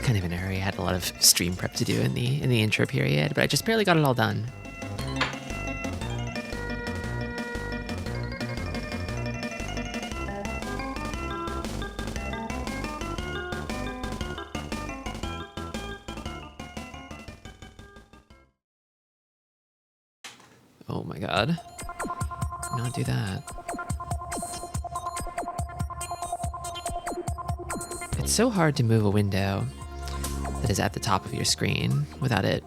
Kind of in a hurry. I had a lot of stream prep to do in the intro period, but I just barely got it all done. Oh my god. Do not do that. It's so hard to move a window that is at the top of your screen without it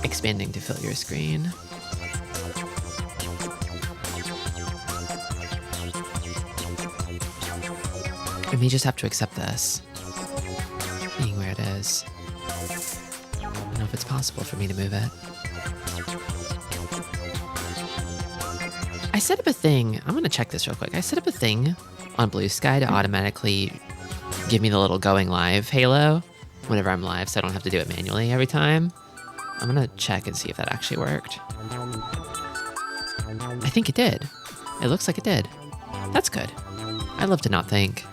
expanding to fill your screen. I may just have to accept this, being where it is. I don't know if it's possible for me to move it. I set up a thing, I'm gonna check this real quick. I set up a thing on Blue Sky to automatically give me the little going live halo whenever I'm live, so I don't have to do it manually every time. I'm gonna check and see if that actually worked. I think it did. It looks like it did. That's good. I love to not think.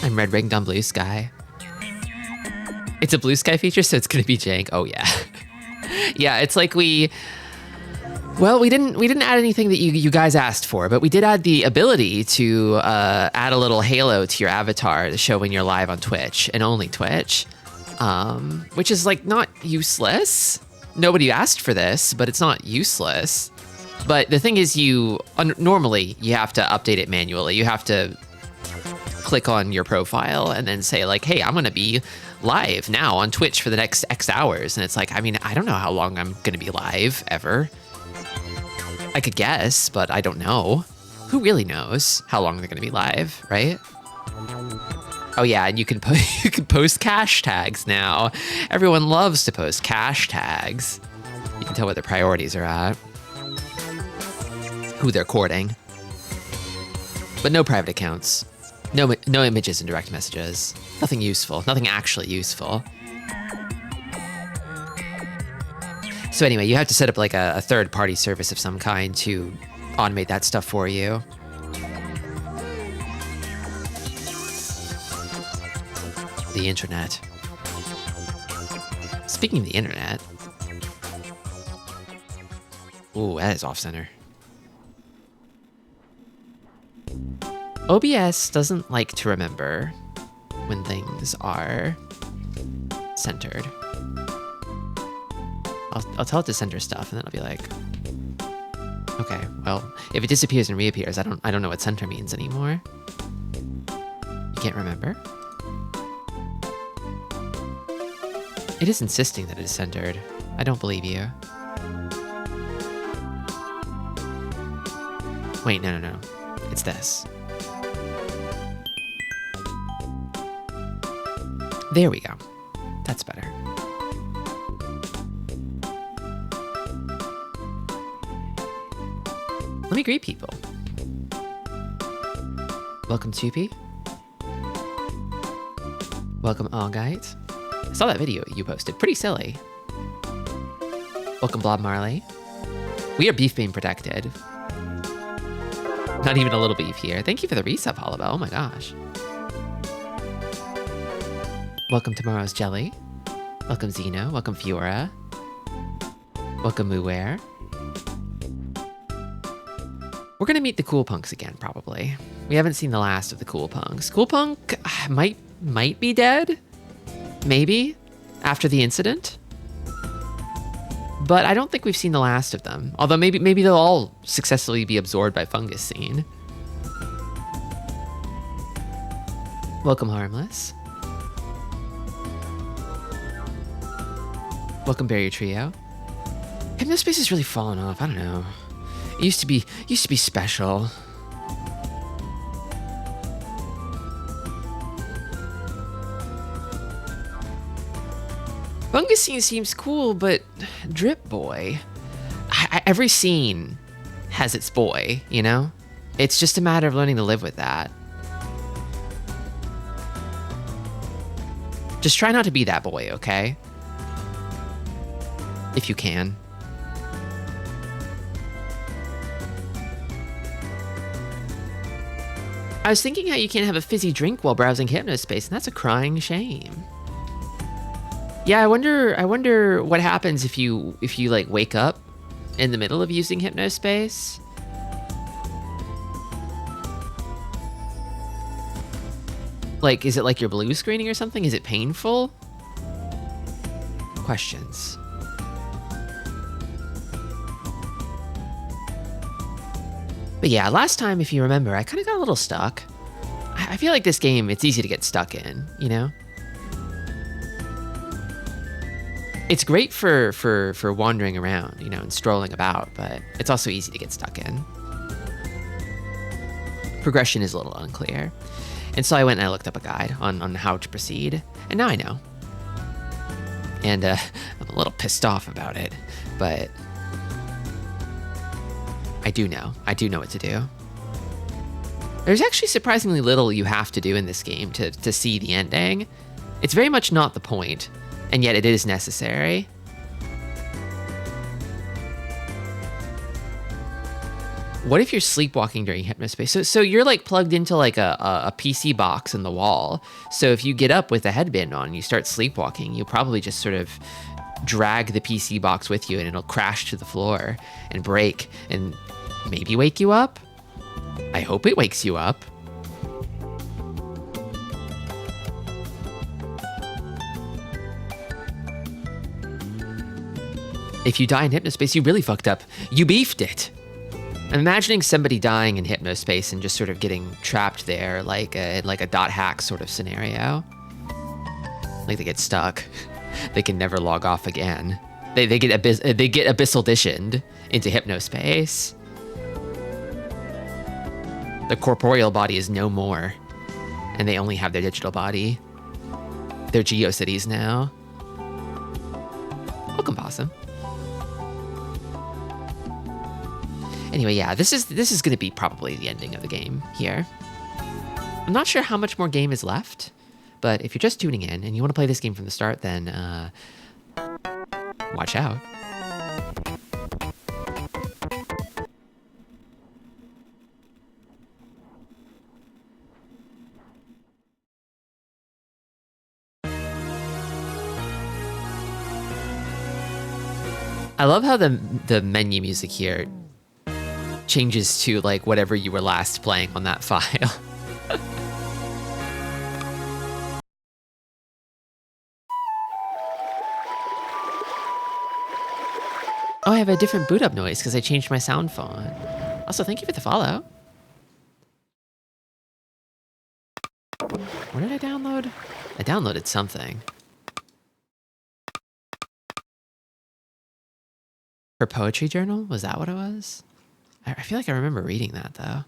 I'm red ringed on Blue Sky. It's a Blue Sky feature, so it's gonna be jank. Oh yeah. Yeah, it's like we didn't add anything that you guys asked for, but we did add the ability to add a little halo to your avatar to show when you're live on Twitch, and only Twitch, which is like not useless. Nobody asked for this, but it's not useless. But the thing is, normally you have to update it manually. You have to click on your profile and then say like, hey, I'm gonna be live now on Twitch for the next X hours. And it's like, I mean, I don't know how long I'm gonna be live ever. I could guess, but I don't know. Who really knows how long they're gonna be live, right? Oh yeah, and you can post cash tags now. Everyone loves to post cash tags. You can tell where their priorities are at, who they're courting. But no private accounts. No images and direct messages. Nothing useful. Nothing actually useful. So anyway, you have to set up like a third-party service of some kind to automate that stuff for you. The internet. Speaking of the internet. Ooh, that is off-center. OBS doesn't like to remember when things are centered. I'll tell it to center stuff, and then I'll be like, okay, well, if it disappears and reappears, I don't know what center means anymore. You can't remember? It is insisting that it is centered. I don't believe you. Wait, no. It's this. There we go. That's better. Let me greet people. Welcome, Tupi. Welcome, Allgite. I saw that video you posted. Pretty silly. Welcome, Blob Marley. We are beef being protected. Not even a little beef here. Thank you for the resub, Hollowell. Oh my gosh. Welcome, Tomorrow's Jelly. Welcome, Zeno. Welcome, Fiora. Welcome, Moowear. We're gonna meet the Cool Punks again, probably. We haven't seen the last of the Cool Punks. Cool Punk might be dead, maybe, after the incident. But I don't think we've seen the last of them. Although maybe they'll all successfully be absorbed by Fungus Scene. Welcome, Harmless. Welcome, Barrier Trio. Hypnospace has really fallen off. I don't know. It used to be special. Fungus Scene seems cool, but Drip Boy. Every scene has its boy, you know? It's just a matter of learning to live with that. Just try not to be that boy, okay? If you can. I was thinking how you can't have a fizzy drink while browsing Hypnospace, and that's a crying shame. Yeah, I wonder what happens if you like wake up in the middle of using Hypnospace. Like, is it like you're blue screening or something? Is it painful? Questions. But yeah, last time, if you remember, I kind of got a little stuck. I feel like this game, it's easy to get stuck in, you know? It's great for wandering around, you know, and strolling about, but it's also easy to get stuck in. Progression is a little unclear. And so I went and I looked up a guide on how to proceed, and now I know. And I'm a little pissed off about it, but I do know what to do. There's actually surprisingly little you have to do in this game to see the ending. It's very much not the point, and yet it is necessary. What if you're sleepwalking during Hypnospace? So you're like plugged into like a PC box in the wall. So if you get up with a headband on and you start sleepwalking, you'll probably just sort of drag the PC box with you and it'll crash to the floor and break and maybe wake you up. I hope it wakes you up. If you die in Hypnospace, you really fucked up. You beefed it. I'm imagining somebody dying in Hypnospace and just sort of getting trapped there like a dot hack sort of scenario. Like they get stuck. They can never log off again. They get abyssal ditioned into Hypnospace. The corporeal body is no more, and they only have their digital body. They're GeoCities now. Welcome, Possum. Anyway, yeah, this is going to be probably the ending of the game here. I'm not sure how much more game is left, but if you're just tuning in and you want to play this game from the start, then watch out. I love how the menu music here changes to like whatever you were last playing on that file. Oh, I have a different boot up noise because I changed my sound font. Also, thank you for the follow. What did I download? I downloaded something. Her poetry journal? Was that what it was? I feel like I remember reading that, though.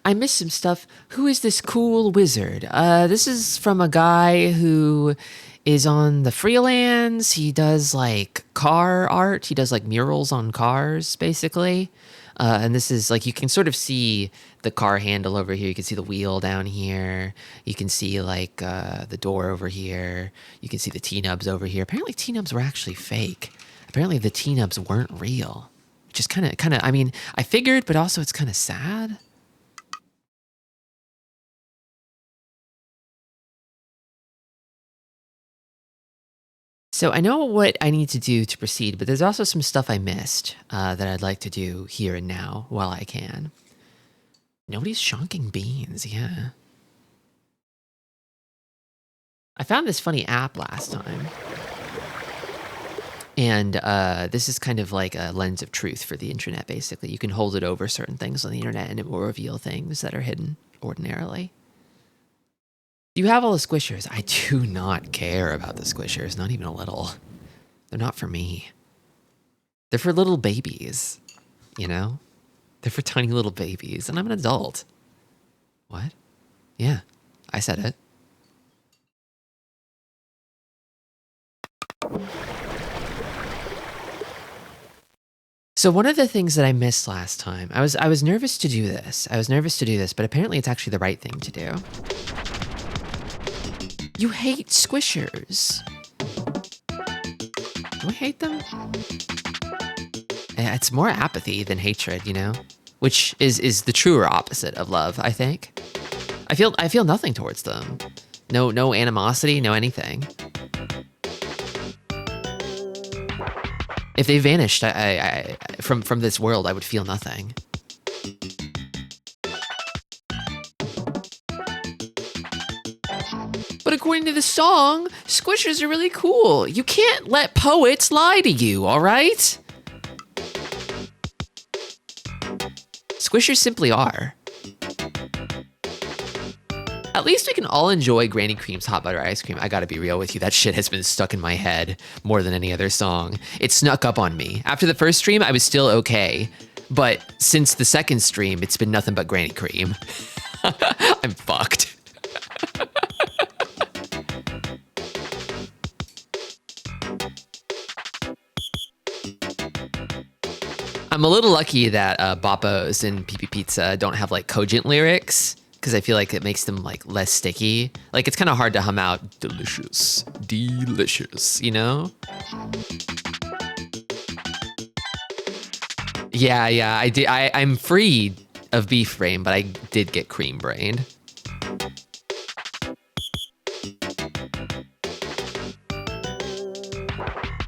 I missed some stuff. Who is this cool wizard? This is from a guy who is on the freelance. He does like car art. He does like murals on cars, basically. And this is like, you can sort of see the car handle over here. You can see the wheel down here. You can see like the door over here. You can see the T-nubs over here. Apparently T-nubs were actually fake. Apparently the T-nubs weren't real. Which is kind of, I mean, I figured, but also it's kind of sad. So I know what I need to do to proceed, but there's also some stuff I missed that I'd like to do here and now while I can. Nobody's shonking beans, yeah. I found this funny app last time. And this is kind of like a lens of truth for the internet, basically. You can hold it over certain things on the internet and it will reveal things that are hidden ordinarily. You have all the squishers. I do not care about the squishers, not even a little. They're not for me. They're for little babies, you know? They're for tiny little babies, and I'm an adult. What? Yeah, I said it. So one of the things that I missed last time, I was nervous to do this. But apparently it's actually the right thing to do. You hate squishers. Do I hate them? It's more apathy than hatred, you know, which is the truer opposite of love, I think. I feel nothing towards them. No animosity, no anything. If they vanished, from this world, I would feel nothing. But according to the song, squishers are really cool. You can't let poets lie to you, all right? Squishers simply are. At least we can all enjoy Granny Cream's hot butter ice cream. I gotta be real with you, that shit has been stuck in my head more than any other song. It snuck up on me. After the first stream, I was still okay. But since the second stream, it's been nothing but Granny Cream. I'm fucked. I'm a little lucky that Boppos and PP Pizza don't have like cogent lyrics, because I feel like it makes them like less sticky. Like it's kind of hard to hum out delicious, delicious, you know? Yeah, I did. I'm free of beef brain, but I did get cream brain.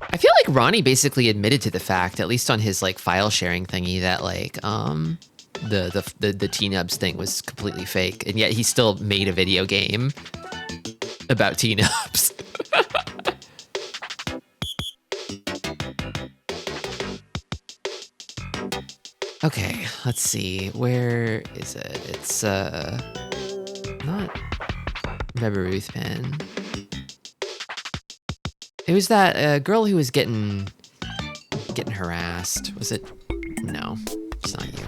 I feel like Ronnie basically admitted to the fact, at least on his like file sharing thingy, that like the T-Nubs thing was completely fake, and yet he still made a video game about T-Nubs. Okay, let's see. Where is it? It's not Rebel Ruth Pen. It was that girl who was getting harassed. Was it? No, it's not you.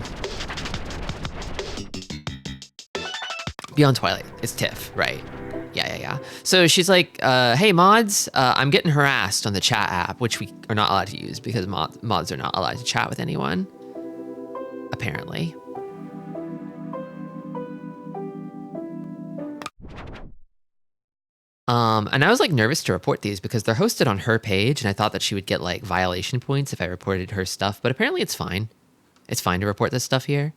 Beyond Twilight. It's Tiff, right? Yeah. So she's like, hey mods, I'm getting harassed on the chat app, which we are not allowed to use because mods are not allowed to chat with anyone, apparently. And I was like nervous to report these because they're hosted on her page, and I thought that she would get like violation points if I reported her stuff, but apparently it's fine. It's fine to report this stuff here.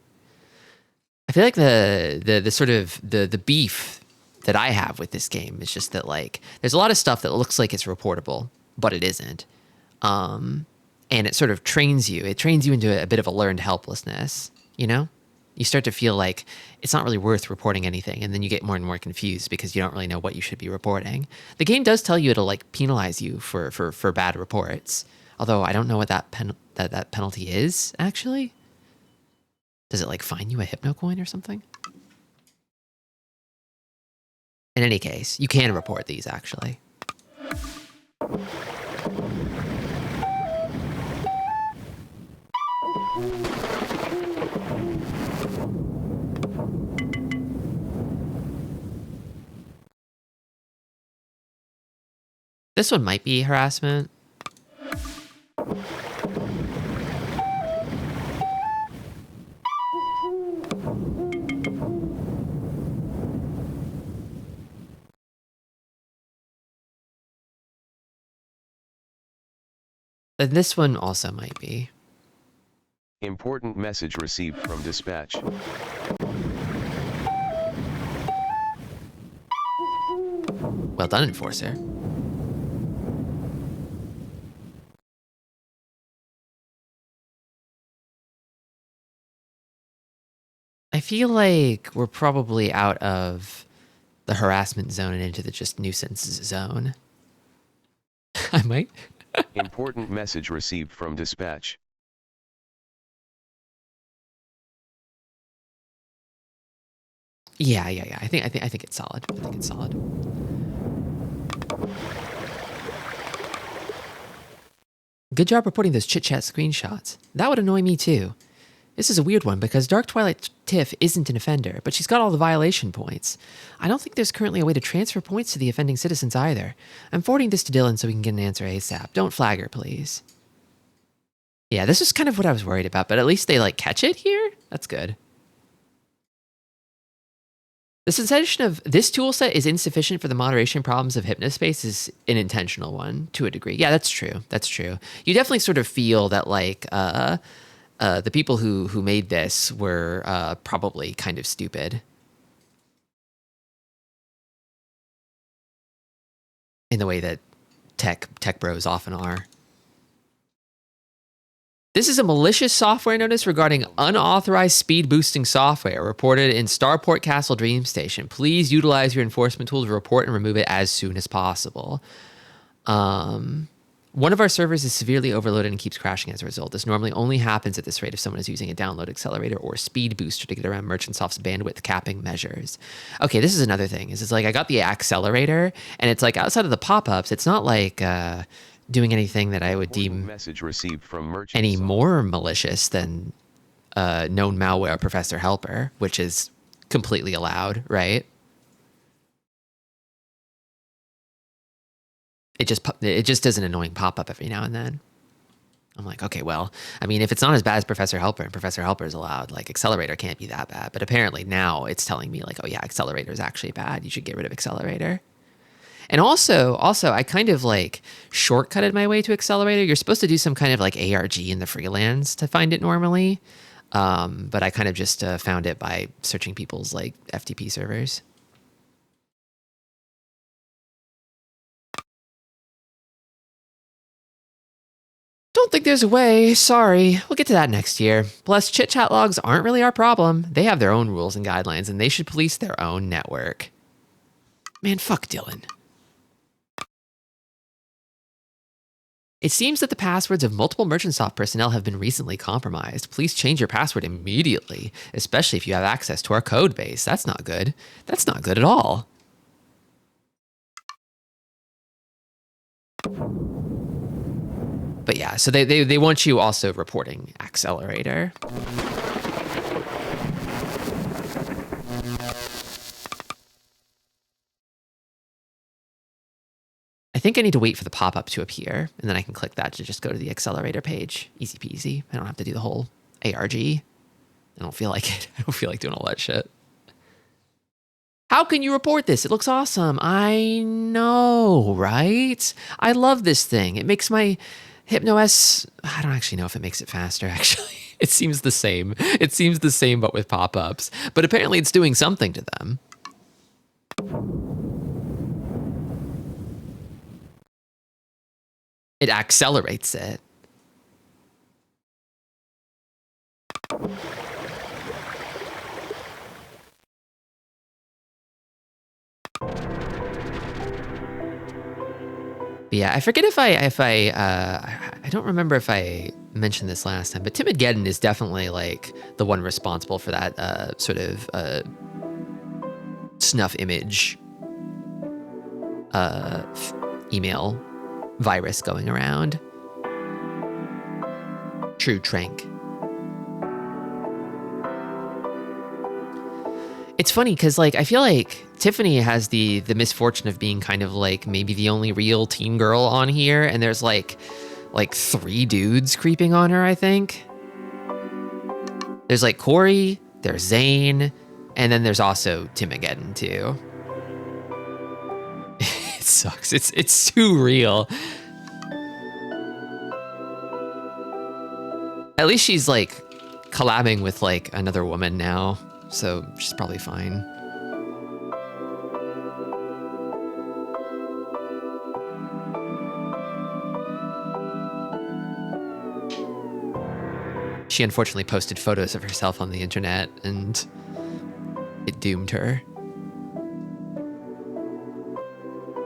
I feel like the sort of the beef that I have with this game is just that like there's a lot of stuff that looks like it's reportable, but it isn't. And it sort of trains you. It trains you into a bit of a learned helplessness, you know? You start to feel like it's not really worth reporting anything, and then you get more and more confused because you don't really know what you should be reporting. The game does tell you it'll like penalize you for bad reports, although I don't know what that penalty is actually. Does it like fine you a hypno coin or something? In any case, you can report these actually. This one might be harassment. And this one also might be. Important message received from dispatch. Well done, Enforcer. I feel like we're probably out of the harassment zone and into the just nuisance zone. I might. Important message received from dispatch. Yeah. I think it's solid. I think it's solid. Good job reporting those chit-chat screenshots. That would annoy me too. This is a weird one because Dark Twilight Tiff isn't an offender, but she's got all the violation points. I don't think there's currently a way to transfer points to the offending citizens either. I'm forwarding this to Dylan so we can get an answer ASAP. Don't flag her, please. Yeah, this is kind of what I was worried about, but at least they like catch it here? That's good. The sensation of this tool set is insufficient for the moderation problems of Hypnospace is an intentional one to a degree. Yeah, that's true. That's true. You definitely sort of feel that like the people who made this were probably kind of stupid in the way that tech bros often are. This is a malicious software notice regarding unauthorized speed boosting software reported in Starport Castle Dream Station. Please utilize your enforcement tool to report and remove it as soon as possible. One of our servers is severely overloaded and keeps crashing as a result. This normally only happens at this rate if someone is using a download accelerator or speed booster to get around Merchantsoft's bandwidth capping measures. Okay, this is another thing. It's like I got the accelerator, and it's like outside of the pop-ups, it's not like doing anything that I would deem message received from any more malicious than known malware Professor Helper, which is completely allowed, right? It just does an annoying pop-up every now and then. I'm like, okay, well, I mean, if it's not as bad as Professor Helper and Professor Helper is allowed, like Accelerator can't be that bad. But apparently now it's telling me like, oh yeah, Accelerator is actually bad. You should get rid of Accelerator. And also, I kind of like shortcutted my way to Accelerator. You're supposed to do some kind of like ARG in the freelance to find it normally. But I kind of just found it by searching people's like FTP servers. Don't think there's a way. Sorry. We'll get to that next year. Plus, chit chat logs aren't really our problem. They have their own rules and guidelines, and they should police their own network. Man, fuck Dylan. It seems that the passwords of multiple Merchantsoft personnel have been recently compromised. Please change your password immediately, especially if you have access to our code base. That's not good. That's not good at all. But yeah, so they want you also reporting Accelerator. I think I need to wait for the pop-up to appear, and then I can click that to just go to the Accelerator page. Easy peasy. I don't have to do the whole ARG. I don't feel like it. I don't feel like doing all that shit. How can you report this? It looks awesome. I know, right? I love this thing. It makes my HypnoS... I don't actually know if it makes it faster, actually. It seems the same. It seems the same, but with pop-ups. But apparently it's doing something to them. It accelerates it. Yeah, I forget if I don't remember if I mentioned this last time, but Timidgeddon is definitely like the one responsible for that sort of snuff image email virus going around. True Trank. It's funny because like I feel like Tiffany has the misfortune of being kind of like maybe the only real teen girl on here, and there's like 3 dudes creeping on her, I think. There's like Corey, there's Zane, and then there's also Timidgeddon too. It sucks. It's too real. At least she's like collabing with like another woman now, so she's probably fine. She unfortunately posted photos of herself on the internet, and it doomed her.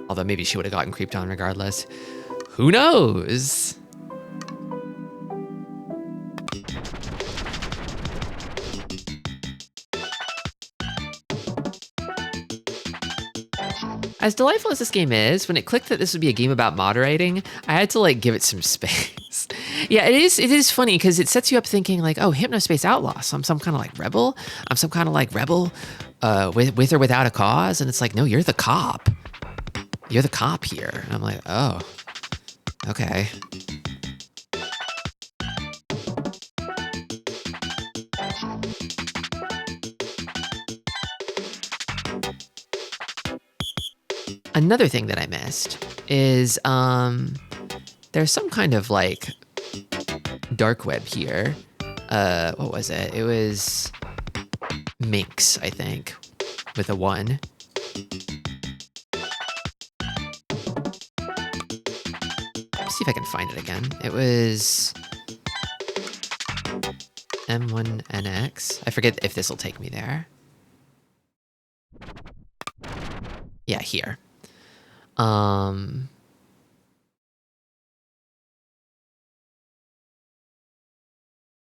Although maybe she would have gotten creeped on regardless. Who knows? As delightful as this game is, when it clicked that this would be a game about moderating, I had to like give it some space. Yeah, it is funny because it sets you up thinking like, oh, Hypnospace Outlaw, so I'm some kind of like rebel. I'm some kind of like rebel with or without a cause. And it's like, no, you're the cop. You're the cop here. And I'm like, oh, okay. Another thing that I missed is there's some kind of like dark web here. What was it? It was Minx, I think, with a 1. Let's see if I can find it again. It was M1NX. I forget if this will take me there. Yeah, here.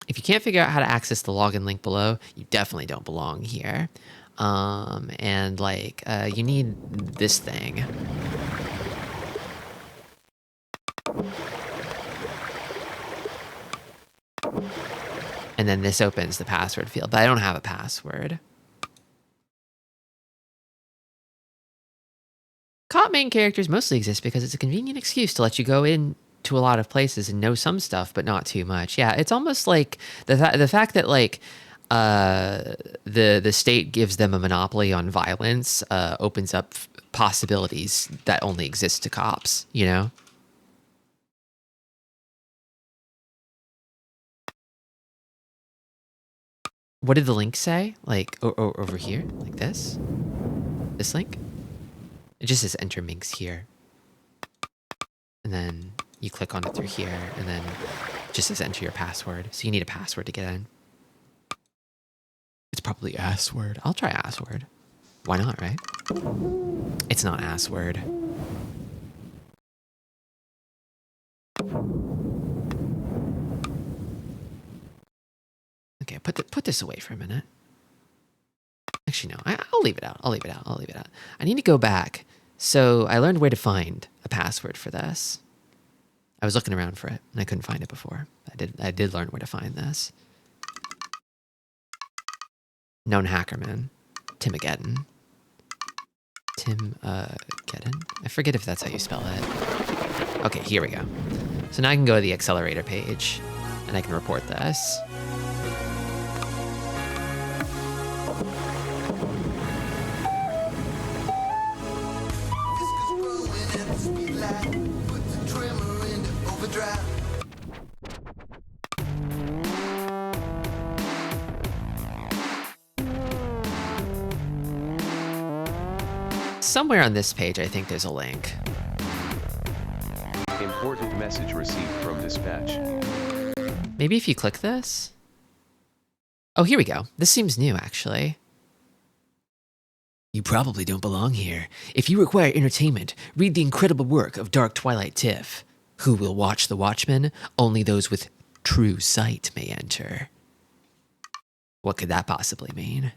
If you can't figure out how to access the login link below, you definitely don't belong here. And like, you need this thing. And then this opens the password field, but I don't have a password. Co-op main characters mostly exist because it's a convenient excuse to let you go in to a lot of places and know some stuff, but not too much. Yeah, it's almost like the fact that like the state gives them a monopoly on violence opens up possibilities that only exist to cops, you know? What did the link say? Like over here, like this? This link? It just says enter Minx here. And then you click on it through here, and then it just says enter your password. So you need a password to get in. It's probably assword. I'll try assword. Why not, right? It's not assword. Okay, put this away for a minute. Actually, no, I'll leave it out. I'll leave it out. I'll leave it out. I need to go back. So I learned where to find a password for this. I was looking around for it, and I couldn't find it before. I did learn where to find this. Known hackerman, Timogeddon. Geddon? I forget if that's how you spell it. Okay, here we go. So now I can go to the accelerator page, and I can report this. Somewhere on this page, I think there's a link. Important message received from dispatch. Maybe if you click this? Oh, here we go. This seems new, actually. You probably don't belong here. If you require entertainment, read the incredible work of Dark Twilight Tiff. Who will watch the Watchmen? Only those with true sight may enter. What could that possibly mean?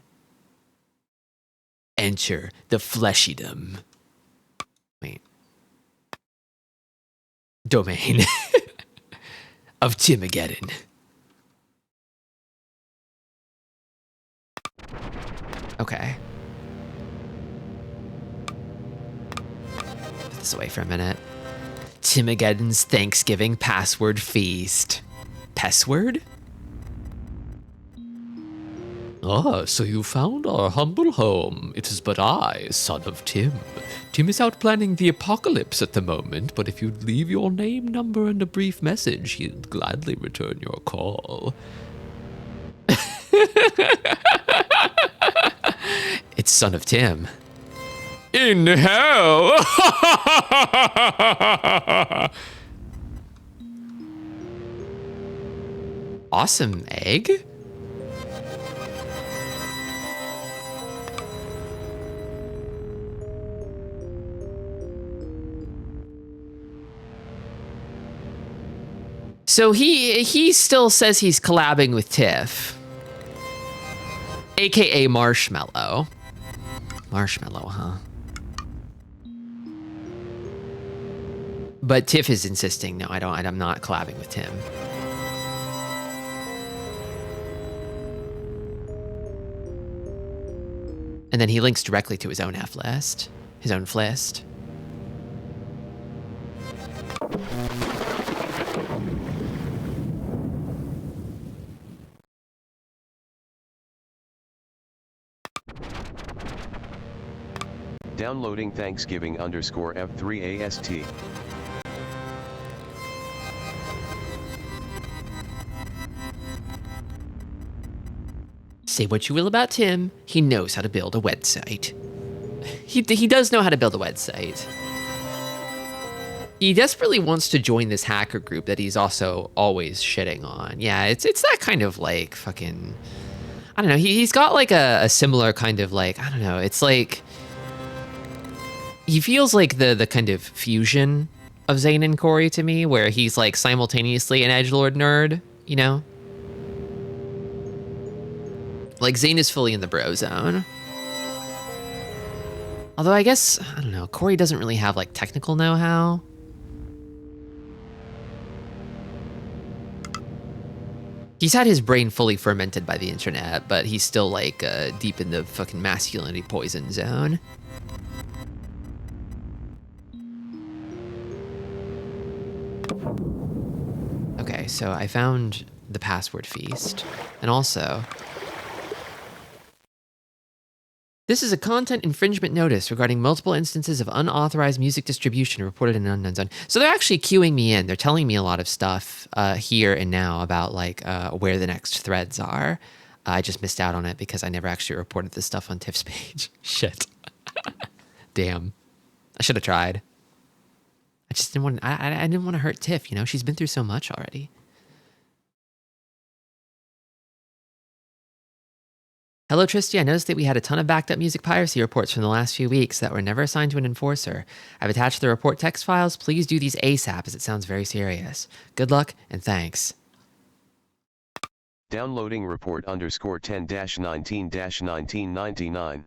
Enter the fleshydom. Wait. Domain of Timogeddon. Okay. Put this away for a minute. Timogeddon's Thanksgiving Password Feast. Password? Ah, so you found our humble home. It is but I, son of Tim. Tim is out planning the apocalypse at the moment, but if you'd leave your name, number, and a brief message, he'd gladly return your call. It's son of Tim. In hell! Awesome egg? So he still says he's collabing with Tiff, aka Marshmallow. Marshmallow, huh? But Tiff is insisting, no, I'm not collabing with Tim. And then he links directly to his own F list, his own flist. Downloading Thanksgiving _F3AST. Say what you will about Tim, he knows how to build a website. He does know how to build a website. He desperately wants to join this hacker group that he's also always shitting on. Yeah, it's that kind of like fucking, I don't know. He's got like a similar kind of like, I don't know. It's like, he feels like the kind of fusion of Zane and Corey to me, where he's like simultaneously an edgelord nerd, you know? Like Zane is fully in the bro zone. Although I guess, I don't know, Corey doesn't really have like technical know-how. He's had his brain fully fermented by the internet, but he's still like deep in the fucking masculinity poison zone. Okay, so I found the password feast, and also, this is a content infringement notice regarding multiple instances of unauthorized music distribution reported in an unknown zone. So they're actually queuing me in. They're telling me a lot of stuff here and now about like where the next threads are. I just missed out on it because I never actually reported this stuff on Tiff's page. Shit. Damn. I should have tried. I just didn't want. I didn't want to hurt Tiff. You know, she's been through so much already. Hello, Tristi. I noticed that we had a ton of backed up music piracy reports from the last few weeks that were never assigned to an enforcer. I've attached the report text files. Please do these ASAP as it sounds very serious. Good luck and thanks. Downloading report _10-19-1999.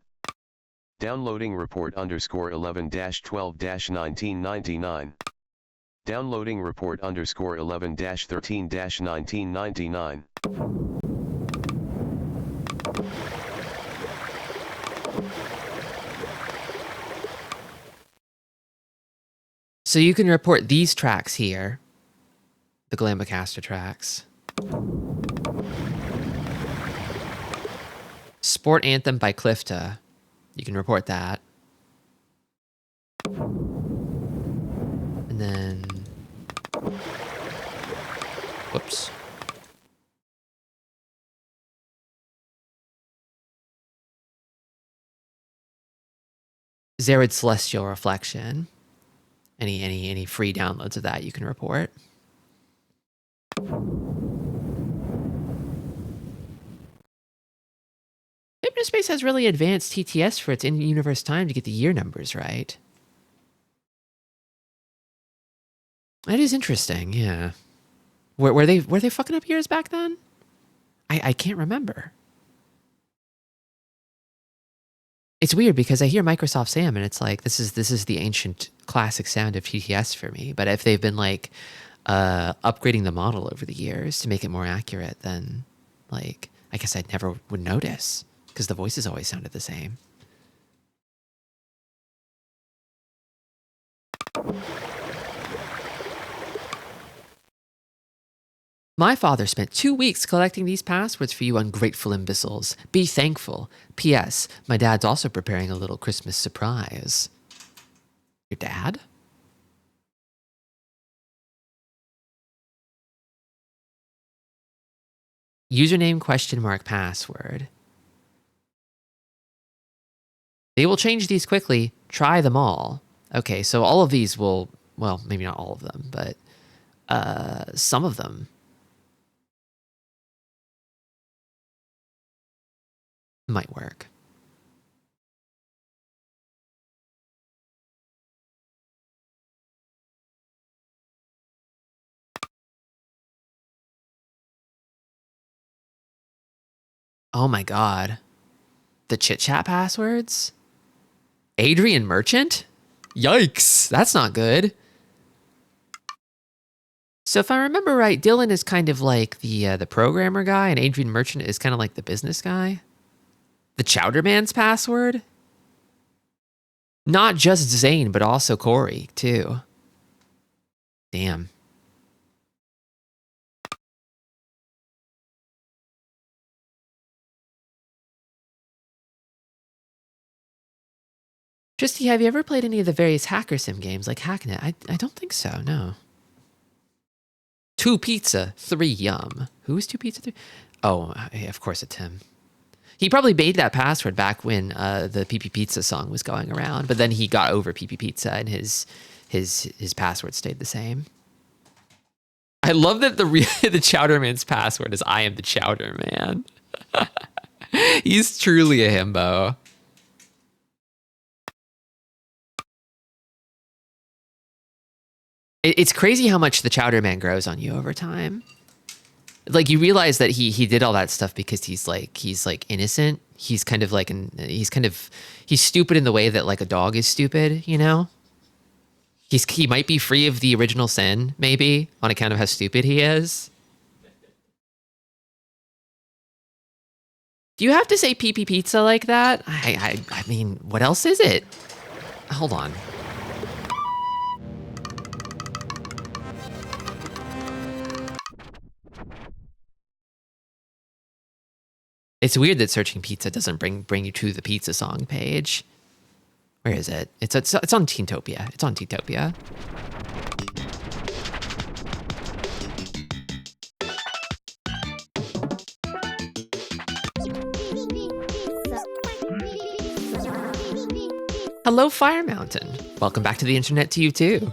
Downloading report _11-12-1999. Downloading report _11-13-1999. So you can report these tracks here, the Glambacaster tracks. Sport Anthem by Clifta. You can report that. And then, whoops. Zerid Celestial Reflection. Any free downloads of that you can report. Hypnospace has really advanced TTS for its in-universe time to get the year numbers right. That is interesting, yeah. Were they fucking up years back then? I can't remember. It's weird because I hear Microsoft Sam and it's like this is the ancient classic sound of TTS for me. But if they've been like upgrading the model over the years to make it more accurate, then like I guess I never would notice because the voices always sounded the same. My father spent 2 weeks collecting these passwords for you ungrateful imbeciles. Be thankful. P.S. My dad's also preparing a little Christmas surprise. Your dad? Username ? Password. They will change these quickly. Try them all. Okay, so all of these will, well, maybe not all of them, but some of them might work. Oh my god. The chit chat passwords? Adrian Merchant? Yikes, that's not good. So if I remember right, Dylan is kind of like the programmer guy, and Adrian Merchant is kind of like the business guy. The Chowderman's password? Not just Zane, but also Corey, too. Damn. Tristi, have you ever played any of the various hacker sim games like Hacknet? I don't think so, no. 2 pizza, 3 yum. Who's 2 pizza, 3? Oh, yeah, of course it's him. He probably made that password back when the PP Pizza song was going around, but then he got over PP Pizza and his password stayed the same. I love that the Chowderman's password is I am the Chowderman. He's truly a himbo. It's crazy how much the Chowderman grows on you over time. Like you realize that he did all that stuff because he's like innocent. He's kind of like he's stupid in the way that like a dog is stupid, you know? He might be free of the original sin, maybe, on account of how stupid he is. Do you have to say PP Pizza like that? I mean, what else is it? Hold on. It's weird that searching pizza doesn't bring you to the pizza song page. Where is it? It's on Teentopia. It's on Teentopia. Hello, Fire Mountain. Welcome back to the internet to you too.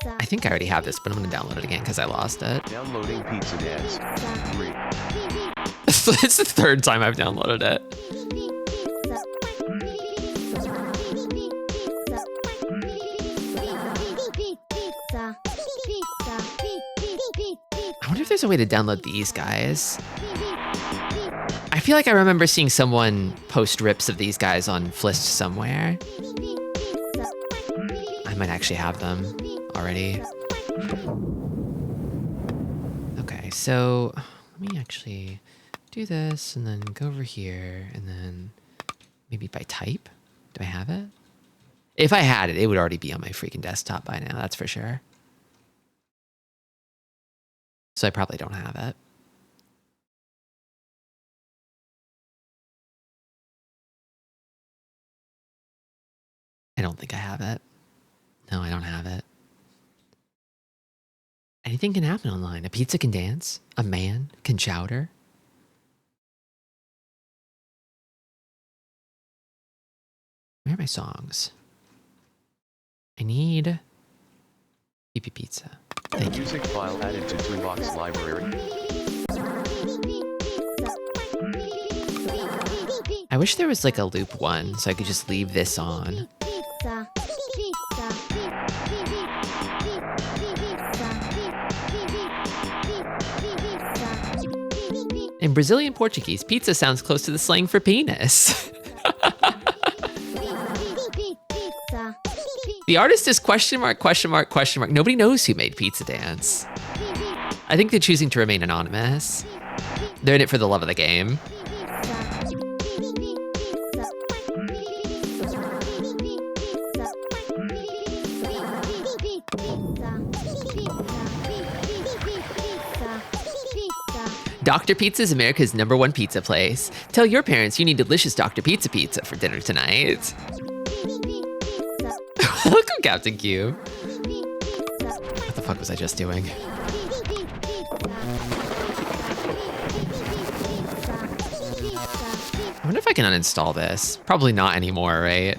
I think I already have this, but I'm gonna download it again because I lost it. Downloading Pizza Dance. 3. It's the 3rd time I've downloaded it. I wonder if there's a way to download these guys. I feel like I remember seeing someone post rips of these guys on Flist somewhere. I might actually have them already. Okay, so let me actually do this and then go over here and then maybe by type. Do I have it? If I had it, it would already be on my freaking desktop by now, that's for sure. So I probably don't have it. I don't think I have it. No, I don't have it. Anything can happen online. A pizza can dance. A man can chowder. Where are my songs? I need PP Pizza. Thank you. Music file added to Toolbox library. I wish there was like a loop one so I could just leave this on. In Brazilian Portuguese, pizza sounds close to the slang for penis. The artist is question mark, question mark, question mark. Nobody knows who made Pizza Dance. I think they're choosing to remain anonymous. They're in it for the love of the game. Dr. Pizza is America's #1 pizza place. Tell your parents you need delicious Dr. Pizza pizza for dinner tonight. Welcome, Captain Q. What the fuck was I just doing? I wonder if I can uninstall this. Probably not anymore, right?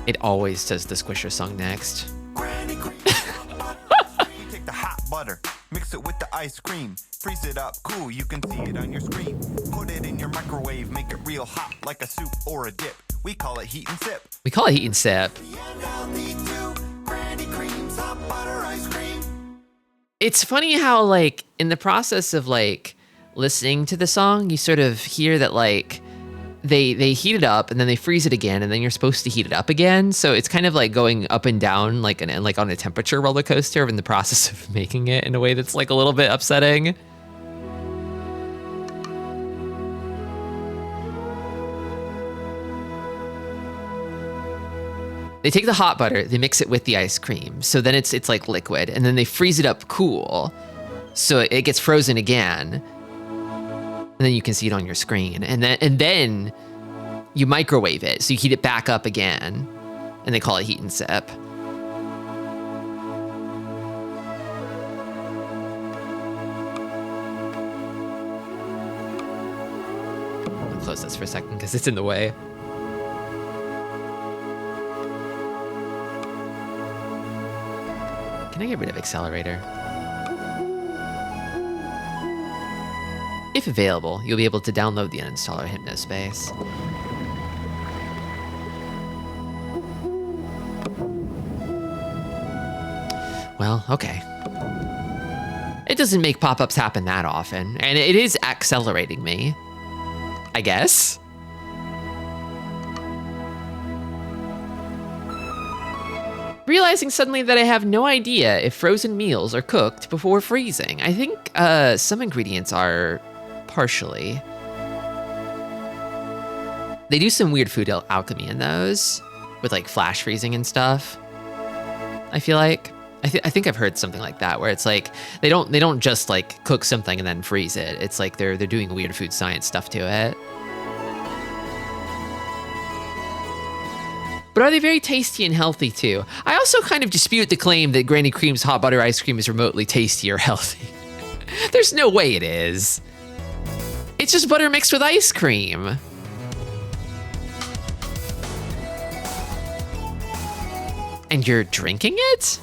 It always says the Squisher song next. Take the hot butter, mix it with the ice cream, freeze it up cool, you can see it on your screen. Put it in your microwave, make it real hot like a soup or a dip. We call it heat and sip. We call it heat and sip. It's funny how, like, in the process of, like, listening to the song, you sort of hear that, like, they heat it up and then they freeze it again and then you're supposed to heat it up again. So it's kind of like going up and down, like, like on a temperature roller coaster in the process of making it in a way that's, like, a little bit upsetting. They take the hot butter, they mix it with the ice cream. So then it's like liquid, and then they freeze it up cool. So it gets frozen again, and then you can see it on your screen. And then you microwave it, so you heat it back up again, and they call it heat and sip. I'm gonna close this for a second because it's in the way. Can I get rid of accelerator? If available, you'll be able to download the uninstaller Hypnospace. Well, okay. It doesn't make pop-ups happen that often, and it is accelerating me, I guess. Realizing suddenly that I have no idea if frozen meals are cooked before freezing. I think some ingredients are partially. They do some weird food alchemy in those, with like flash freezing and stuff. I feel like I think I've heard something like that, where it's like they don't just like cook something and then freeze it. It's like they're doing weird food science stuff to it. But are they very tasty and healthy too? I also kind of dispute the claim that Granny Cream's hot butter ice cream is remotely tasty or healthy. There's no way it is. It's just butter mixed with ice cream. And you're drinking it?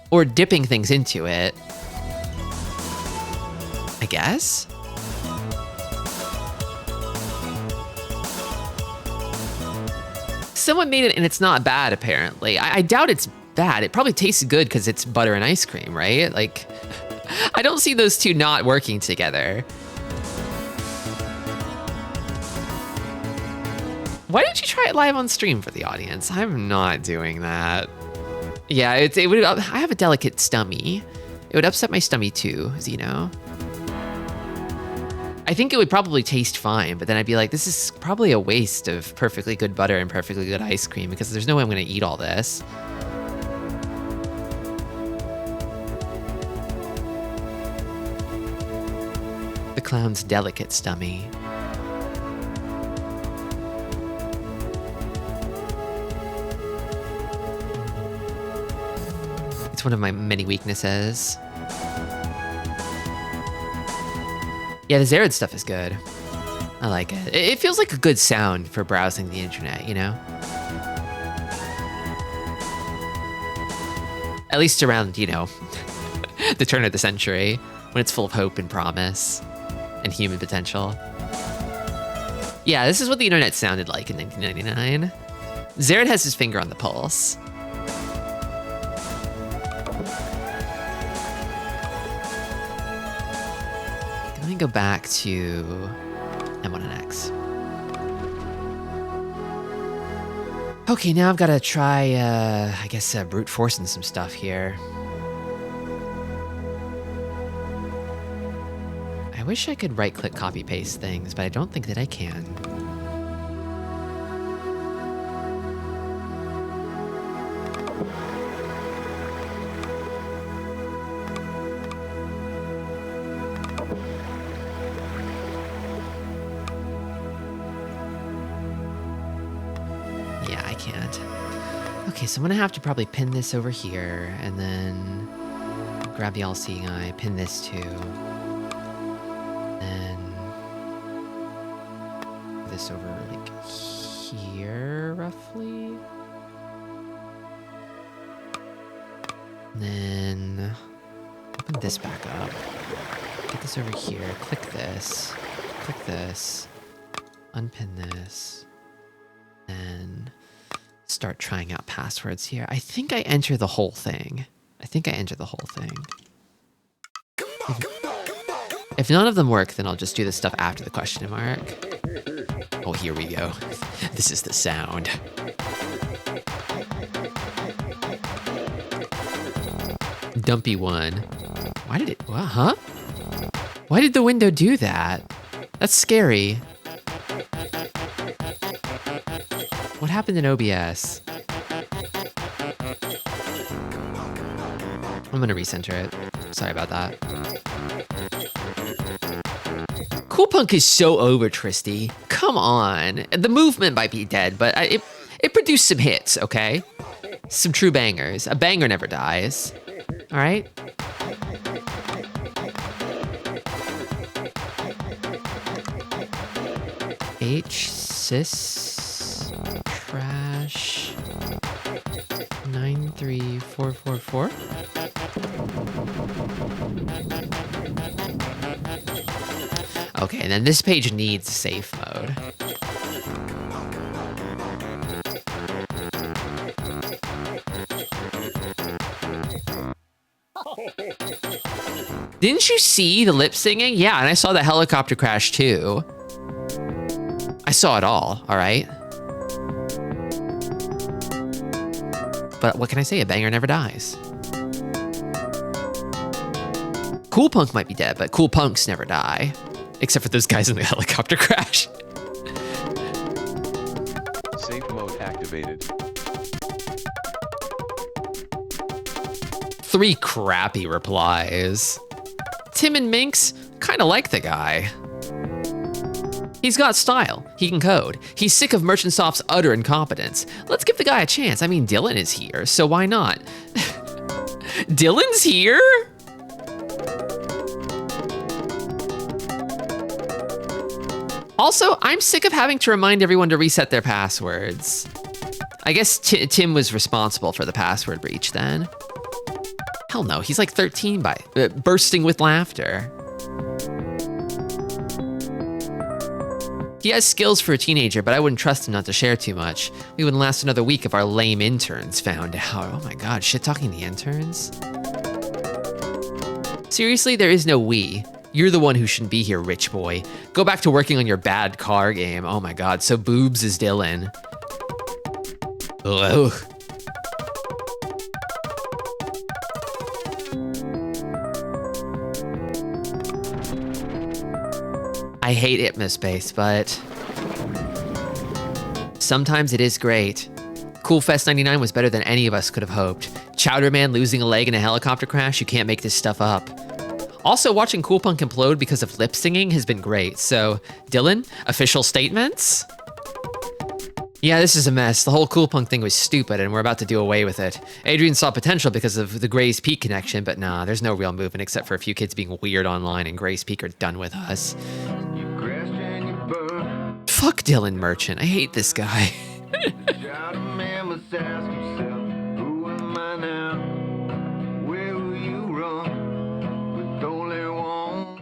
Or dipping things into it? I guess? Someone made it and it's not bad, apparently. I doubt it's bad. It probably tastes good because it's butter and ice cream, right? Like, I don't see those two not working together. Why don't you try it live on stream for the audience? I'm not doing that. Yeah, it would. I have a delicate stomach. It would upset my stomach too, Zeno. I think it would probably taste fine, but then I'd be like, this is probably a waste of perfectly good butter and perfectly good ice cream because there's no way I'm gonna eat all this. The clown's delicate stomach. It's one of my many weaknesses. Yeah, the Zared stuff is good. I like it. It feels like a good sound for browsing the internet, you know? At least around, you know, the turn of the century, when it's full of hope and promise and human potential. Yeah, this is what the internet sounded like in 1999. Zared has his finger on the pulse. Let me go back to M1NX. Okay, now I've got to try, I guess, brute forcing some stuff here. I wish I could right-click copy-paste things, but I don't think that I can. Yeah, I can't. Okay, so I'm gonna have to probably pin this over here, and then grab the all-seeing eye, pin this too. This over like here roughly, and then open this back up, get this over here, click this, unpin this, and start trying out passwords here. I think I enter the whole thing. If none of them work, then I'll just do this stuff after the question mark. Oh, here we go. This is the sound. Dumpy one. Why did it, what, huh? Why did the window do that? That's scary. What happened in OBS? I'm gonna recenter it. Sorry about that. Cool Punk is so over, Tristi. Come on. The movement might be dead, but it produced some hits, okay? Some true bangers. A banger never dies. All right? Cis trash 93444. Okay, and then this page needs safe mode. Didn't you see the lip singing? Yeah, and I saw the helicopter crash too. I saw it all right? But what can I say? A banger never dies. Cool Punk might be dead, but cool punks never die. Except for those guys in the helicopter crash. Safe mode activated. 3 crappy replies. Tim and Minx kind of like the guy. He's got style. He can code. He's sick of Merchant Soft's utter incompetence. Let's give the guy a chance. I mean, Dylan is here, so why not? Dylan's here? Also, I'm sick of having to remind everyone to reset their passwords. I guess Tim was responsible for the password breach then. Hell no, he's like 13 by bursting with laughter. He has skills for a teenager, but I wouldn't trust him not to share too much. We wouldn't last another week if our lame interns found out. Oh my God, shit talking the interns? Seriously, there is no we. You're the one who shouldn't be here, rich boy. Go back to working on your bad car game. Oh my God, so boobs is Dylan. Ugh. I hate Hypnospace, but sometimes it is great. Coolfest 99 was better than any of us could have hoped. Chowderman losing a leg in a helicopter crash, you can't make this stuff up. Also, watching Cool Punk implode because of lip singing has been great. So, Dylan, official statements? Yeah, this is a mess. The whole Cool Punk thing was stupid, and we're about to do away with it. Adrian saw potential because of the Gray's Peak connection, but nah, there's no real movement except for a few kids being weird online, and Gray's Peak are done with us. Fuck Dylan Merchant. I hate this guy.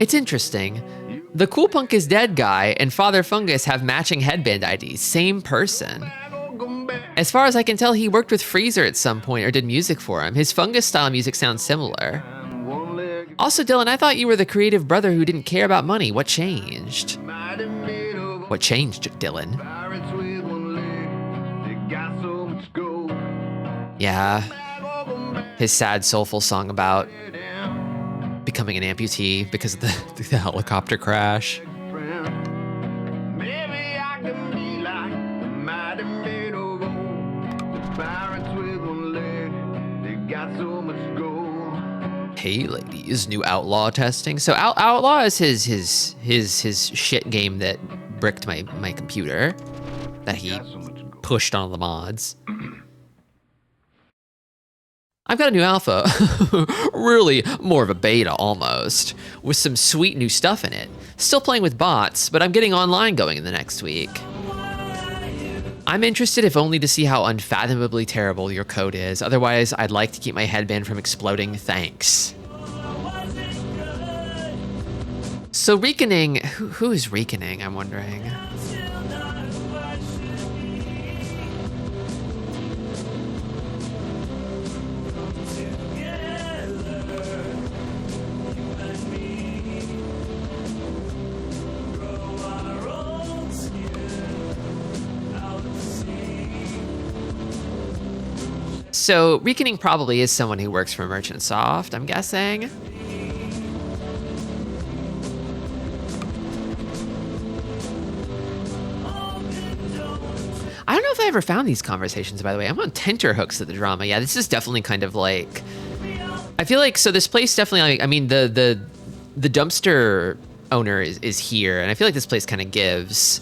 It's interesting. The Cool Punk is Dead guy and Father Fungus have matching headband IDs. Same person. As far as I can tell, he worked with Freezer at some point or did music for him. His Fungus style music sounds similar. Also, Dylan, I thought you were the creative brother who didn't care about money. What changed? What changed, Dylan? Yeah. His sad, soulful song about becoming an amputee because of the helicopter crash. Hey ladies, new Outlaw testing. So Outlaw is his shit game that bricked my computer that he pushed on the mods. I've got a new alpha, really more of a beta almost, with some sweet new stuff in it. Still playing with bots, but I'm getting online going in the next week. I'm interested if only to see how unfathomably terrible your code is. Otherwise, I'd like to keep my headband from exploding. Thanks. So Reasoning, who is Reasoning, I'm wondering? So Reasoning probably is someone who works for Merchant Soft, I'm guessing. I don't know if I ever found these conversations, by the way. I'm on tenterhooks of the drama. Yeah, this is definitely kind of like I feel like, so this place definitely, like, I mean, the dumpster owner is here, and I feel like this place kind of gives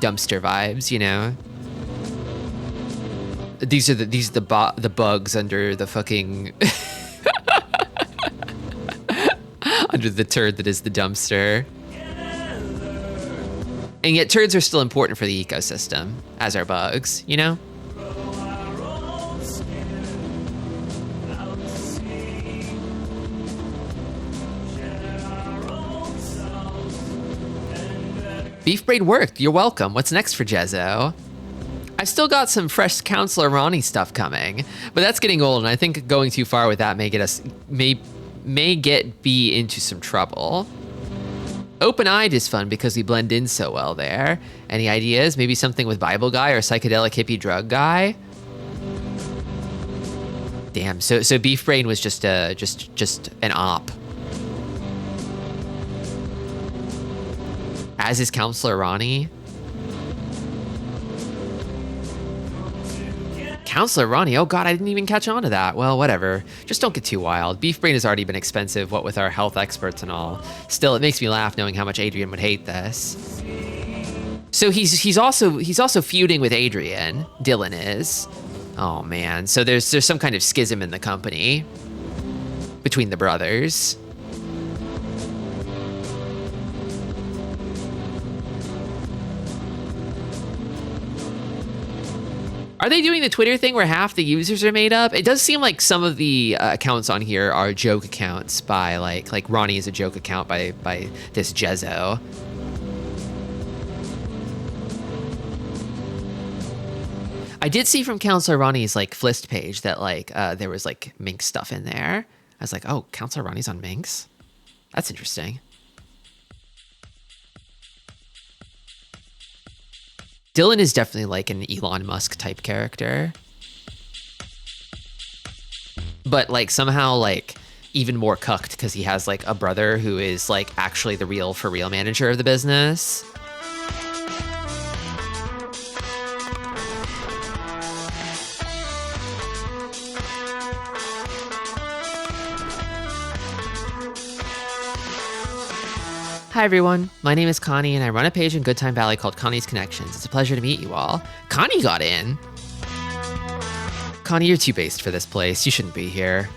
dumpster vibes, you know? These are the bugs under the fucking under the turd that is the dumpster. And yet turds are still important for the ecosystem, as are bugs, you know? Beef braid worked. You're welcome. What's next for Jezzo? I've still got some fresh Counselor Ronnie stuff coming, but that's getting old, and I think going too far with that may get B into some trouble. Open-eyed is fun because we blend in so well there. Any ideas? Maybe something with Bible guy or psychedelic hippie drug guy? Damn. So Beef Brain was just an op. As is Counselor Ronnie. Counselor Ronnie, oh god, I didn't even catch on to that. Well, whatever. Just don't get too wild. Beef Brain has already been expensive, what with our health experts and all. Still, it makes me laugh knowing how much Adrian would hate this. So he's also feuding with Adrian. Dylan is. Oh man. So there's some kind of schism in the company between the brothers. Are they doing the Twitter thing where half the users are made up? It does seem like some of the accounts on here are joke accounts by like Ronnie is a joke account by this Jezzo. I did see from Counselor Ronnie's like Flist page that like there was like Minx stuff in there. I was like, oh, Counselor Ronnie's on Minx? That's interesting. Dylan is definitely like an Elon Musk type character. But like somehow like even more cucked because he has like a brother who is like actually the real for real manager of the business. Hi everyone, my name is Connie and I run a page in Goodtime Valley called Connie's Connections. It's a pleasure to meet you all. Connie got in. Connie, you're too based for this place. You shouldn't be here.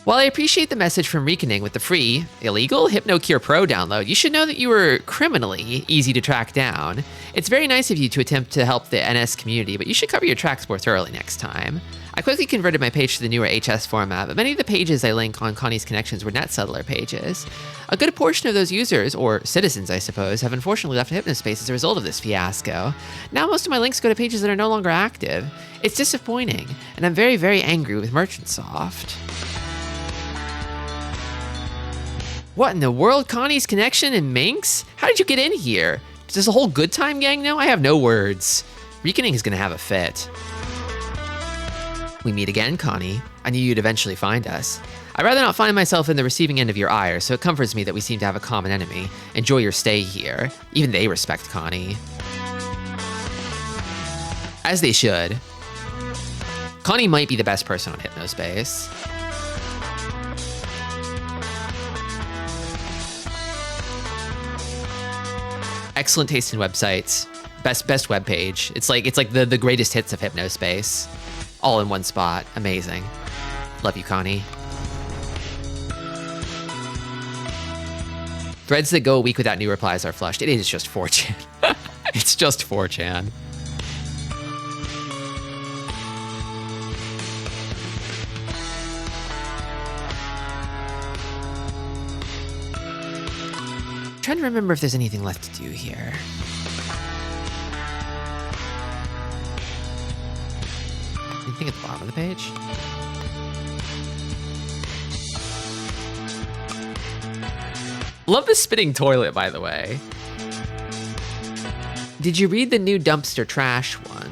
While I appreciate the message from Reasoning with the free, illegal HypnoCure Pro download, you should know that you were criminally easy to track down. It's very nice of you to attempt to help the NS community, but you should cover your tracks more thoroughly next time. I quickly converted my page to the newer HS format, but many of the pages I link on Connie's Connections were NetSettler pages. A good portion of those users, or citizens I suppose, have unfortunately left Hypnospace as a result of this fiasco. Now most of my links go to pages that are no longer active. It's disappointing, and I'm very, very angry with Merchantsoft. What in the world? Connie's Connection and Minx? How did you get in here? Does the whole Good Time gang know? I have no words. Reasoning is gonna have a fit. We meet again, Connie. I knew you'd eventually find us. I'd rather not find myself in the receiving end of your ire, so it comforts me that we seem to have a common enemy. Enjoy your stay here. Even they respect Connie. As they should. Connie might be the best person on Hypnospace. Excellent taste in websites. Best web page. It's like the greatest hits of Hypnospace. All in one spot. Amazing. Love you, Connie. Threads that go a week without new replies are flushed. It is just 4chan. It's just 4chan. I'm trying to remember if there's anything left to do here. Anything at the bottom of the page? Love the spitting toilet, by the way. Did you read the new dumpster trash one?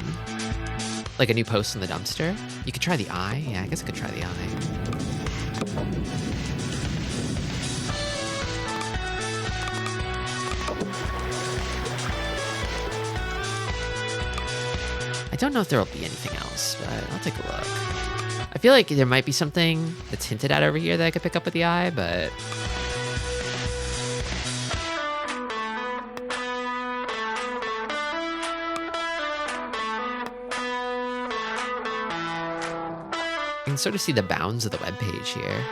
Like a new post in the dumpster? You could try the eye? Yeah, I guess I could try the eye. I don't know if there will be anything else, but I'll take a look. I feel like there might be something that's hinted at over here that I could pick up with the eye, but... I can sort of see the bounds of the webpage here.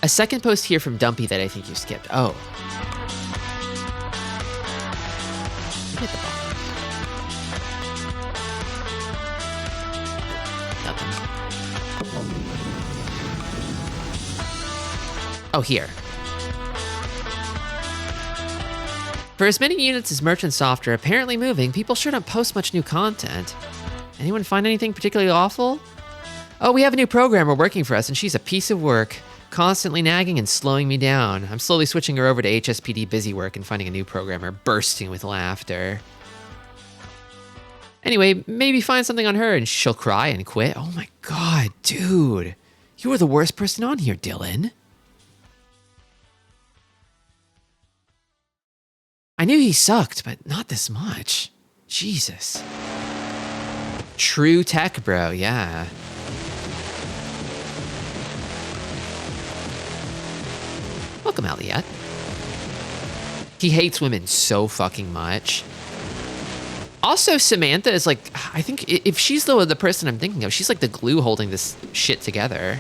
A second post here from Dumpy that I think you skipped. Oh. Hit the bottom. Nothing. Oh, here. For as many units as Merchant Soft are apparently moving, people sure don't post much new content. Anyone find anything particularly awful? Oh, we have a new programmer working for us, and she's a piece of work, constantly nagging and slowing me down. I'm slowly switching her over to HSPD busy work and finding a new programmer, bursting with laughter. Anyway, maybe find something on her and she'll cry and quit. Oh my god, dude. You are the worst person on here, Dylan. I knew he sucked, but not this much. Jesus. True tech, bro, yeah. Welcome, Elliot. He hates women so fucking much. Also, Samantha is like, I think if she's the person I'm thinking of, she's like the glue holding this shit together.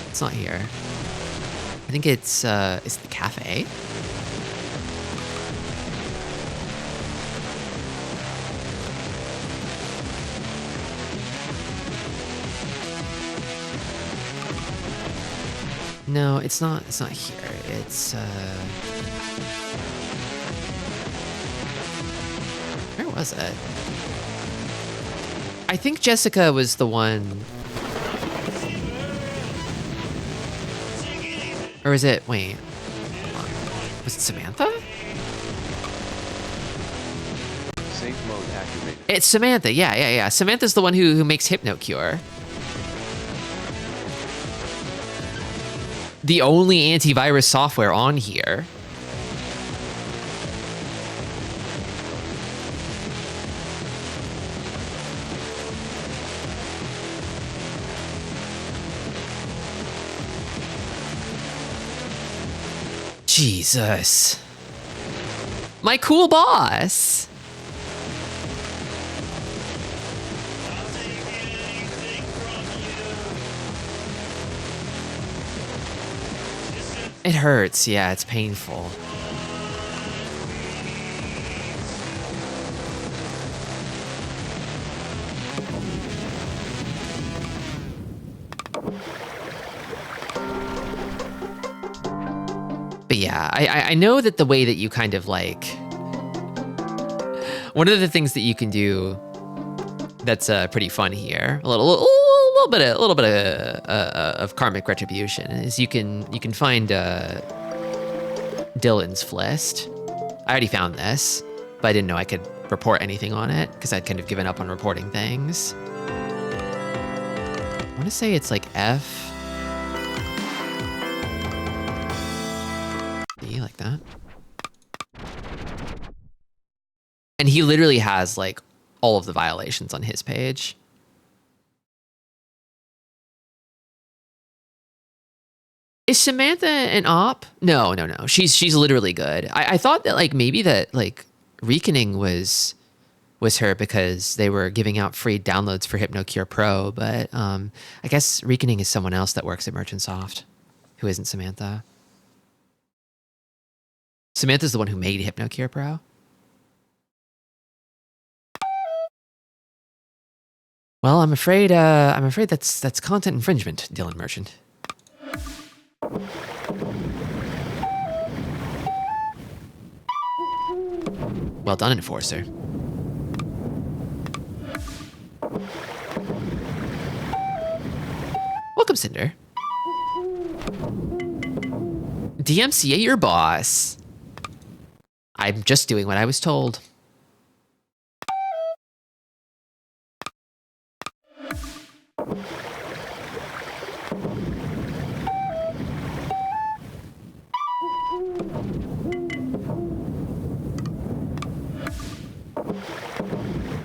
It's not here. I think it's the cafe. No, it's not here. It's where was it? I think Jessica was the one. Or was it, wait. Was it Samantha? Safe mode activated. It's Samantha, yeah. Samantha's the one who makes HypnoCure. The only antivirus software on here. Jesus. My cool boss. It hurts, yeah, it's painful. But yeah, I know that the way that you kind of like... One of the things that you can do that's pretty fun here, a little bit of karmic retribution, is you can find Dylan's list. I already found this, but I didn't know I could report anything on it because I'd kind of given up on reporting things. I want to say it's like F. E, like that. And he literally has like all of the violations on his page. Is Samantha an op? No. She's literally good. I thought that like maybe that like Reasoning was her because they were giving out free downloads for HypnoCure Pro, but I guess Reasoning is someone else that works at Merchant Soft who isn't Samantha. Samantha's the one who made HypnoCure Pro. Well, I'm afraid that's content infringement, Dylan Merchant. Well done, Enforcer. Welcome, Cinder. DMCA your boss. I'm just doing what I was told.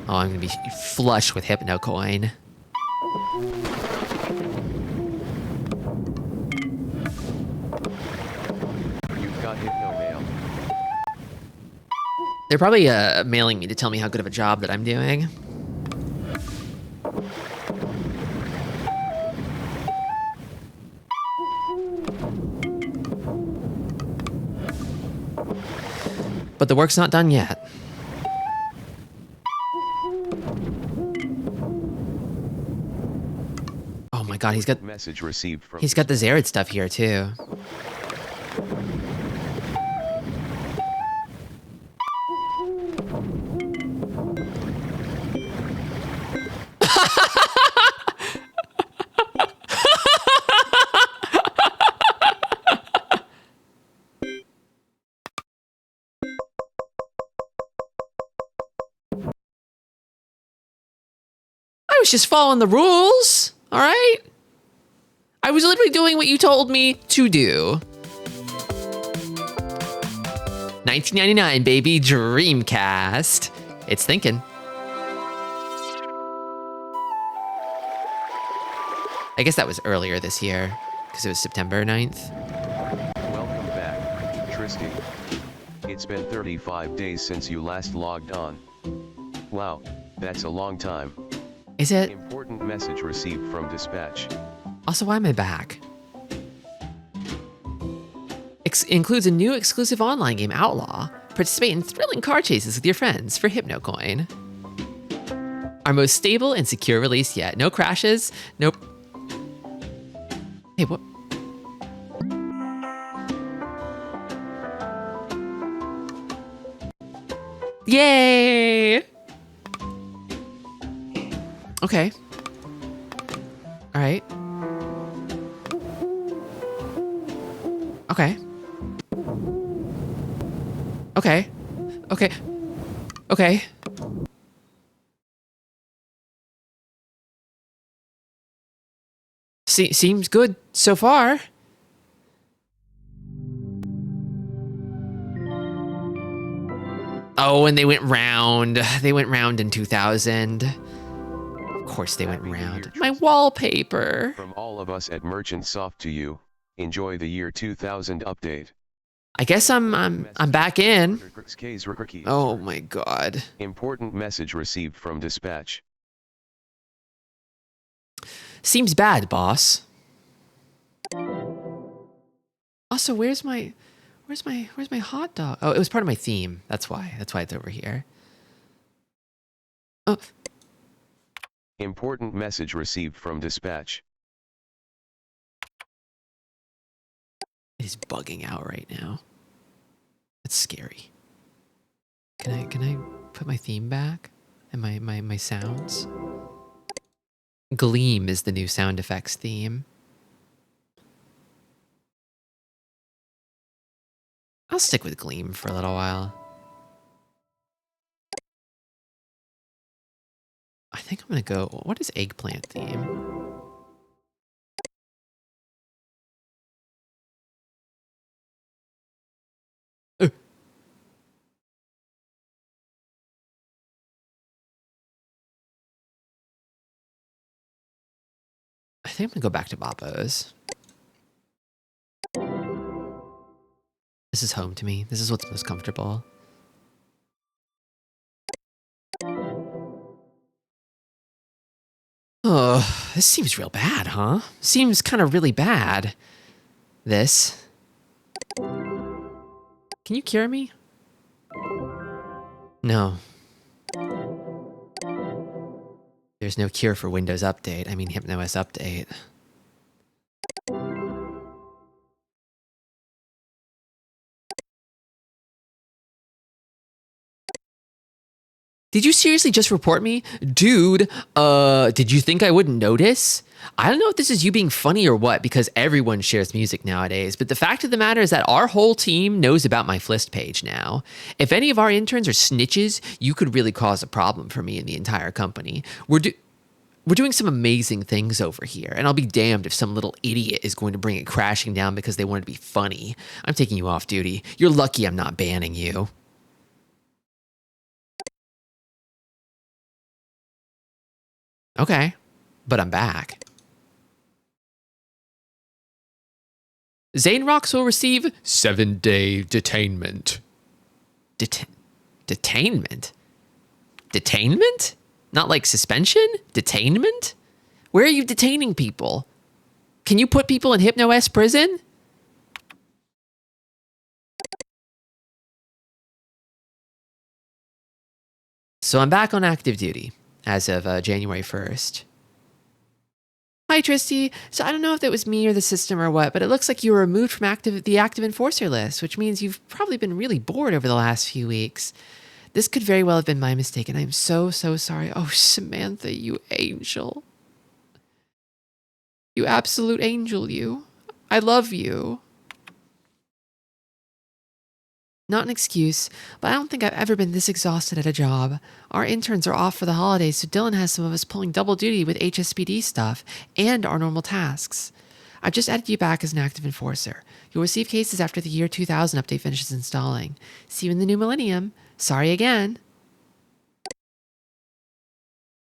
Oh, I'm gonna be flush with Hypnocoin. You've got Hypno Mail. They're probably mailing me to tell me how good of a job that I'm doing. But the work's not done yet. Oh my god, he's got Message received from the Zared stuff here too. I was just following the rules, all right? I was literally doing what you told me to do. 1999, baby, Dreamcast. It's thinking. I guess that was earlier this year, because it was September 9th. Welcome back, Tristi. It's been 35 days since you last logged on. Wow, that's a long time. Is it? Important message received from dispatch. Also, why am I back? Includes a new exclusive online game, Outlaw. Participate in thrilling car chases with your friends for Hypnocoin. Our most stable and secure release yet. No crashes, nope. Hey, what? Yay! Okay. All right. Okay. Okay. Okay. Okay. Seems good so far. Oh, and they went round. They went round in 2000. Of course they went Happy New round. Year, My Tristi. wallpaper. From all of us at Merchant Soft to you, enjoy the year 2000 update. I guess I'm back in. Oh Oh. my god. Important message received from dispatch. Seems bad, boss. Also, where's my hot dog? Oh, it was part of my theme. That's why. That's why it's over here. Oh, Important message received from dispatch. it is bugging out right now. It's scary. Can I put my theme back and my sounds? Gleam is the new sound effects theme. I'll stick with Gleam for a little while. I think I'm gonna go. What is eggplant theme? I think I'm gonna go back to Boppo's. This is home to me. This is what's most comfortable. Oh, this seems real bad, huh? Seems kind of really bad. This. Can you cure me? No. There's no cure for Windows Update. I mean, HypnoS Update. Did you seriously just report me? Dude, did you think I wouldn't notice? I don't know if this is you being funny or what, because everyone shares music nowadays, but the fact of the matter is that our whole team knows about my Flist page now. If any of our interns are snitches, you could really cause a problem for me and the entire company. We're doing some amazing things over here, and I'll be damned if some little idiot is going to bring it crashing down because they want to be funny. I'm taking you off duty. You're lucky I'm not banning you. Okay, but I'm back. Zane Rocks will receive 7-day detainment. Detainment? Detainment? Not like suspension? Detainment? Where are you detaining people? Can you put people in Hypno S prison? So I'm back on active duty as of January 1st. Hi, Tristi. So I don't know if it was me or the system or what, but it looks like you were removed from the active enforcer list, which means you've probably been really bored over the last few weeks. This could very well have been my mistake, and I'm so, so sorry. Oh, Samantha, you angel. You absolute angel, you. I love you. Not an excuse, but I don't think I've ever been this exhausted at a job. Our interns are off for the holidays, so Dylan has some of us pulling double duty with HSPD stuff and our normal tasks. I've just added you back as an active enforcer. You'll receive cases after the year 2000 update finishes installing. See you in the new millennium. Sorry again.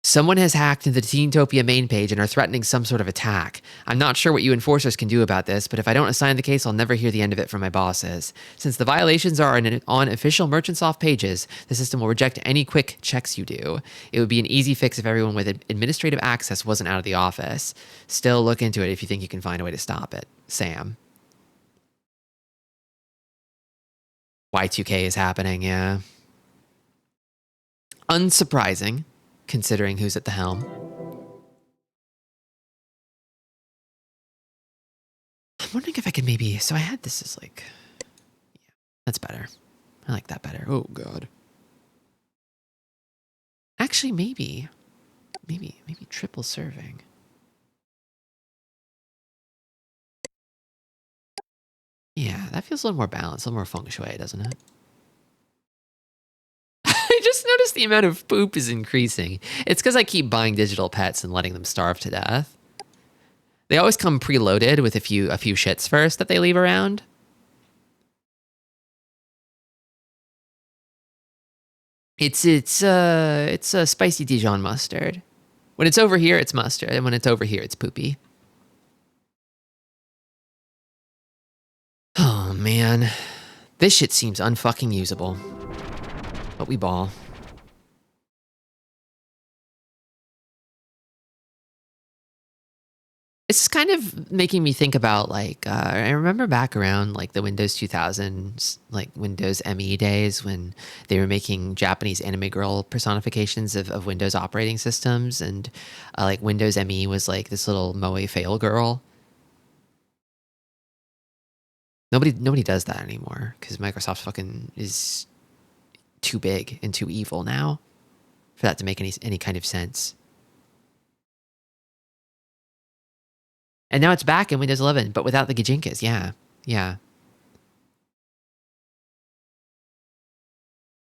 Someone has hacked into the Teentopia main page and are threatening some sort of attack. I'm not sure what you enforcers can do about this, but if I don't assign the case, I'll never hear the end of it from my bosses. Since the violations are on official Merchantsoft pages, the system will reject any quick checks you do. It would be an easy fix if everyone with administrative access wasn't out of the office. Still, look into it if you think you can find a way to stop it. Sam. Y2K is happening, yeah. Unsurprising, considering who's at the helm. I'm wondering if I could maybe... So I had this as like... Yeah, that's better. I like that better. Oh, God. Actually, maybe triple serving. Yeah, that feels a little more balanced, a little more feng shui, doesn't it? I just noticed the amount of poop is increasing. It's because I keep buying digital pets and letting them starve to death. They always come preloaded with a few shits first that they leave around. It's a spicy Dijon mustard. When it's over here, it's mustard, and when it's over here, it's poopy. Oh man, this shit seems unfucking usable. But we ball. It's kind of making me think about like, I remember back around like the Windows 2000s, like Windows ME days when they were making Japanese anime girl personifications of Windows operating systems. And like Windows ME was like this little moe fail girl. Nobody does that anymore because Microsoft fucking is too big and too evil now for that to make any kind of sense. And now it's back in Windows 11, but without the Gajinkas. Yeah.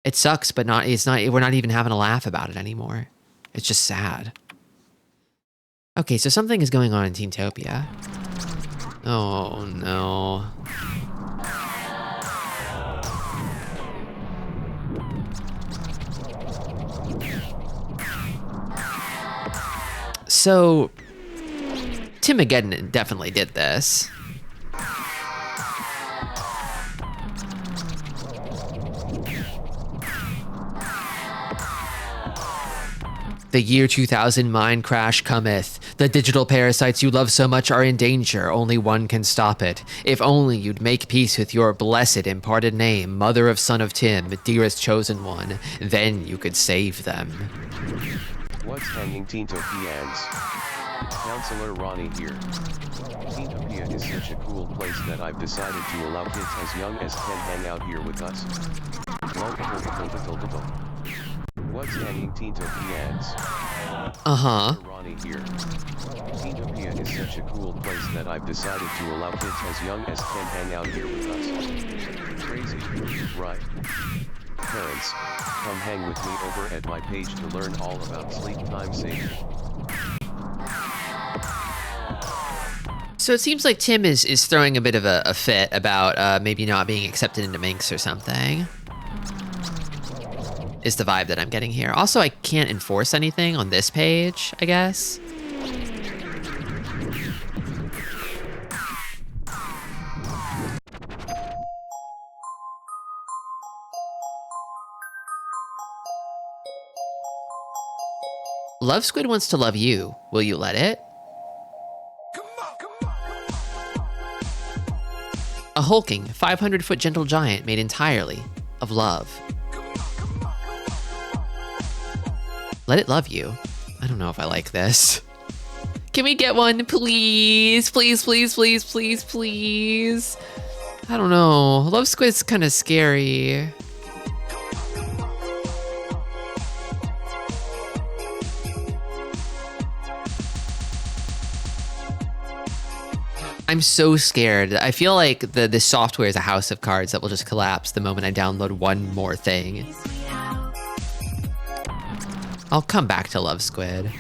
It sucks, but we're not even having a laugh about it anymore. It's just sad. Okay, so something is going on in Teentopia. Oh no. So, Timogeddon definitely did this. The year 2000 mine crash cometh. The digital parasites you love so much are in danger. Only one can stop it. If only you'd make peace with your blessed imparted name, mother of son of Tim, dearest chosen one, then you could save them. What's hanging Teentopians? Counselor Ronnie here. Teentopia is such a cool place that I've decided to allow kids as young as 10 hang out here with us. What's hanging Teentopians? Uh-huh. Ronnie here. Teentopia is such a cool place that I've decided to allow kids as young as 10 hang out here with us. Crazy, right? Parents, come hang with me over at my page to learn all about sleep time saving. So it seems like Tim is throwing a bit of a fit about maybe not being accepted into Minx or something. is the vibe that I'm getting here. Also, I can't enforce anything on this page, I guess. Love Squid wants to love you. Will you let it? A hulking, 500-foot gentle giant made entirely of love. Let it love you. I don't know if I like this. Can we get one, please? Please, please, please, please, please. I don't know. Love Squid's kind of scary. I'm so scared. I feel like this software is a house of cards that will just collapse the moment I download one more thing. I'll come back to Love Squid.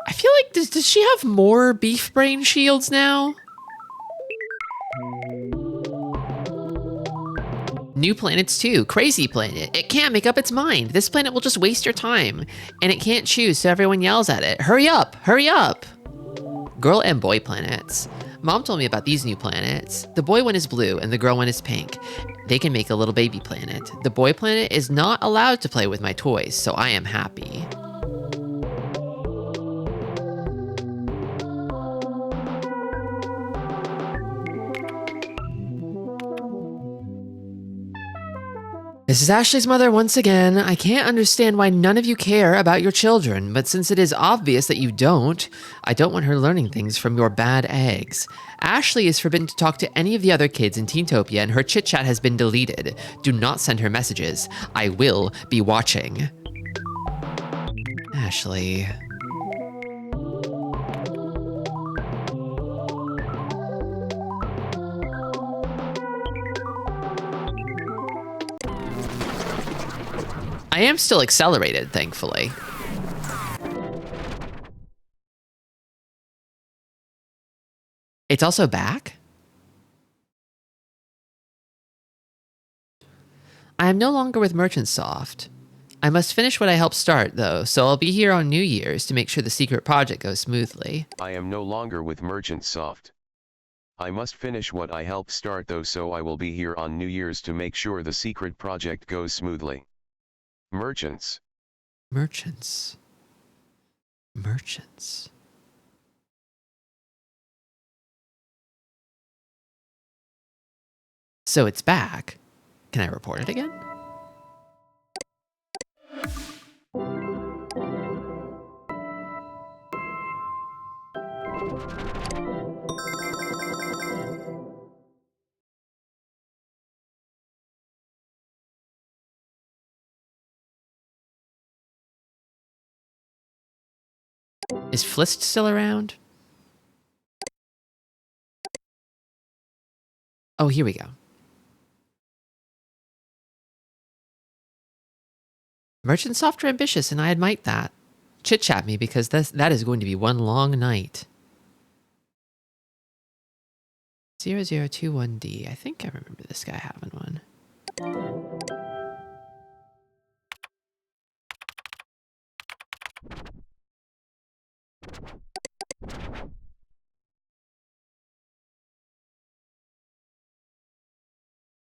I feel like, does she have more beef brain shields now? New planets too. Crazy planet. It can't make up its mind. This planet will just waste your time. And it can't choose, so everyone yells at it. Hurry up! Hurry up! Girl and boy planets. Mom told me about these new planets. The boy one is blue and the girl one is pink. They can make a little baby planet. The boy planet is not allowed to play with my toys, so I am happy. This is Ashley's mother once again. I can't understand why none of you care about your children, but since it is obvious that you don't, I don't want her learning things from your bad eggs. Ashley is forbidden to talk to any of the other kids in Teentopia, and her chit-chat has been deleted. Do not send her messages. I will be watching. Ashley. I am still accelerated, thankfully. It's also back? I am no longer with Merchant Soft. I must finish what I helped start, though, so I'll be here on New Year's to make sure the secret project goes smoothly. I am no longer with Merchant Soft. I must finish what I helped start, though, so I will be here on New Year's to make sure the secret project goes smoothly. Merchants. Merchants. Merchants. So it's back. Can I report it again? Is Flist still around? Oh, here we go. Merchant Soft are ambitious, and I admire that. Chit-chat me, because that is going to be one long night. 0021D. I think I remember this guy having one.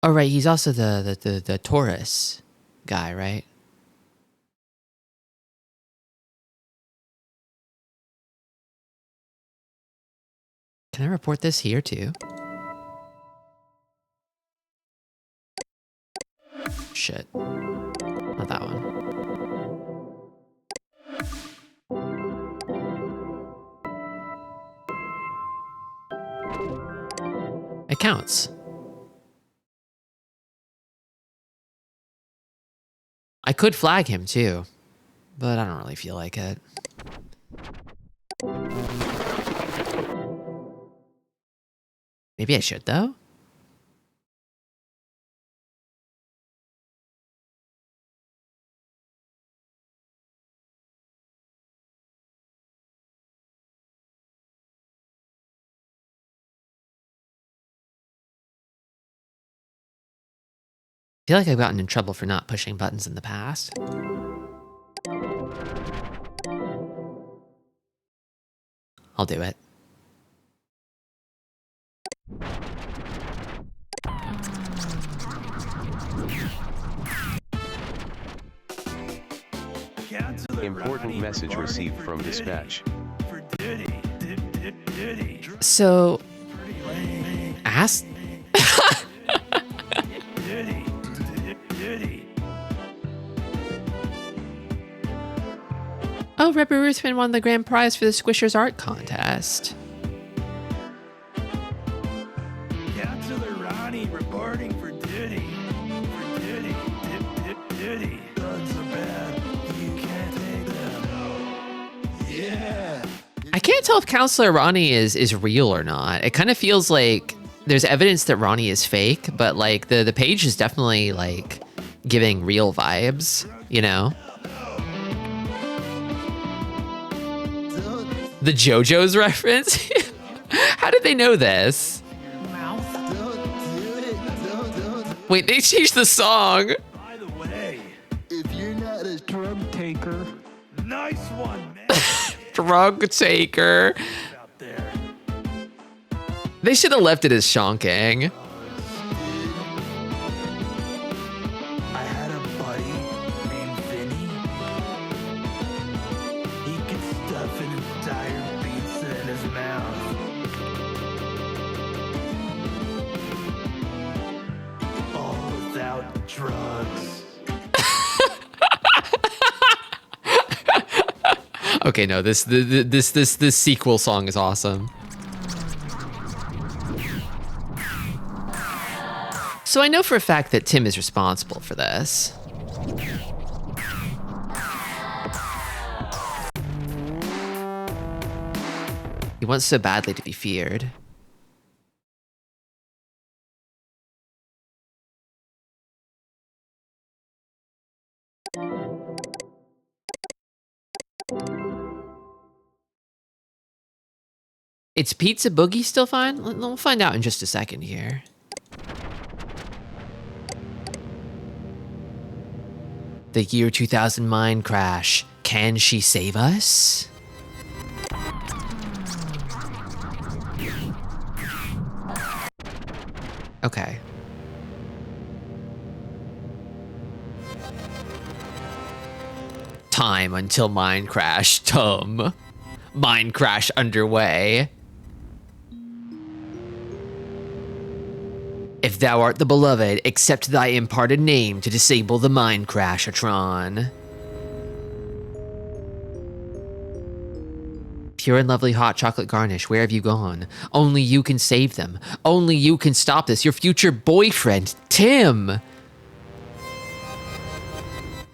Oh, right, he's also the Taurus guy, right? Can I report this here, too? Shit. Not that one. It counts. I could flag him, too. But I don't really feel like it. Maybe I should, though? feel like I've gotten in trouble for not pushing buttons in the past. I'll do it. Important message received from dispatch. So, ask. Oh, Rebbe Ruthven won the grand prize for the Squishers art contest. Counselor Ronnie reporting for duty. For duty. Duty. Guns are bad. You can't take them. Yeah. I can't tell if Counselor Ronnie is real or not. It kind of feels like there's evidence that Ronnie is fake, but like the page is definitely like giving real vibes, you know? The JoJo's reference? How did they know this? Wait, they changed the song. By the way, if you're not a drug taker, nice one, man. Drug taker. Out there. They should have left it as shonking. I had a buddy named Vinny. He could stuff an entire pizza in his mouth. All without drugs. Okay, no, this sequel song is awesome. So I know for a fact that Tim is responsible for this. He wants so badly to be feared. It's Pizza Boogie still fine? We'll find out in just a second here. The year 2000 mine crash. Can she save us? Okay. Time until mine crash. Mine crash underway. If thou art the beloved, accept thy imparted name to disable the mind crashatron. Pure and lovely hot chocolate garnish, where have you gone? Only you can save them. Only you can stop this. Your future boyfriend, Tim.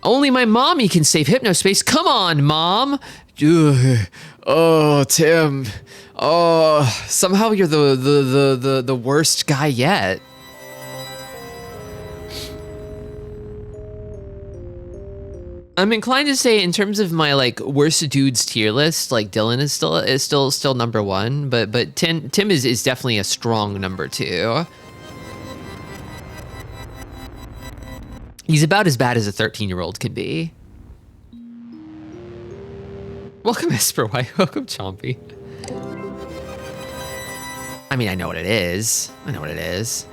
Only my mommy can save Hypnospace. Come on, Mom. Ugh. Oh, Tim. Oh, somehow you're the worst guy yet. I'm inclined to say, in terms of my like worst dudes tier list, like Dylan is still number one, but Tim is definitely a strong number two. He's about as bad as a 13-year-old can be. Welcome, Esper White. Welcome, Chompy. I mean, I know what it is. I know what it is.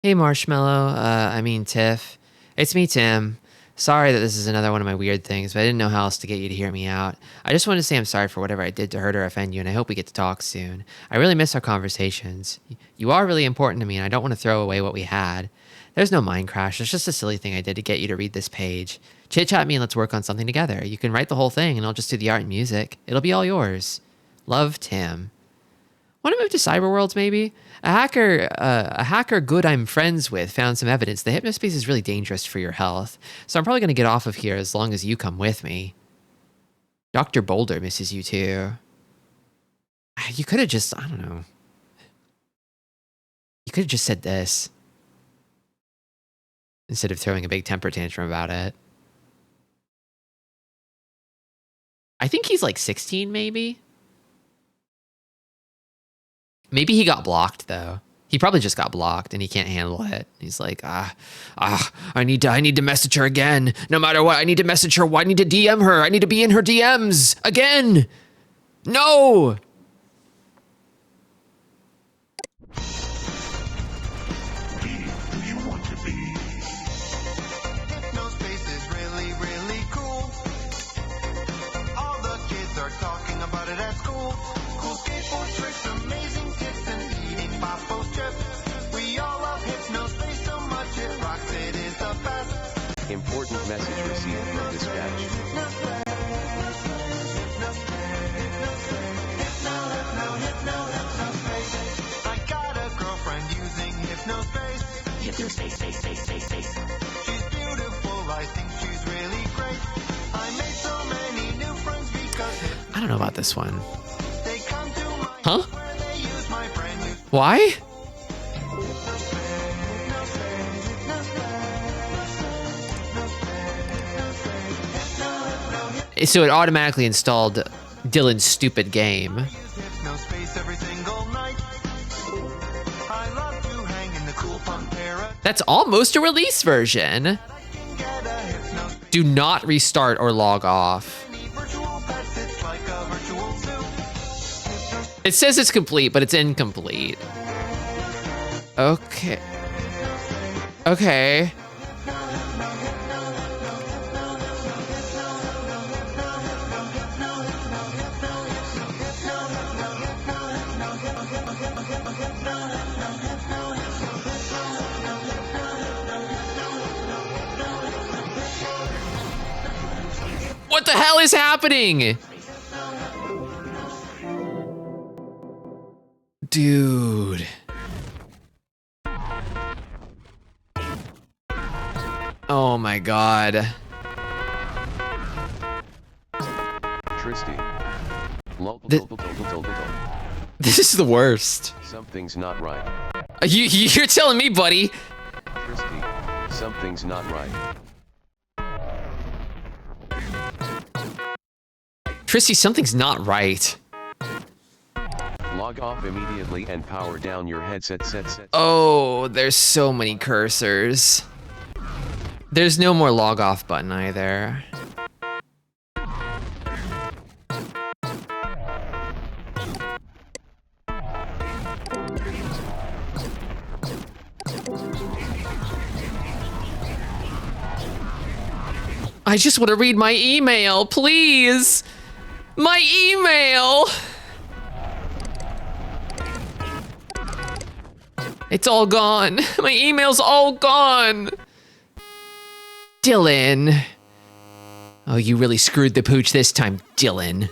Hey, Marshmallow. I mean, Tiff. It's me, Tim. Sorry that this is another one of my weird things, but I didn't know how else to get you to hear me out. I just wanted to say I'm sorry for whatever I did to hurt or offend you, and I hope we get to talk soon. I really miss our conversations. You are really important to me, and I don't want to throw away what we had. There's no mind crash. It's just a silly thing I did to get you to read this page. Chit-chat me and let's work on something together. You can write the whole thing, and I'll just do the art and music. It'll be all yours. Love, Tim. Want to move to Cyberworlds, maybe? A hacker good I'm friends with found some evidence the hypnospace is really dangerous for your health, so I'm probably going to get off of here as long as you come with me. Dr. Boulder misses you too. You could have just, I don't know. You could have just said this instead of throwing a big temper tantrum about it. I think he's like 16, maybe? Maybe he got blocked though. He probably just got blocked and he can't handle it. He's like, I need to message her again. No matter what, I need to message her. I need to DM her. I need to be in her DMs again. No. Hypnospace is really, really cool. All the kids are talking about it at school. Cool skateboard tricks, amazing tips, and eating Papo's chips. We all love Hypnospace so much it rocks, it is the best. Important message received from dispatch. I got a girlfriend using Hypnospace. She's beautiful, I think she's really great. I made so many new friends because I don't know about this one. they come to my Huh? where they use my brand new Why? So it automatically installed Dylan's stupid game. Hypnospace every single night. I love to hang in the cool Pantera. That's almost a release version. Get a Hypnospace. Do not restart or log off. Any virtual pets, it's like a virtual zoo. It says it's complete, but it's incomplete. Okay. Okay. What the hell is happening? Dude. Oh my god. Tristi. This is the worst. Something's not right. You're telling me, buddy. Tristi. Something's not right. Tristi, something's not right. Log off immediately and power down your headset. Oh, there's so many cursors. There's no more log off button either. I just want to read my email, please. My email. It's all gone. My email's all gone. Dylan. Oh, you really screwed the pooch this time, Dylan.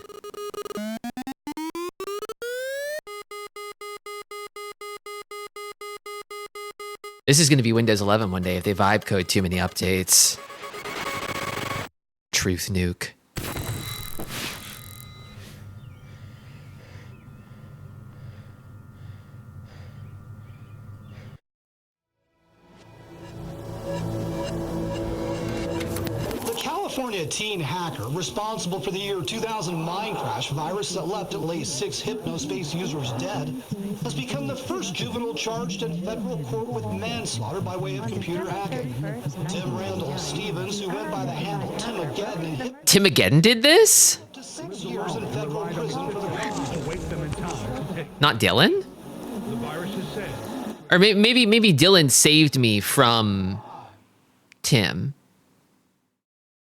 This is going to be Windows 11 one day if they vibe code too many updates. Truth nuke. The California teen hacker responsible for the year 2000 mine crash virus that left at least 6 Hypnospace users dead has become the first juvenile charged in federal court with manslaughter by way of computer hacking. Tim Randall Stevens, who went by the handle Timageddon, and Timageddon did this? to 6 years in federal prison for the crime. Not Dylan? Or maybe Dylan saved me from Tim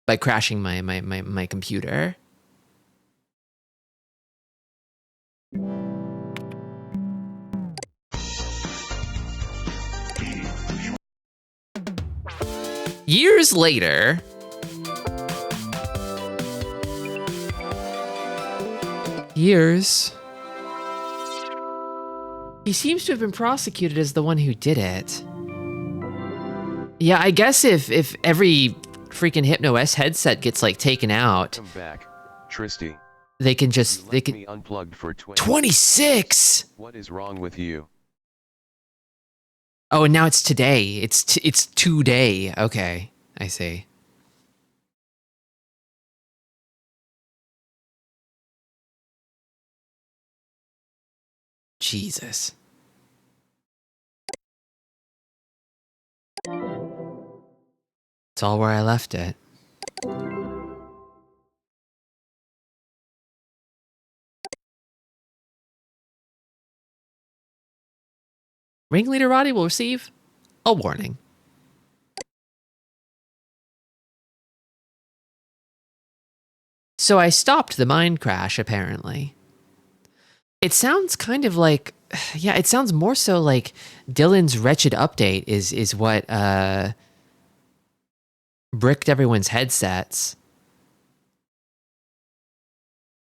by crashing my computer. Years later, he seems to have been prosecuted as the one who did it. Yeah, I guess if every freaking HypnoS headset gets like taken out, Come back, Tristi. they can Me unplugged for 26. What is wrong with you? Oh, and now it's today. It's today. Okay, I see. Jesus. It's all where I left it. Ringleader Roddy will receive a warning. So I stopped the mind crash, apparently. It sounds kind of like, yeah, it sounds more so like Dylan's wretched update is what bricked everyone's headsets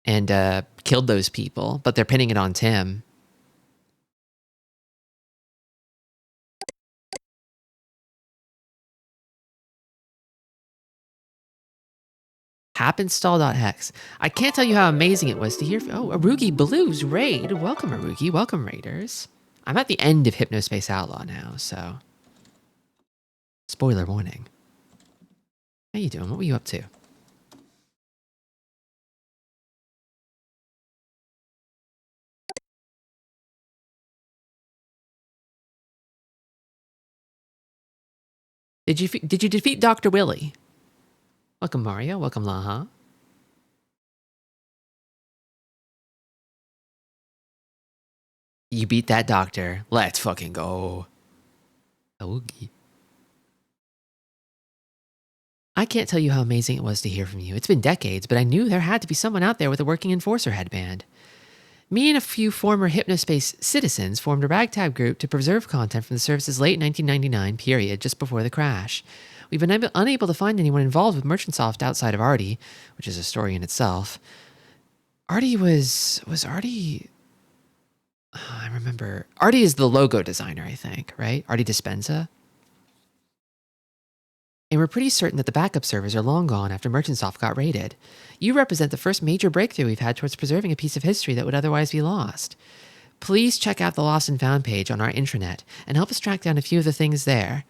and killed those people, but they're pinning it on Tim. Hapinstall.hex. I can't tell you how amazing it was to hear. Oh, Arugi Blues raid. Welcome, Arugi. Welcome, Raiders. I'm at the end of Hypnospace Outlaw now, so. Spoiler warning. How you doing? What were you up to? Did you defeat Dr. Willie? Welcome, Mario. Welcome, Laha. You beat that doctor. Let's fucking go. Oogie. I can't tell you how amazing it was to hear from you. It's been decades, but I knew there had to be someone out there with a working enforcer headband. Me and a few former Hypnospace citizens formed a ragtag group to preserve content from the service's late 1999 period, just before the crash. We've been unable to find anyone involved with Merchantsoft outside of Artie, which is a story in itself. Artie was Artie... I remember. Artie is the logo designer, I think, right? Artie Dispenza? And we're pretty certain that the backup servers are long gone after Merchantsoft got raided. You represent the first major breakthrough we've had towards preserving a piece of history that would otherwise be lost. Please check out the Lost and Found page on our intranet and help us track down a few of the things there.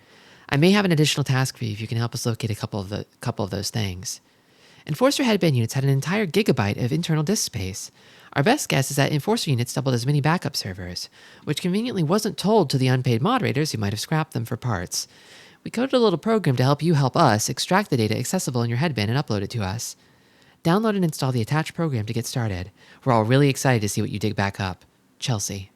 I may have an additional task for you if you can help us locate a couple of those things. Enforcer headband units had an entire gigabyte of internal disk space. Our best guess is that Enforcer units doubled as many backup servers, which conveniently wasn't told to the unpaid moderators who might have scrapped them for parts. We coded a little program to help you help us extract the data accessible in your headband and upload it to us. Download and install the attached program to get started. We're all really excited to see what you dig back up. Chelsea.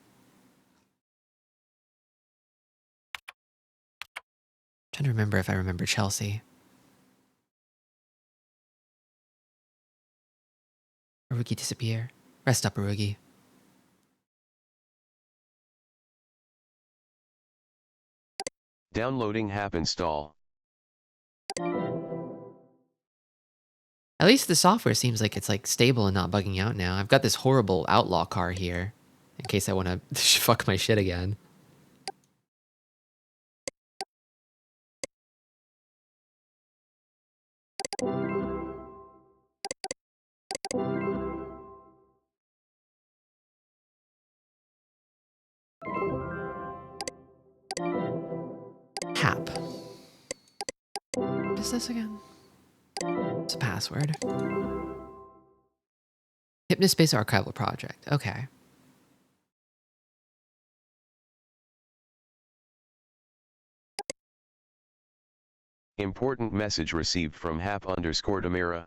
Trying to remember if I remember Chelsea. Arugi disappear. Rest up, Arugi. Downloading Hapinstall. At least the software seems like it's like stable and not bugging out now. I've got this horrible outlaw car here in case I want to fuck my shit again. Hap. What is this again? It's a password. Hypnospace Archival Project. Okay. Important message received from Hap_Tamara.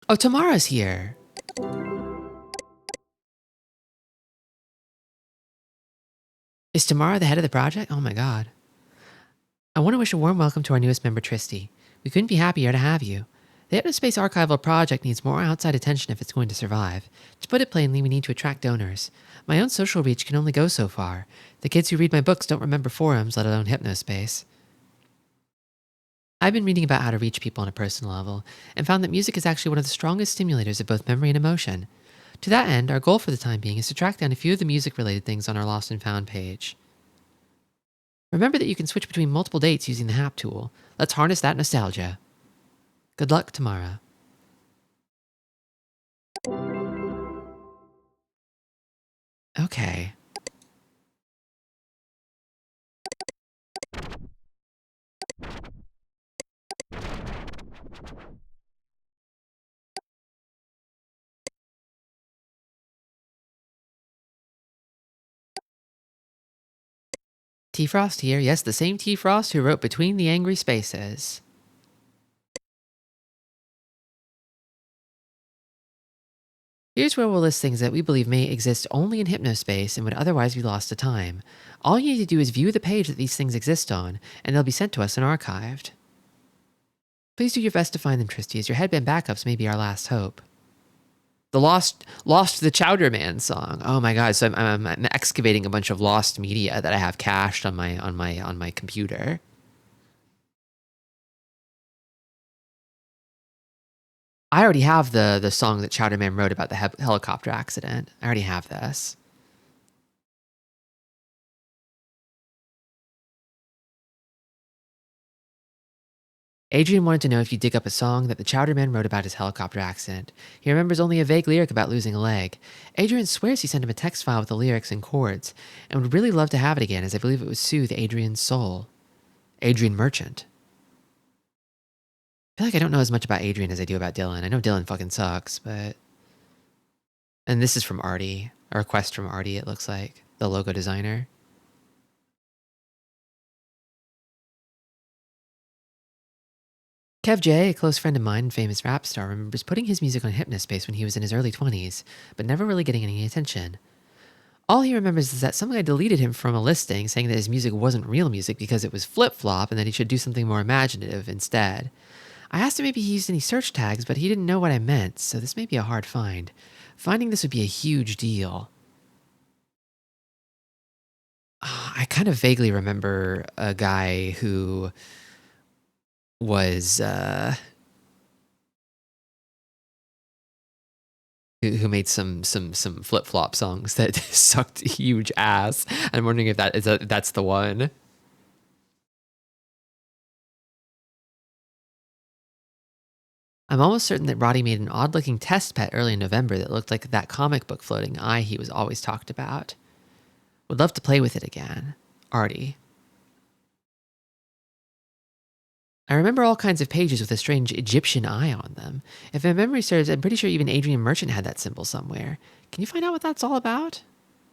Oh, Tamara's here. Is Tamara the head of the project? Oh my god. I want to wish a warm welcome to our newest member, Tristi. We couldn't be happier to have you. The Hypnospace Archival Project needs more outside attention if it's going to survive. To put it plainly, we need to attract donors. My own social reach can only go so far. The kids who read my books don't remember forums, let alone Hypnospace. I've been reading about how to reach people on a personal level, and found that music is actually one of the strongest stimulators of both memory and emotion. To that end, our goal for the time being is to track down a few of the music-related things on our Lost and Found page. Remember that you can switch between multiple dates using the Hap tool. Let's harness that nostalgia. Good luck, Tamara. Okay. T. Frost here. Yes, the same T. Frost who wrote Between the Angry Spaces. Here's where we'll list things that we believe may exist only in Hypnospace and would otherwise be lost to time. All you need to do is view the page that these things exist on, and they'll be sent to us and archived. Please do your best to find them, Tristi, as your headband backups may be our last hope. The Lost the Chowder Man song. Oh my god! So I'm excavating a bunch of lost media that I have cached on my computer. I already have the song that Chowder Man wrote about the helicopter accident. I already have this. Adrian wanted to know if you dig up a song that the Chowder Man wrote about his helicopter accident. He remembers only a vague lyric about losing a leg. Adrian swears he sent him a text file with the lyrics and chords, and would really love to have it again, as I believe it would soothe Adrian's soul. Adrian Merchant. I feel like I don't know as much about Adrian as I do about Dylan. I know Dylan fucking sucks, but... And this is from Artie. A request from Artie, it looks like. The logo designer. Kev J, a close friend of mine and famous rap star, remembers putting his music on Hypnospace when he was in his early 20s, but never really getting any attention. All he remembers is that some guy deleted him from a listing saying that his music wasn't real music because it was flip-flop and that he should do something more imaginative instead. I asked him if he used any search tags, but he didn't know what I meant, so this may be a hard find. Finding this would be a huge deal. I kind of vaguely remember a guy who was who made some flip-flop songs that sucked huge ass. I'm wondering if that's the one. I'm almost certain that Roddy made an odd-looking test pet early in November that looked like that comic book floating eye he was always talked about. Would love to play with it again. Artie. I remember all kinds of pages with a strange Egyptian eye on them. If my memory serves, I'm pretty sure even Adrian Merchant had that symbol somewhere. Can you find out what that's all about?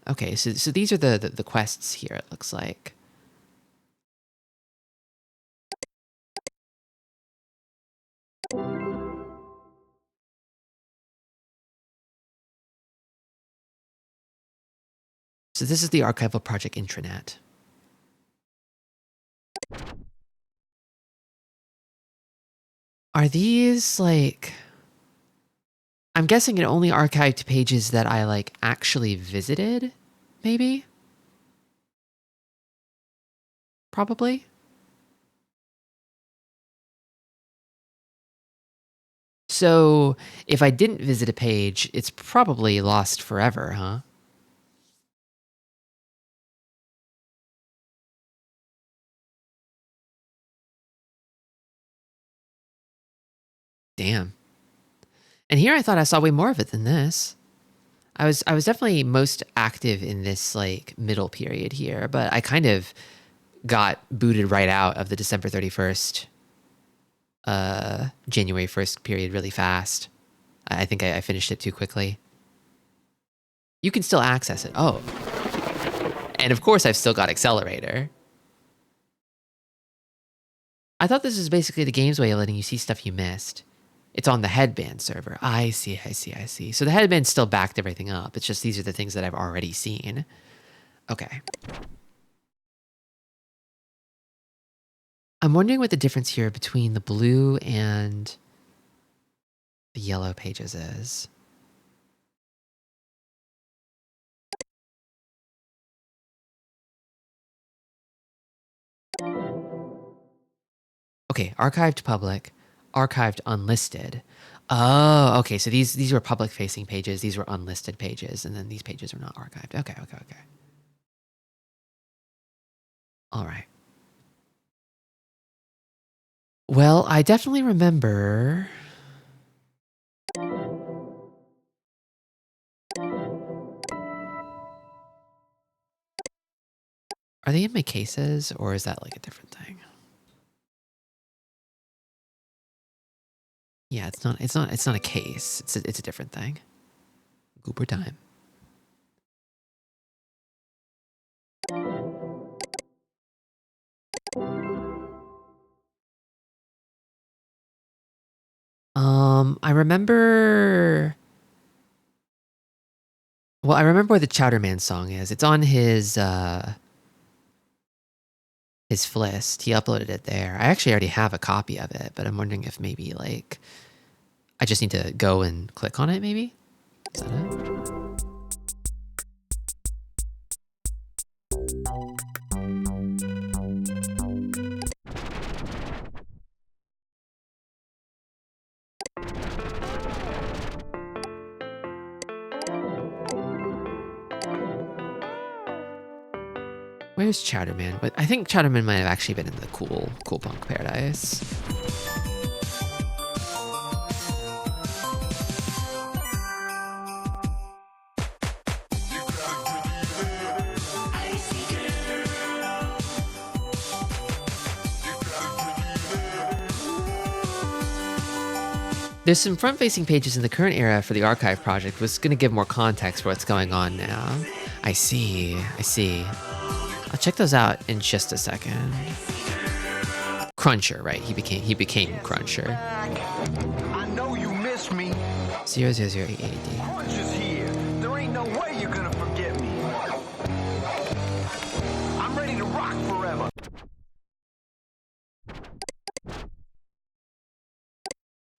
Okay, so these are the quests here, it looks like. So this is the archival project intranet. Are these like... I'm guessing it only archived pages that I like actually visited, maybe? Probably? So if I didn't visit a page, it's probably lost forever, huh? Damn. And here I thought I saw way more of it than this. I was definitely most active in this like middle period here, but I kind of got booted right out of the December 31st, January 1st period really fast. I think I finished it too quickly. You can still access it. Oh. And of course I've still got Accelerator. I thought this was basically the game's way of letting you see stuff you missed. It's on the headband server. I see. So the headband still backed everything up. It's just these are the things that I've already seen. Okay. I'm wondering what the difference here between the blue and the yellow pages is. Okay, archived public, archived unlisted. Oh, okay, so these were public-facing pages, these were unlisted pages, and then these pages are not archived. Okay. All right. Well, I definitely remember... Are they in my cases, or is that like a different thing? Yeah, it's not a case. It's a different thing. Goober time. I remember. Well, I remember where the Chowderman song is. It's on his Flist. He uploaded it there. I actually already have a copy of it, but I'm wondering if maybe like I just need to go and click on it. Maybe is that it? Where's Chowderman? But I think Chowderman might have actually been in the cool punk paradise. There's some front-facing pages in the current era for the archive project, was going to give more context for what's going on now. I see. I'll check those out in just a second. Cruncher, right? He became Cruncher. I know you miss me. 00080. Crunch is here. There ain't no way you're gonna forget me. I'm ready to rock forever.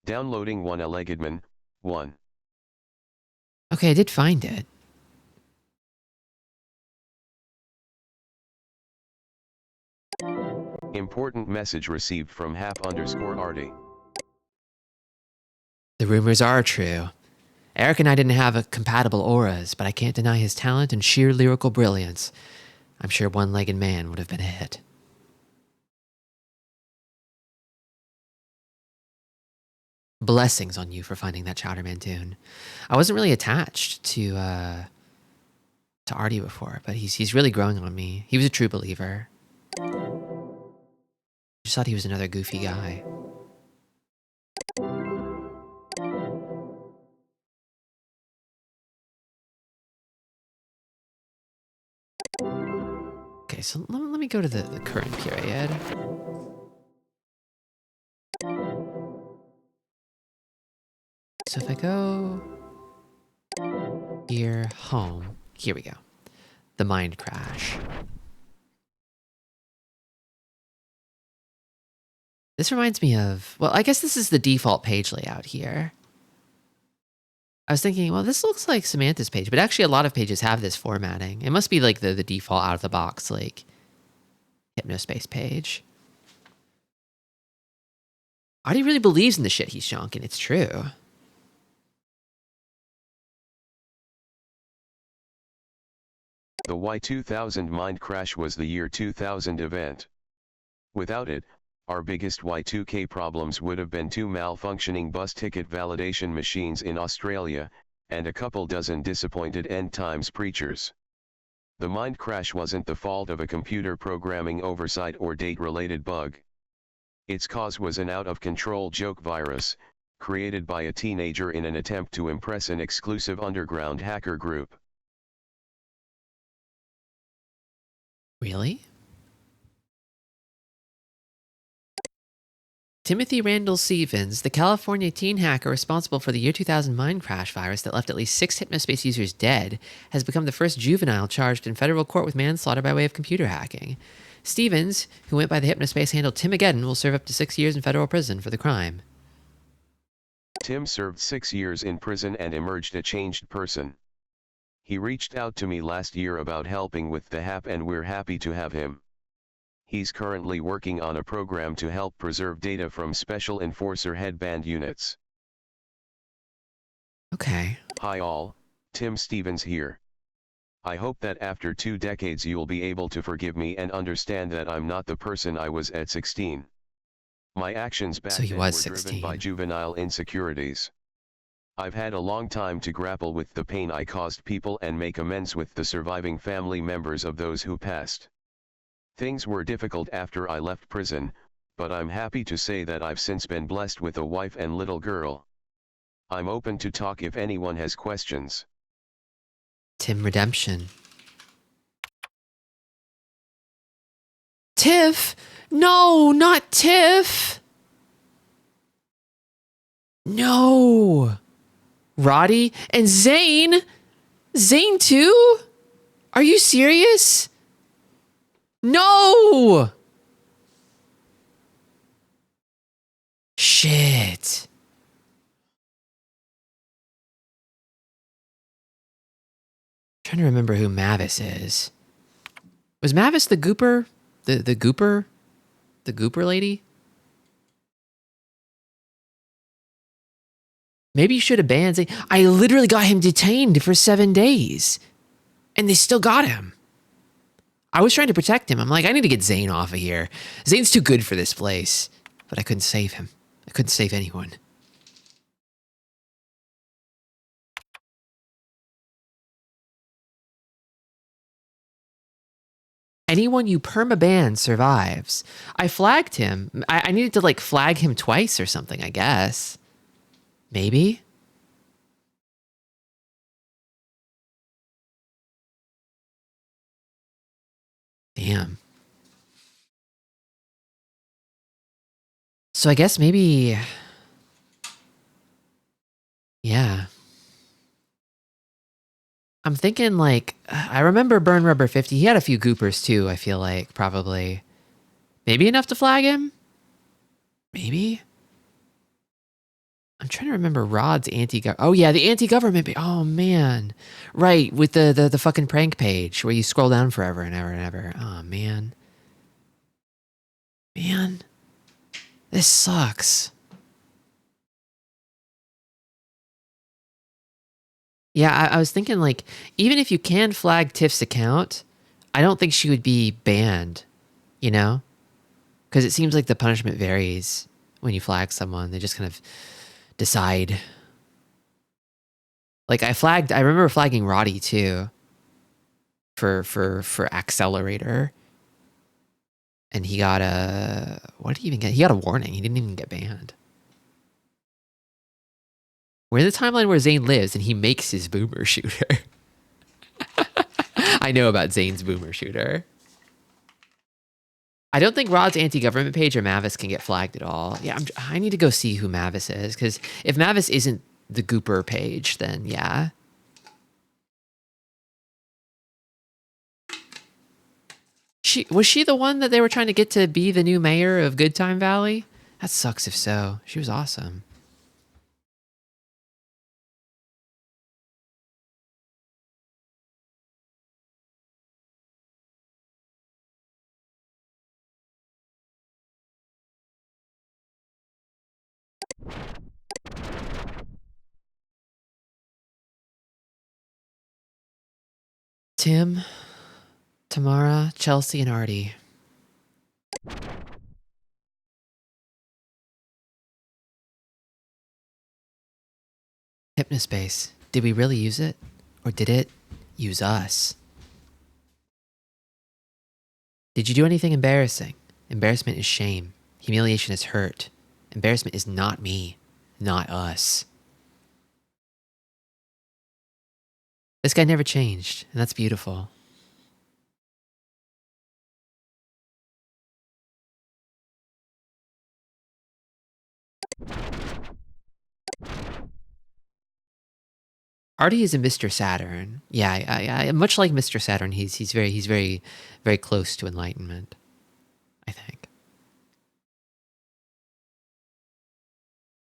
Downloading one Elegedman, 1. Okay, I did find it. Important message received from hap_arty. The rumors are true. Eric and I didn't have compatible auras, but I can't deny his talent and sheer lyrical brilliance. I'm sure One-Legged Man would have been a hit. Blessings on you for finding that Chowderman tune. I wasn't really attached to Artie before, but he's really growing on me. He was a true believer. Just thought he was another goofy guy. Okay, so let me go to the current period. So if I go here, home, here we go. The mind crash. This reminds me of, well, I guess this is the default page layout here. I was thinking, well, this looks like Samantha's page, but actually a lot of pages have this formatting. It must be like the default out of the box, like Hypnospace page. Artie really believes in the shit he's shonking. It's true. The Y2000 mind crash was the year 2000 event. Without it, our biggest Y2K problems would have been 2 malfunctioning bus ticket validation machines in Australia, and a couple dozen disappointed end times preachers. The mind crash wasn't the fault of a computer programming oversight or date-related bug. Its cause was an out-of-control joke virus, created by a teenager in an attempt to impress an exclusive underground hacker group. Really? Timothy Randall Stevens, the California teen hacker responsible for the year 2000 mind crash virus that left at least 6 Hypnospace users dead, has become the first juvenile charged in federal court with manslaughter by way of computer hacking. Stevens, who went by the Hypnospace handle Timageddon, will serve up to 6 years in federal prison for the crime. Tim served 6 years in prison and emerged a changed person. He reached out to me last year about helping with the HAP, and we're happy to have him. He's currently working on a program to help preserve data from Special Enforcer headband units. Okay. Hi all, Tim Stevens here. I hope that after 2 decades you'll be able to forgive me and understand that I'm not the person I was at 16. My actions back So he then was were 16. driven by juvenile insecurities. I've had a long time to grapple with the pain I caused people and make amends with the surviving family members of those who passed. Things were difficult after I left prison, but I'm happy to say that I've since been blessed with a wife and little girl. I'm open to talk if anyone has questions. Tim Redemption. Tiff! No, not Tiff! No. Roddy and Zane? Zane too? Are you serious? No! Shit. Trying to remember who Mavis is. Was Mavis the Gooper? The Gooper? The Gooper lady? Maybe you should have banned Zane. I literally got him detained for 7 days. And they still got him. I was trying to protect him. I'm like, I need to get Zane off of here. Zane's too good for this place. But I couldn't save him. I couldn't save anyone. Anyone you permaban survives. I flagged him. I needed to like flag him twice or something, I guess. Maybe? Damn. So I guess maybe... Yeah. I'm thinking like... I remember Burn Rubber 50. He had a few goopers too, I feel like, probably. Maybe enough to flag him? Maybe? I'm trying to remember Rod's anti-government... Oh yeah, the anti-government... Oh man. Right, with the fucking prank page where you scroll down forever and ever and ever. Oh man. Man. This sucks. Yeah, I was thinking like, even if you can flag Tiff's account, I don't think she would be banned, you know? Because it seems like the punishment varies when you flag someone. They just kind of decide. Like I remember flagging Roddy too for Accelerator. And he got what did he even get? He got a warning. He didn't even get banned. We're in the timeline where Zane lives and he makes his boomer shooter. I know about Zane's boomer shooter. I don't think Rod's anti-government page or Mavis can get flagged at all. Yeah, I need to go see who Mavis is, because if Mavis isn't the Gooper page, then yeah. Was she the one that they were trying to get to be the new mayor of Good Time Valley? That sucks if so. She was awesome. Tim, Tamara, Chelsea, and Artie. Hypnospace. Did we really use it? Or did it use us? Did you do anything embarrassing? Embarrassment is shame. Humiliation is hurt. Embarrassment is not me, not us. This guy never changed, and that's beautiful. Artie is a Mr. Saturn. Yeah, I much like Mr. Saturn, he's very close to enlightenment, I think.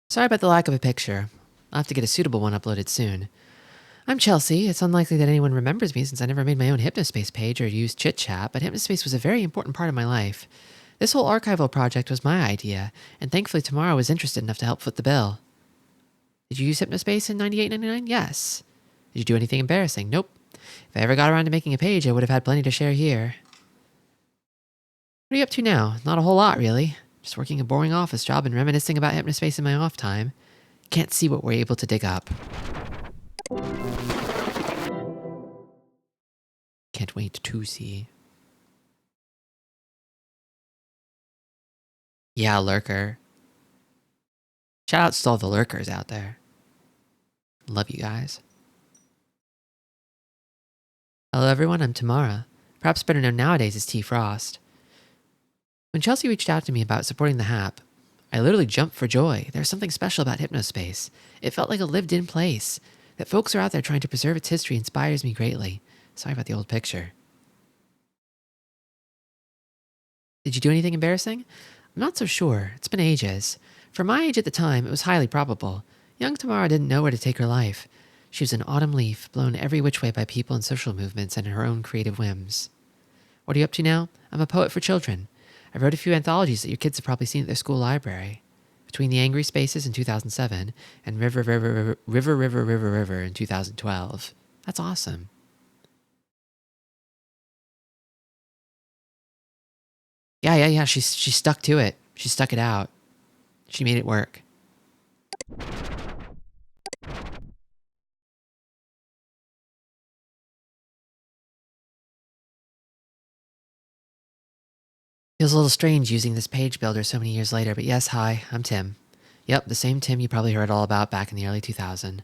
Sorry about the lack of a picture. I'll have to get a suitable one uploaded soon. I'm Chelsea. It's unlikely that anyone remembers me since I never made my own Hypnospace page or used chit-chat, but Hypnospace was a very important part of my life. This whole archival project was my idea, and thankfully Tamara was interested enough to help foot the bill. Did you use Hypnospace in 98.99? Yes. Did you do anything embarrassing? Nope. If I ever got around to making a page, I would have had plenty to share here. What are you up to now? Not a whole lot, really. Just working a boring office job and reminiscing about Hypnospace in my off time. Can't see what we're able to dig up. Can't wait to see. Yeah, lurker. Shoutouts to all the lurkers out there. Love you guys. Hello everyone, I'm Tamara. Perhaps better known nowadays as T. Frost. When Chelsea reached out to me about supporting the HAP, I literally jumped for joy. There's something special about Hypnospace. It felt like a lived-in place. That folks are out there trying to preserve its history inspires me greatly. Sorry about the old picture. Did you do anything embarrassing? I'm not so sure. It's been ages. For my age at the time, it was highly probable. Young Tamara didn't know where to take her life. She was an autumn leaf, blown every which way by people and social movements and her own creative whims. What are you up to now? I'm a poet for children. I wrote a few anthologies that your kids have probably seen at their school library. Between the Angry Spaces in 2007 and River in 2012. That's awesome. Yeah. She stuck to it. She stuck it out. She made it work. Feels a little strange using this page builder so many years later, but yes, hi, I'm Tim. Yep, the same Tim you probably heard all about back in the early 2000s.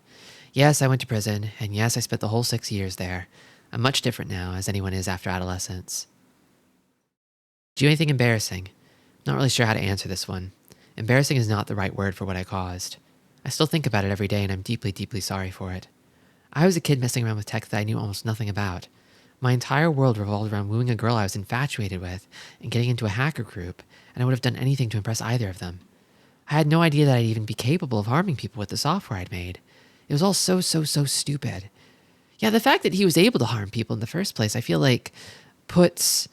Yes, I went to prison, and yes, I spent the whole 6 years there. I'm much different now, as anyone is after adolescence. Do you do anything embarrassing? Not really sure how to answer this one. Embarrassing is not the right word for what I caused. I still think about it every day, and I'm deeply, deeply sorry for it. I was a kid messing around with tech that I knew almost nothing about. My entire world revolved around wooing a girl I was infatuated with and getting into a hacker group, and I would have done anything to impress either of them. I had no idea that I'd even be capable of harming people with the software I'd made. It was all so stupid. Yeah, the fact that he was able to harm people in the first place, I feel like puts...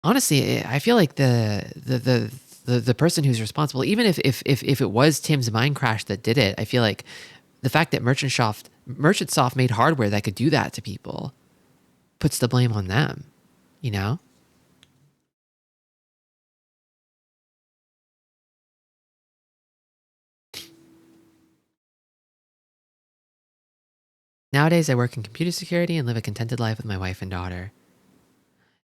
Honestly, I feel like the person who's responsible, even if it was Tim's mind crash that did it, I feel like the fact that Merchantsoft made hardware that could do that to people puts the blame on them, you know? Nowadays, I work in computer security and live a contented life with my wife and daughter.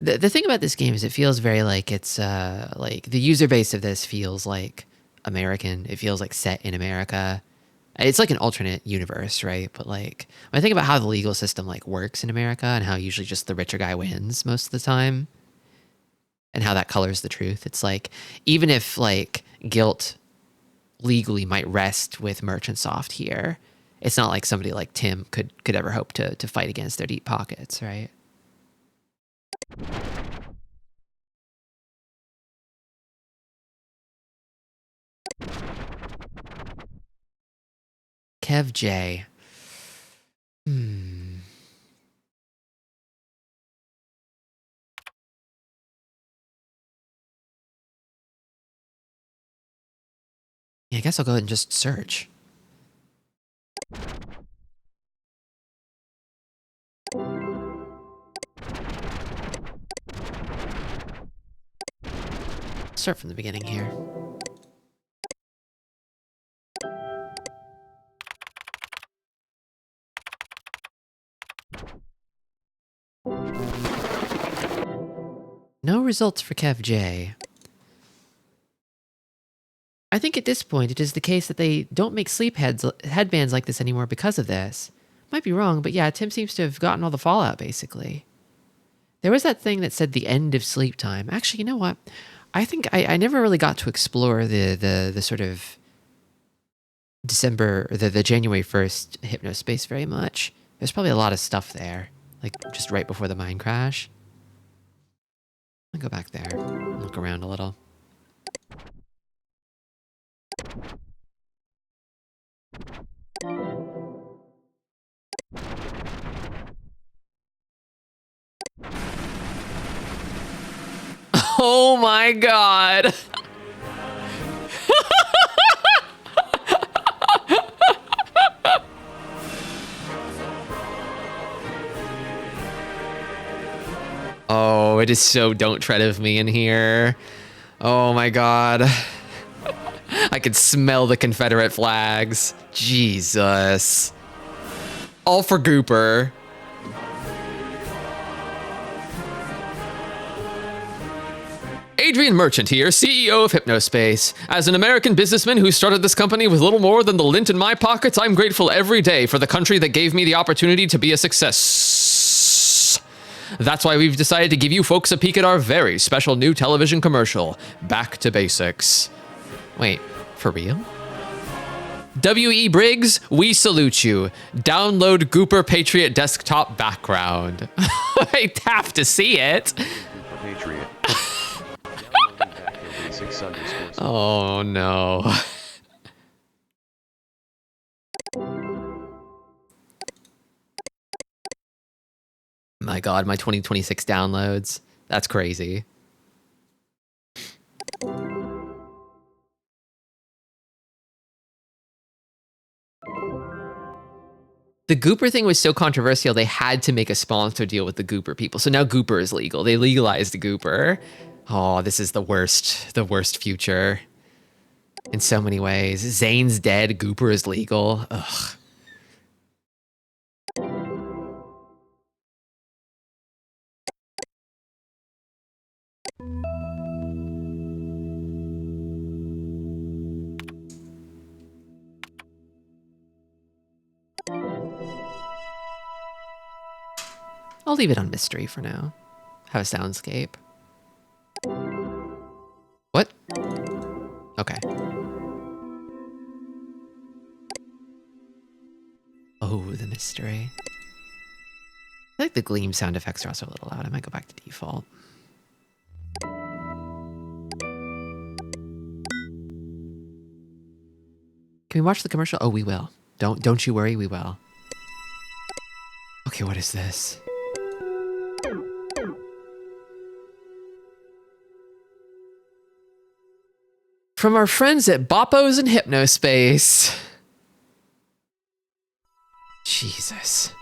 The thing about this game is it feels very like it's, like the user base of this feels like American. It feels like set in America. It's like an alternate universe, right? But like, when I think about how the legal system like works in America and how usually just the richer guy wins most of the time and how that colors the truth, it's like, even if like guilt legally might rest with Merchantsoft here, it's not like somebody like Tim could ever hope to fight against their deep pockets, right? Kev J. Yeah, I guess I'll go ahead and just search. Start from the beginning here. No results for Kev J. I think at this point it is the case that they don't make sleep headbands like this anymore because of this. Might be wrong, but yeah, Tim seems to have gotten all the fallout, basically. There was that thing that said the end of sleep time. Actually, you know what? I think I never really got to explore the sort of the January 1st Hypnospace very much. There's probably a lot of stuff there, like just right before the mind crash. I'll go back there and look around a little. Oh my god! Oh, it is so don't tread of me in here. Oh my god. I could smell the Confederate flags. Jesus. All for Gooper. Adrian Merchant here, CEO of Hypnospace. As an American businessman who started this company with little more than the lint in my pockets, I'm grateful every day for the country that gave me the opportunity to be a success. That's why we've decided to give you folks a peek at our very special new television commercial, Back to Basics. Wait, for real? W.E. Briggs, we salute you. Download Gooper Patriot desktop background. I have to see it. Patriot. Downloading Back to Basics _ Oh no. My God, my 2026 downloads. That's crazy. The Gooper thing was so controversial, they had to make a sponsor deal with the Gooper people. So now Gooper is legal. They legalized the Gooper. Oh, this is the worst future in so many ways. Zane's dead. Gooper is legal. Ugh. I'll leave it on mystery for now. Have a soundscape. What? Okay. Oh, the mystery. I like the gleam sound effects are also a little loud. I might go back to default. Can we watch the commercial? Oh, we will. Don't you worry, we will. Okay, what is this? From our friends at Boppos and Hypnospace. Jesus.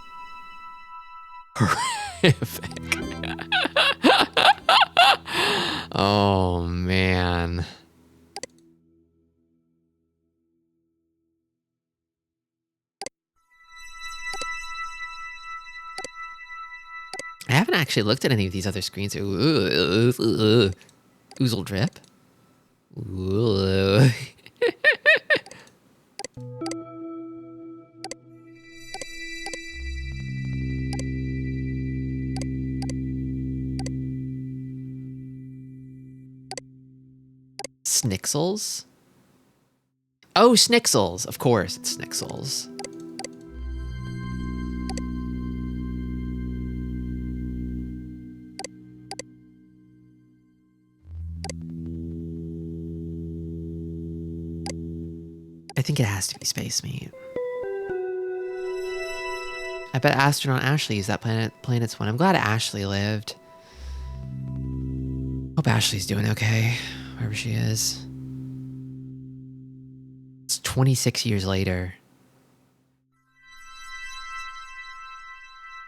Horrific. Oh, man. I haven't actually looked at any of these other screens. Oozle drip. Ooh. Snixels? Oh, Snixels. Of course, it's Snixels. I think it has to be Space Meat. I bet Astronaut Ashley is that planet's one. I'm glad Ashley lived. Hope Ashley's doing okay, wherever she is. It's 26 years later.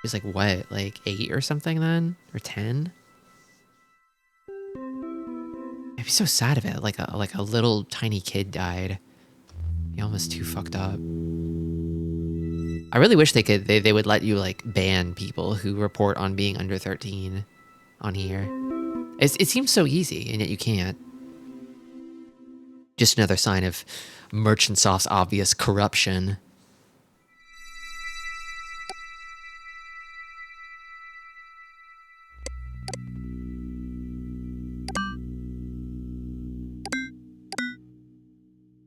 She's like, what, like 8 or something then? Or 10? I'd be so sad of it. Like a little tiny kid died. He almost too fucked up. I really wish they would let you like ban people who report on being under 13 on here. It seems so easy, and yet you can't. Just another sign of Merchant Soft's obvious corruption.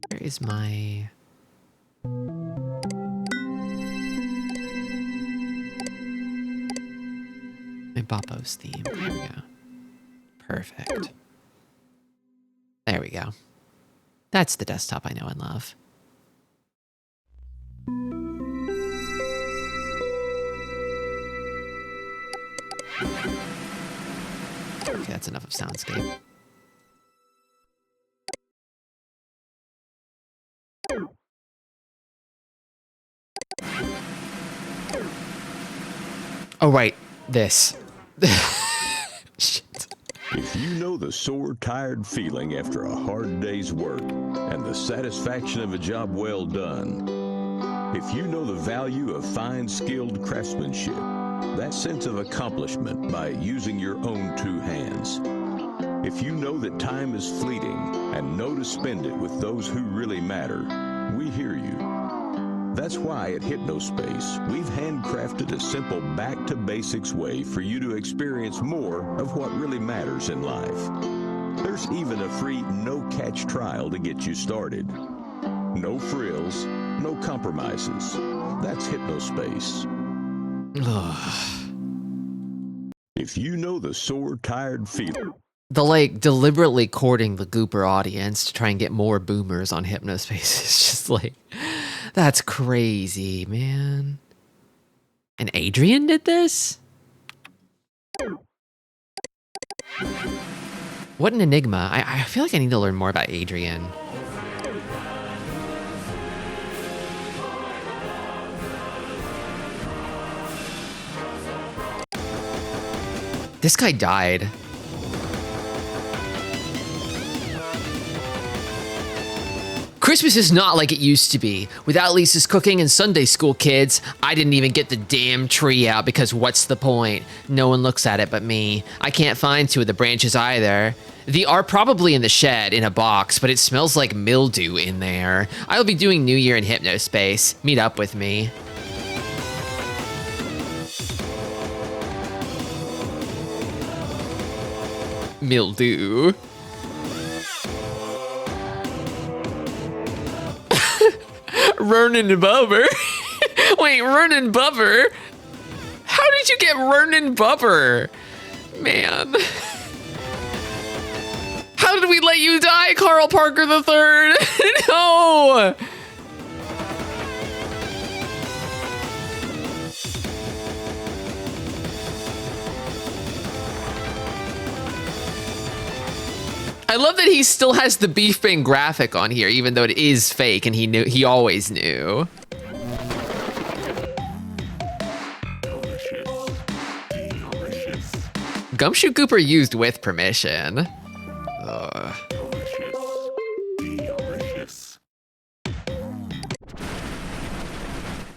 Where is my... Boppos theme. There we go. Perfect. There we go. That's the desktop I know and love. Okay, that's enough of soundscape. Oh, right. This. Shit. If you know the sore, tired feeling after a hard day's work and the satisfaction of a job well done, if you know the value of fine, skilled craftsmanship, that sense of accomplishment by using your own two hands, if you know that time is fleeting and know to spend it with those who really matter, we hear you. That's why at Hypnospace, we've handcrafted a simple back-to-basics way for you to experience more of what really matters in life. There's even a free no-catch trial to get you started. No frills, no compromises. That's Hypnospace. If you know the sore, tired feeling... The, like, deliberately courting the Gooper audience to try and get more boomers on Hypnospace is just like... That's crazy, man. And Adrian did this? What an enigma. I feel like I need to learn more about Adrian. This guy died. Christmas is not like it used to be. Without Lisa's cooking and Sunday school kids, I didn't even get the damn tree out because what's the point? No one looks at it but me. I can't find two of the branches either. They are probably in the shed in a box, but it smells like mildew in there. I'll be doing New Year in Hypnospace. Meet up with me. Mildew. Ronan Bubber? Wait, Ronan Bubber? How did you get Ronan Bubber? Man. How did we let you die, Carl Parker III? No! I love that he still has the beef bang graphic on here, even though it is fake, and he always knew. Gumshoe Cooper used with permission. Ugh.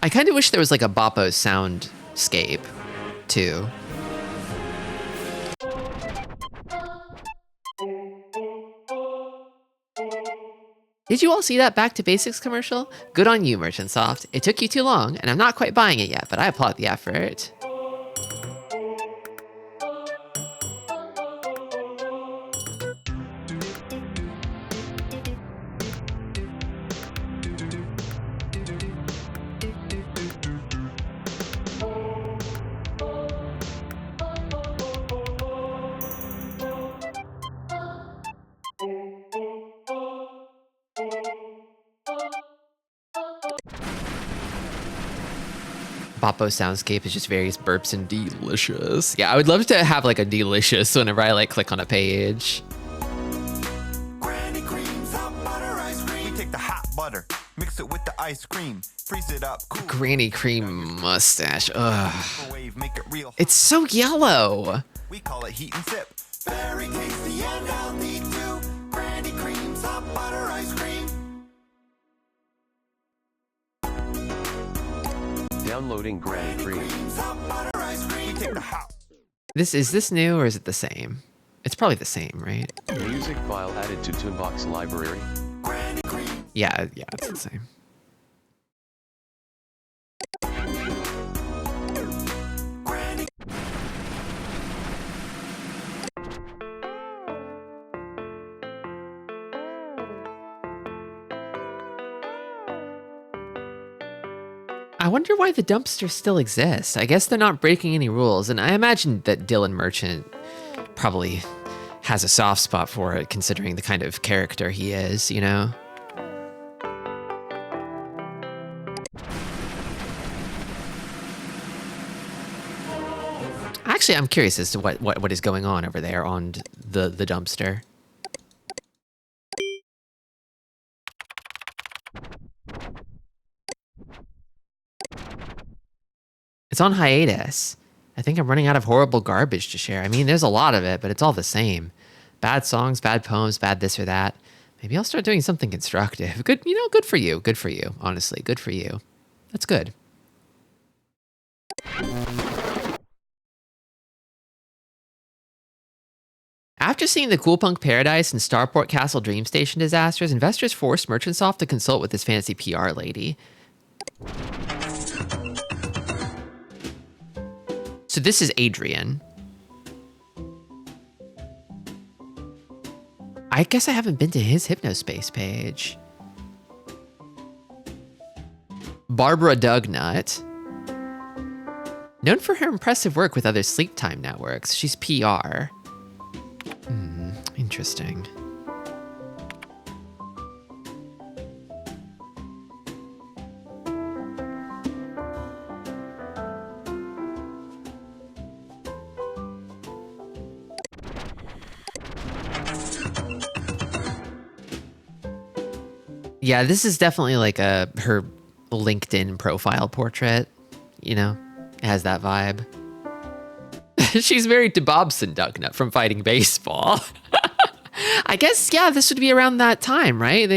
I kind of wish there was like a Boppo soundscape, too. Did you all see that Back to Basics commercial? Good on you, Merchant Soft. It took you too long, and I'm not quite buying it yet, but I applaud the effort. Boppo soundscape is just various burps and delicious. Yeah, I would love to have like a delicious whenever I like click on a page. Granny creams, hot butter ice cream. We take the hot butter, mix it with the ice cream, freeze it up, cool. Granny cream mustache. Ugh. Microwave, make it real. It's so yellow. We call it heat and sip. Very tasty and healthy too. Granny creams, hot butter ice cream. Downloading Granny Cream. Is this new or is it the same? It's probably the same, right? Music file added to Toonbox library. Yeah, it's the same. I wonder why the dumpster still exists. I guess they're not breaking any rules, and I imagine that Dylan Merchant probably has a soft spot for it, considering the kind of character he is, you know? Actually, I'm curious as to what is going on over there on the dumpster. It's on hiatus. I think I'm running out of horrible garbage to share. I mean, there's a lot of it, but it's all the same. Bad songs, bad poems, bad this or that. Maybe I'll start doing something constructive. Good, you know, good for you. Good for you. Honestly, good for you. That's good. After seeing the Cool Punk Paradise and Starport Castle Dream Station disasters, investors forced Merchantsoft to consult with this fancy PR lady. So this is Adrian. I guess I haven't been to his Hypnospace page. Barbara Dugnut. Known for her impressive work with other sleep time networks. She's PR. Interesting. Yeah, this is definitely like her LinkedIn profile portrait. You know, it has that vibe. She's married to Bobson Dugnut from Fighting Baseball. I guess, yeah, this would be around that time, right?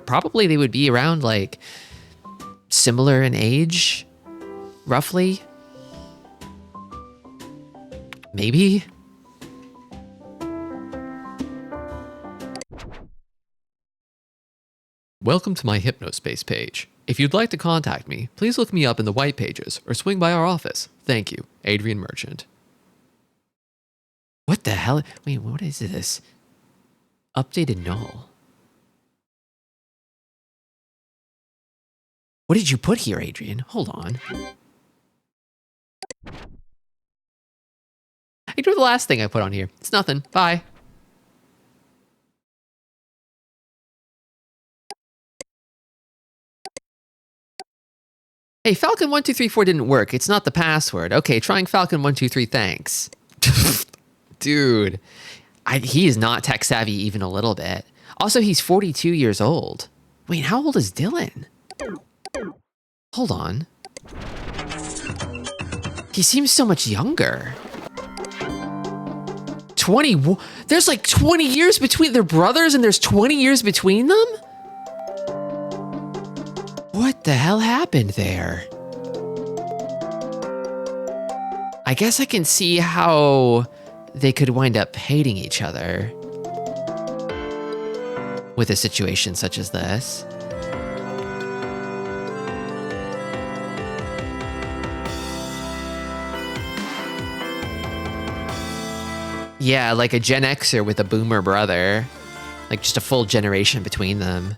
Probably they would be around like similar in age, roughly. Maybe. Welcome to my Hypnospace page. If you'd like to contact me, please look me up in the white pages or swing by our office. Thank you, Adrian Merchant. What the hell? Wait, what is this? Updated null. What did you put here, Adrian? Hold on. Ignore the last thing I put on here. It's nothing. Bye. Hey, Falcon1234 didn't work. It's not the password. Okay, trying Falcon123, thanks. Dude, he is not tech savvy even a little bit. Also, he's 42 years old. Wait, how old is Dylan? Hold on. He seems so much younger. 20. There's like 20 years between their brothers and there's 20 years between them? What the hell happened there? I guess I can see how they could wind up hating each other with a situation such as this. Yeah, like a Gen Xer with a boomer brother. Like just a full generation between them.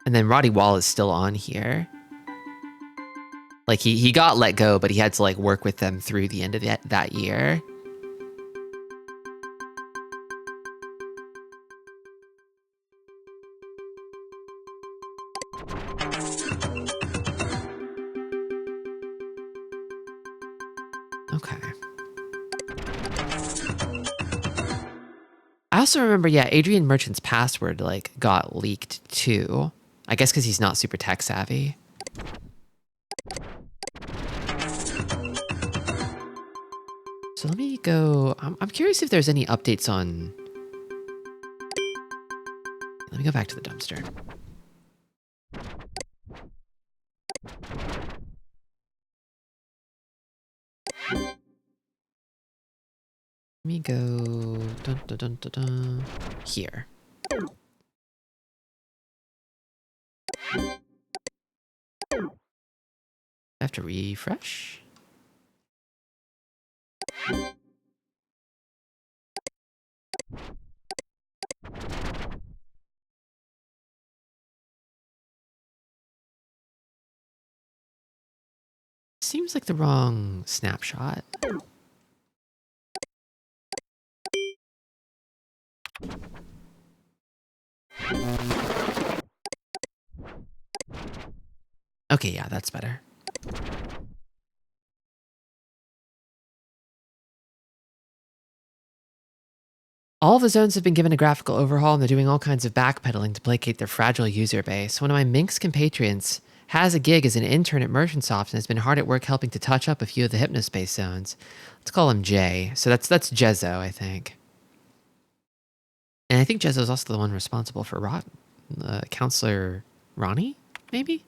And then Roddy Wall is still on here. Like he got let go, but he had to like work with them through the end of that year. Okay. I also remember, yeah, Adrian Merchant's password like got leaked too. I guess because he's not super tech savvy. So let me go. I'm curious if there's any updates on. Let me go back to the dumpster. Let me go here. I have to refresh. Seems like the wrong snapshot. Okay, yeah, that's better. All the zones have been given a graphical overhaul and they're doing all kinds of backpedaling to placate their fragile user base. One of my Minx compatriots has a gig as an intern at Merchantsoft and has been hard at work helping to touch up a few of the Hypnospace zones. Let's call him Jay. So that's Jezzo, I think. And I think Jezzo is also the one responsible for Counselor Ronnie, maybe?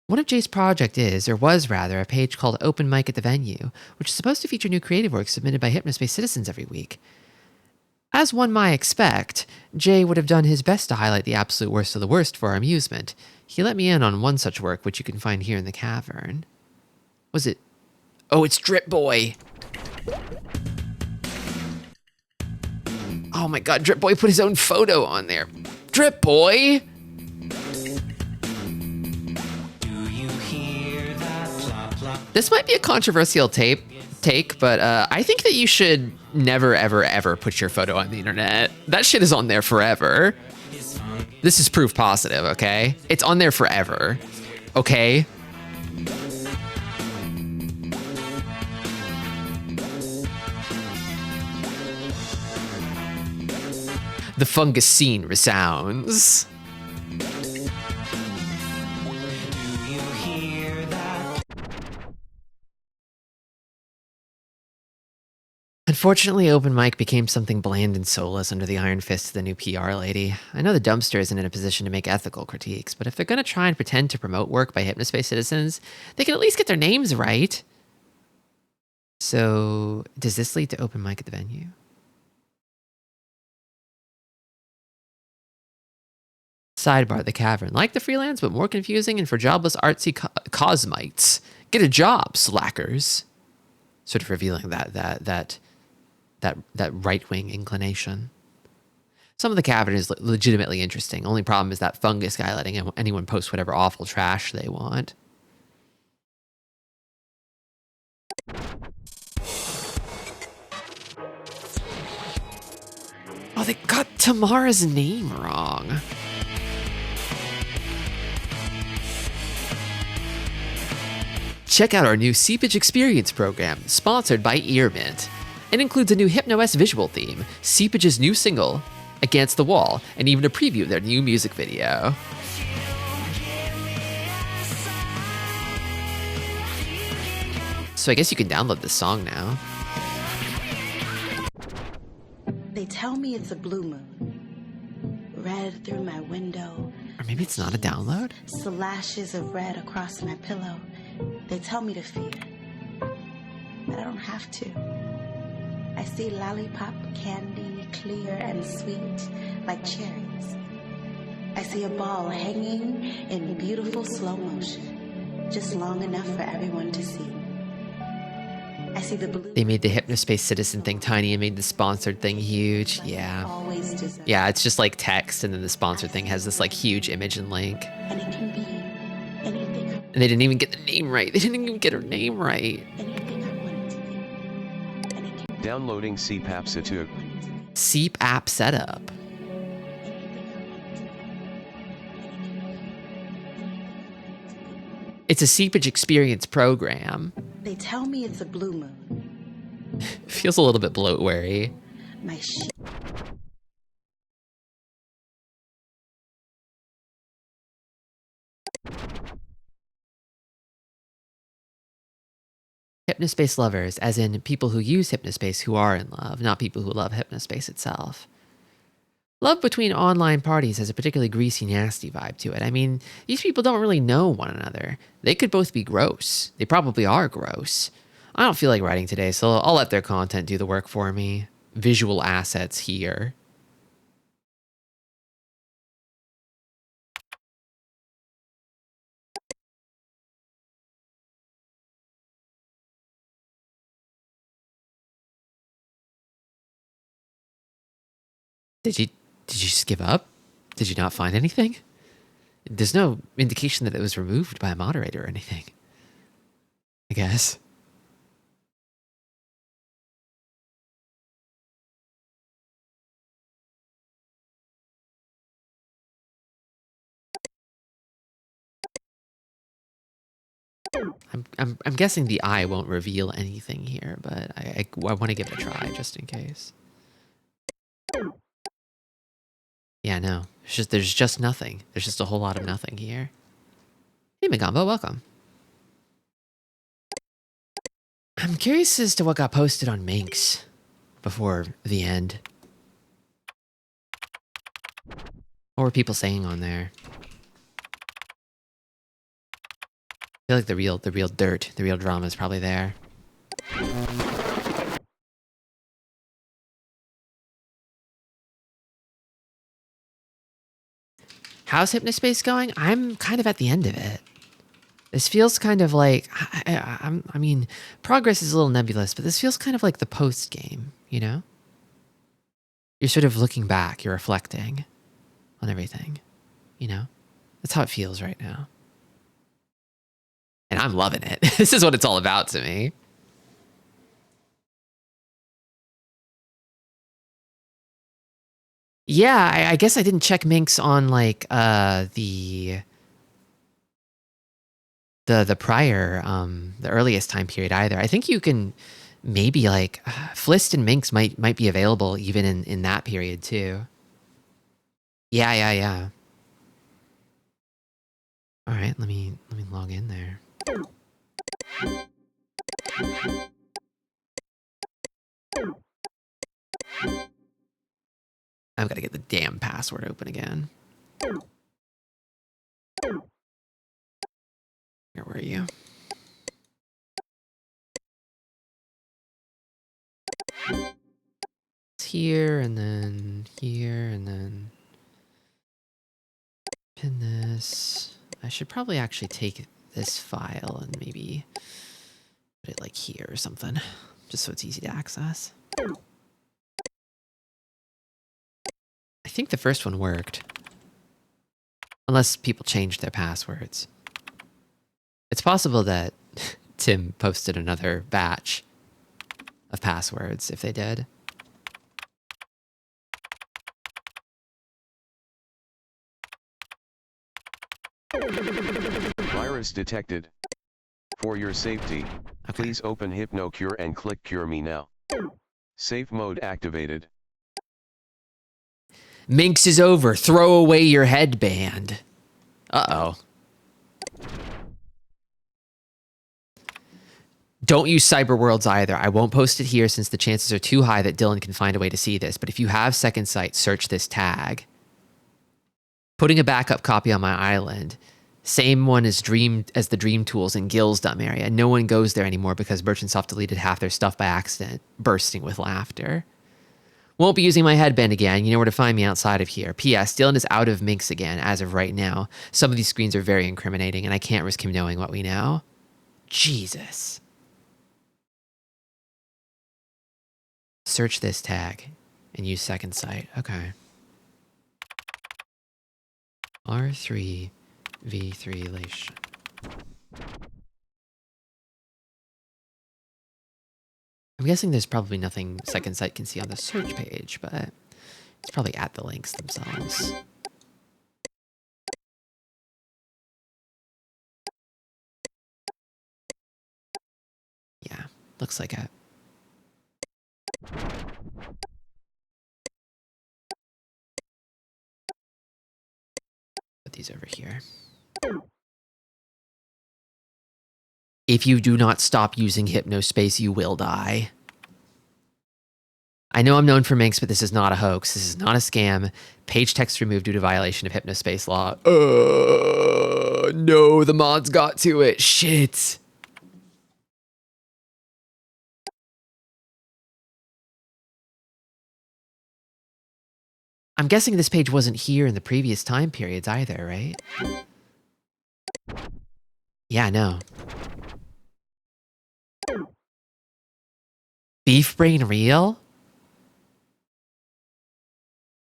One of Jay's project is, or was rather, a page called Open Mic at the Venue, which is supposed to feature new creative work submitted by Hypnospace citizens every week. As one might expect, Jay would have done his best to highlight the absolute worst of the worst for our amusement. He let me in on one such work, which you can find here in the cavern. Was it? Oh, it's Drip Boy! Oh my god, Drip Boy put his own photo on there. Drip Boy! This might be a controversial take, but I think that you should never, ever, ever put your photo on the internet. That shit is on there forever. This is proof positive, okay? It's on there forever, okay? The fungus scene resounds. Unfortunately, open mic became something bland and soulless under the iron fist of the new PR lady. I know the dumpster isn't in a position to make ethical critiques, but if they're going to try and pretend to promote work by Hypnospace citizens, they can at least get their names right. So, does this lead to open mic at the venue? Sidebar, the cavern. Like the freelance, but more confusing and for jobless artsy cosmites. Get a job, slackers. Sort of revealing that right-wing inclination. Some of the cavern is legitimately interesting. Only problem is that fungus guy letting anyone post whatever awful trash they want. Oh, they got Tamara's name wrong. Check out our new Seepage Experience program, sponsored by Earmint. It includes a new HypnoS visual theme, Seepage's new single, Against the Wall, and even a preview of their new music video. So I guess you can download this song now. They tell me it's a blue moon. Red through my window. Or maybe it's not a download? Slashes of red across my pillow. They tell me to fear. But I don't have to. I see lollipop candy, clear and sweet, like cherries. I see a ball hanging in beautiful slow motion, just long enough for everyone to see. I see the blue. They made the Hypnospace citizen thing tiny and made the sponsored thing huge. Yeah. Yeah, it's just like text, and then the sponsored thing has this like huge image and link. And it can be anything. And they didn't even get the name right. They didn't even get her name right. Anything I want it to be. And it can Downloading CPAP Situ. Seep app setup. It's a seepage experience program. They tell me it's a blue moon. Feels a little bit bloatware-y. My shit. Hypnospace lovers, as in people who use Hypnospace who are in love, not people who love Hypnospace itself. Love between online parties has a particularly greasy, nasty vibe to it. I mean, these people don't really know one another. They could both be gross. They probably are gross. I don't feel like writing today, so I'll let their content do the work for me. Visual assets here. Did you just give up? Did you not find anything? There's no indication that it was removed by a moderator or anything. I guess. I'm guessing the eye won't reveal anything here, but I want to give it a try just in case. Yeah, no. There's just nothing. There's just a whole lot of nothing here. Hey, Megamba, welcome. I'm curious as to what got posted on Minx before the end. What were people saying on there? feel like the real dirt, the real drama is probably there. How's Hypnospace going? I'm kind of at the end of it. This feels kind of like, I mean, progress is a little nebulous, but this feels kind of like the post game, you know? You're sort of looking back, you're reflecting on everything, you know? That's how it feels right now. And I'm loving it. This is what it's all about to me. Yeah, I guess I didn't check Minx on like the prior the earliest time period either. I think you can maybe like Flist and Minx might be available even in that period too. Yeah. All right, let me log in there. I've got to get the damn password open again. Where were you? It's here, and then here, and then pin this. I should probably actually take this file and maybe put it like here or something, just so it's easy to access. I think the first one worked. Unless people changed their passwords. It's possible that Tim posted another batch of passwords if they did. Virus detected. For your safety, Okay. please open HypnoCure and click Cure Me Now. Safe mode activated. Minx is over. Throw away your headband. Uh-oh. Don't use Cyberworlds either. I won't post it here since the chances are too high that Dylan can find a way to see this. But if you have Second Sight, search this tag. Putting a backup copy on my island. Same one as the Dream Tools in Gil's dumb area. No one goes there anymore because Merchantsoft deleted half their stuff by accident, bursting with laughter. Won't be using my headband again. You know where to find me outside of here. P.S. Dylan is out of Minx again as of right now. Some of these screens are very incriminating, and I can't risk him knowing what we know. Jesus. Search this tag and use Second Sight. Okay. R3 V3 relation. I'm guessing there's probably nothing Second Sight can see on the search page, but it's probably at the links themselves. Yeah, looks like it. Put these over here. If you do not stop using Hypnospace, you will die. I know I'm known for Minx, but this is not a hoax. This is not a scam. Page text removed due to violation of Hypnospace law. No, the mods got to it. Shit. I'm guessing this page wasn't here in the previous time periods either, right? Yeah, no. Beef Brain Real?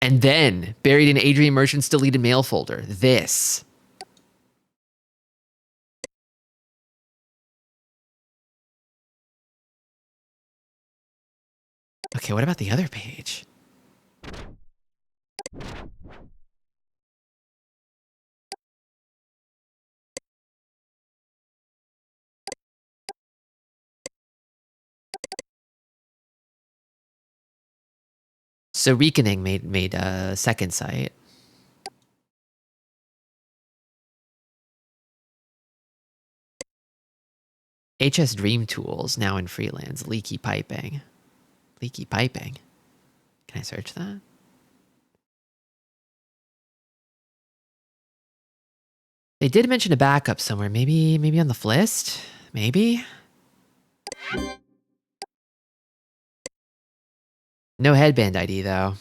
And then, buried in Adrian Merchant's deleted mail folder, this. Okay, what about the other page? So Reasoning made a Second Sight. HS Dream Tools, now in freelance. Leaky piping. Leaky piping. Can I search that? They did mention a backup somewhere. Maybe on the list? Maybe? No headband ID, though.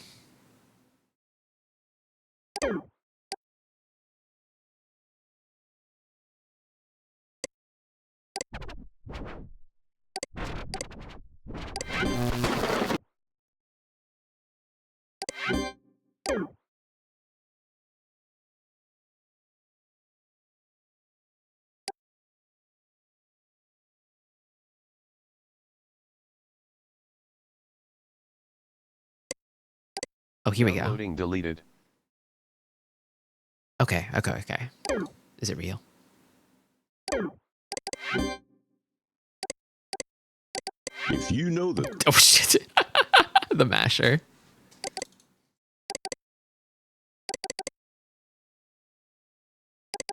Oh, here we go. Downloading deleted. Okay. Is it real? If you know the Oh, shit. The masher.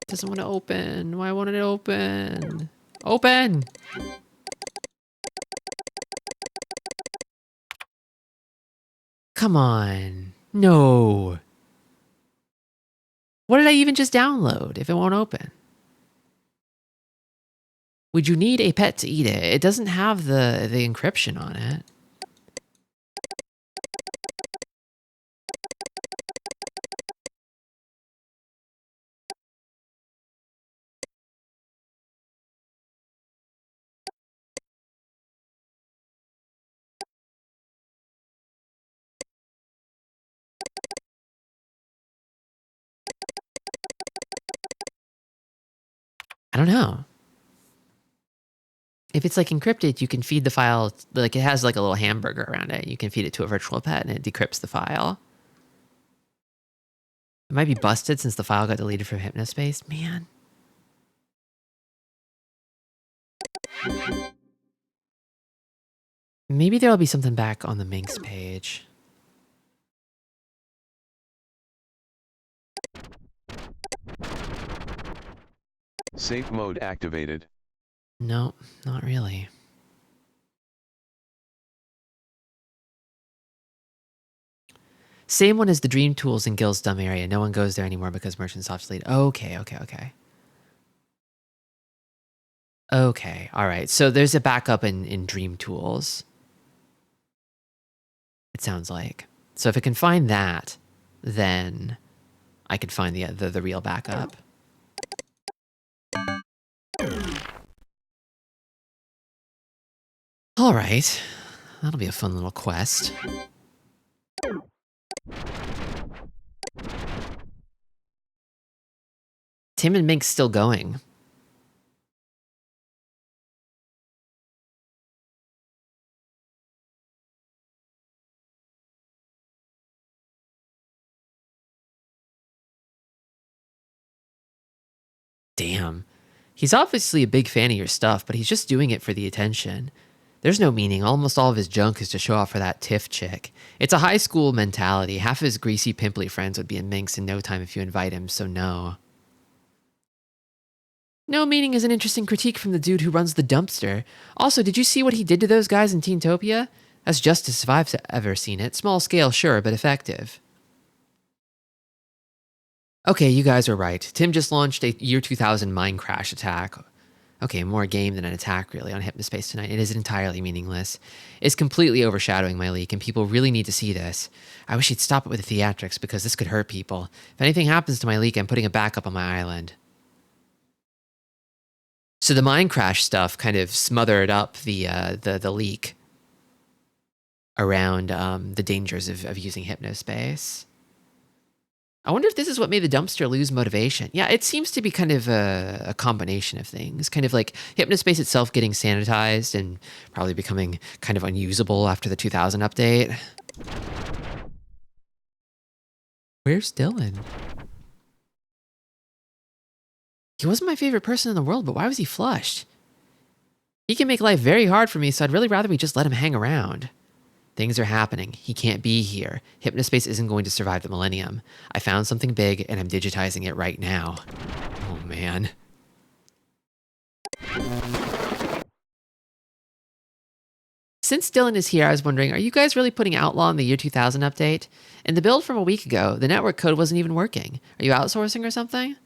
Doesn't want to open. Why won't it open? Open! Come on. No. What did I even just download if it won't open? Would you need a pet to eat it? It doesn't have the encryption on it. I don't know. If it's like encrypted, you can feed the file, like it has like a little hamburger around it. You can feed it to a virtual pet and it decrypts the file. It might be busted since the file got deleted from Hypnospace. Man. Maybe there'll be something back on the Minx page. Safe mode activated. No, not really. Same one as the Dream Tools in Gil's dumb area. No one goes there anymore because merchants soft delete. Okay. Okay, all right. So there's a backup in Dream Tools. It sounds like. So if it can find that, then I could find the real backup. All right. That'll be a fun little quest. Tim and Mink's still going. Damn. He's obviously a big fan of your stuff, but he's just doing it for the attention. There's no meaning. Almost all of his junk is to show off for that Tiff chick. It's a high school mentality. Half of his greasy, pimply friends would be in Minx in no time if you invite him, so no. No meaning is an interesting critique from the dude who runs the dumpster. Also, did you see what he did to those guys in Teentopia? That's justice if I've ever seen it. Small scale, sure, but effective. Okay, you guys are right. Tim just launched a year 2000 mine crash attack. Okay, more a game than an attack, really, on Hypnospace tonight. It is entirely meaningless. It's completely overshadowing my leak, and people really need to see this. I wish he'd stop it with the theatrics, because this could hurt people. If anything happens to my leak, I'm putting a backup on my island. So the mine crash stuff kind of smothered up the leak around the dangers of using Hypnospace. I wonder if this is what made the dumpster lose motivation. Yeah, it seems to be kind of a combination of things. Kind of like Hypnospace itself getting sanitized and probably becoming kind of unusable after the 2000 update. Where's Dylan? He wasn't my favorite person in the world, but why was he flushed? He can make life very hard for me, so I'd really rather we just let him hang around. Things are happening. He can't be here. Hypnospace isn't going to survive the millennium. I found something big, and I'm digitizing it right now. Oh, man. Since Dylan is here, I was wondering, are you guys really putting Outlaw in the year 2000 update? In the build from a week ago, the network code wasn't even working. Are you outsourcing or something?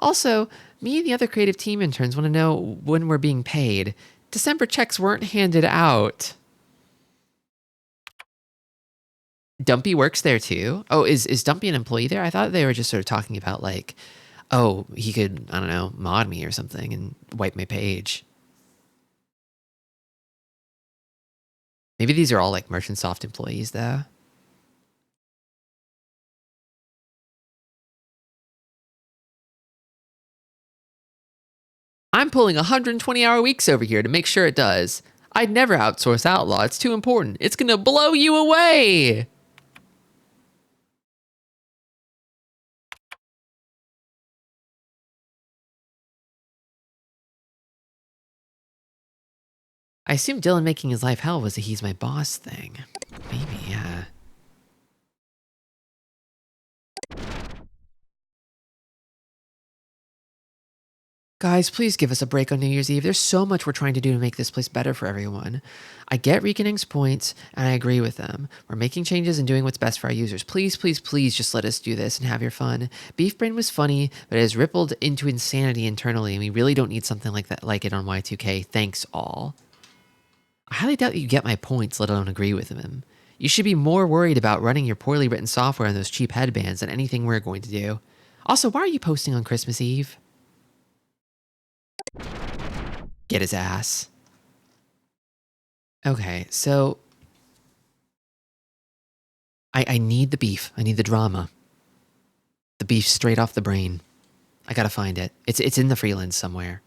Also, me and the other creative team interns want to know when we're being paid. December checks weren't handed out. Dumpy works there too. Oh, is Dumpy an employee there? I thought they were just sort of talking about like, oh, he could, I don't know, mod me or something and wipe my page. Maybe these are all like Merchantsoft employees though. I'm pulling 120-hour weeks over here to make sure it does. I'd never outsource Outlaw. It's too important. It's going to blow you away. I assume Dylan making his life hell was a he's my boss thing. Maybe, yeah. Guys, please give us a break on New Year's Eve. There's so much we're trying to do to make this place better for everyone. I get Reconing's points, and I agree with them. We're making changes and doing what's best for our users. Please, please, please just let us do this and have your fun. Beef Brain was funny, but it has rippled into insanity internally, and we really don't need something like that, like it on Y2K. Thanks all. I highly doubt you get my points, let alone agree with them. You should be more worried about running your poorly written software on those cheap headbands than anything we're going to do. Also, why are you posting on Christmas Eve? Get his ass. Okay, so I need the beef. I need the drama. The beef straight off the brain. I gotta find it. It's in the freelance somewhere.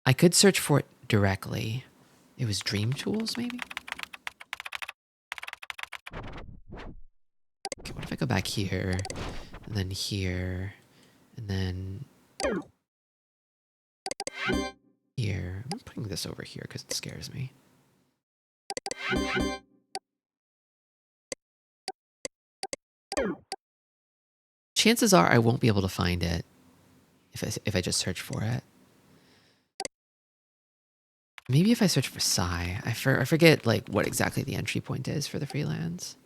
I could search for it directly. It was Dream Tools, maybe? Okay, what if I go back here, and then here, and then here. I'm putting this over here because it scares me. Chances are I won't be able to find it if I just search for it. Maybe if I search for Psy. I forget like what exactly the entry point is for the freelance.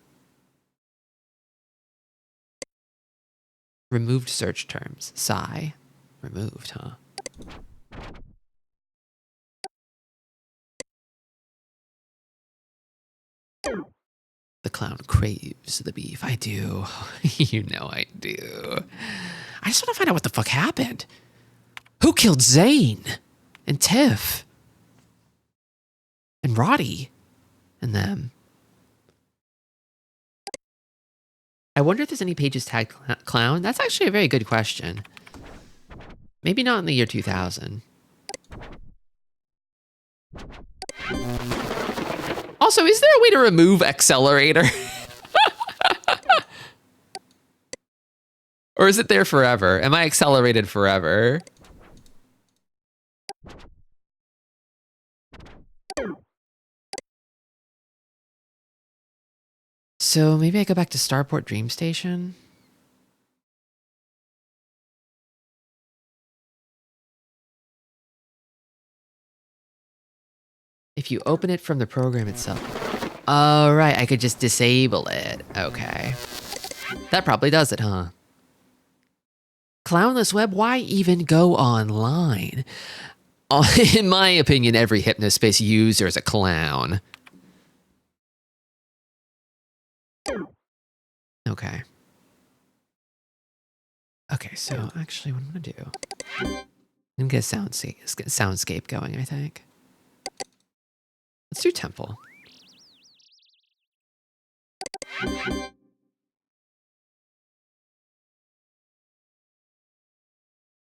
Removed search terms. Psy. Removed, huh? The clown craves the beef. I do. You know I do. I just want to find out what the fuck happened. Who killed Zane? And Tiff? And Roddy? And them? I wonder if there's any pages tagged clown. That's actually a very good question. Maybe not in the year 2000. Also, is there a way to remove accelerator? Or is it there forever? Am I accelerated forever? So maybe I go back to Starport Dream Station? If you open it from the program itself. Oh, right, I could just disable it. Okay. That probably does it, huh? Clownless web, why even go online? In my opinion, every Hypnospace user is a clown. Okay. Okay, so actually what I'm gonna do, I'm gonna get a soundscape going, I think. Let's do Temple.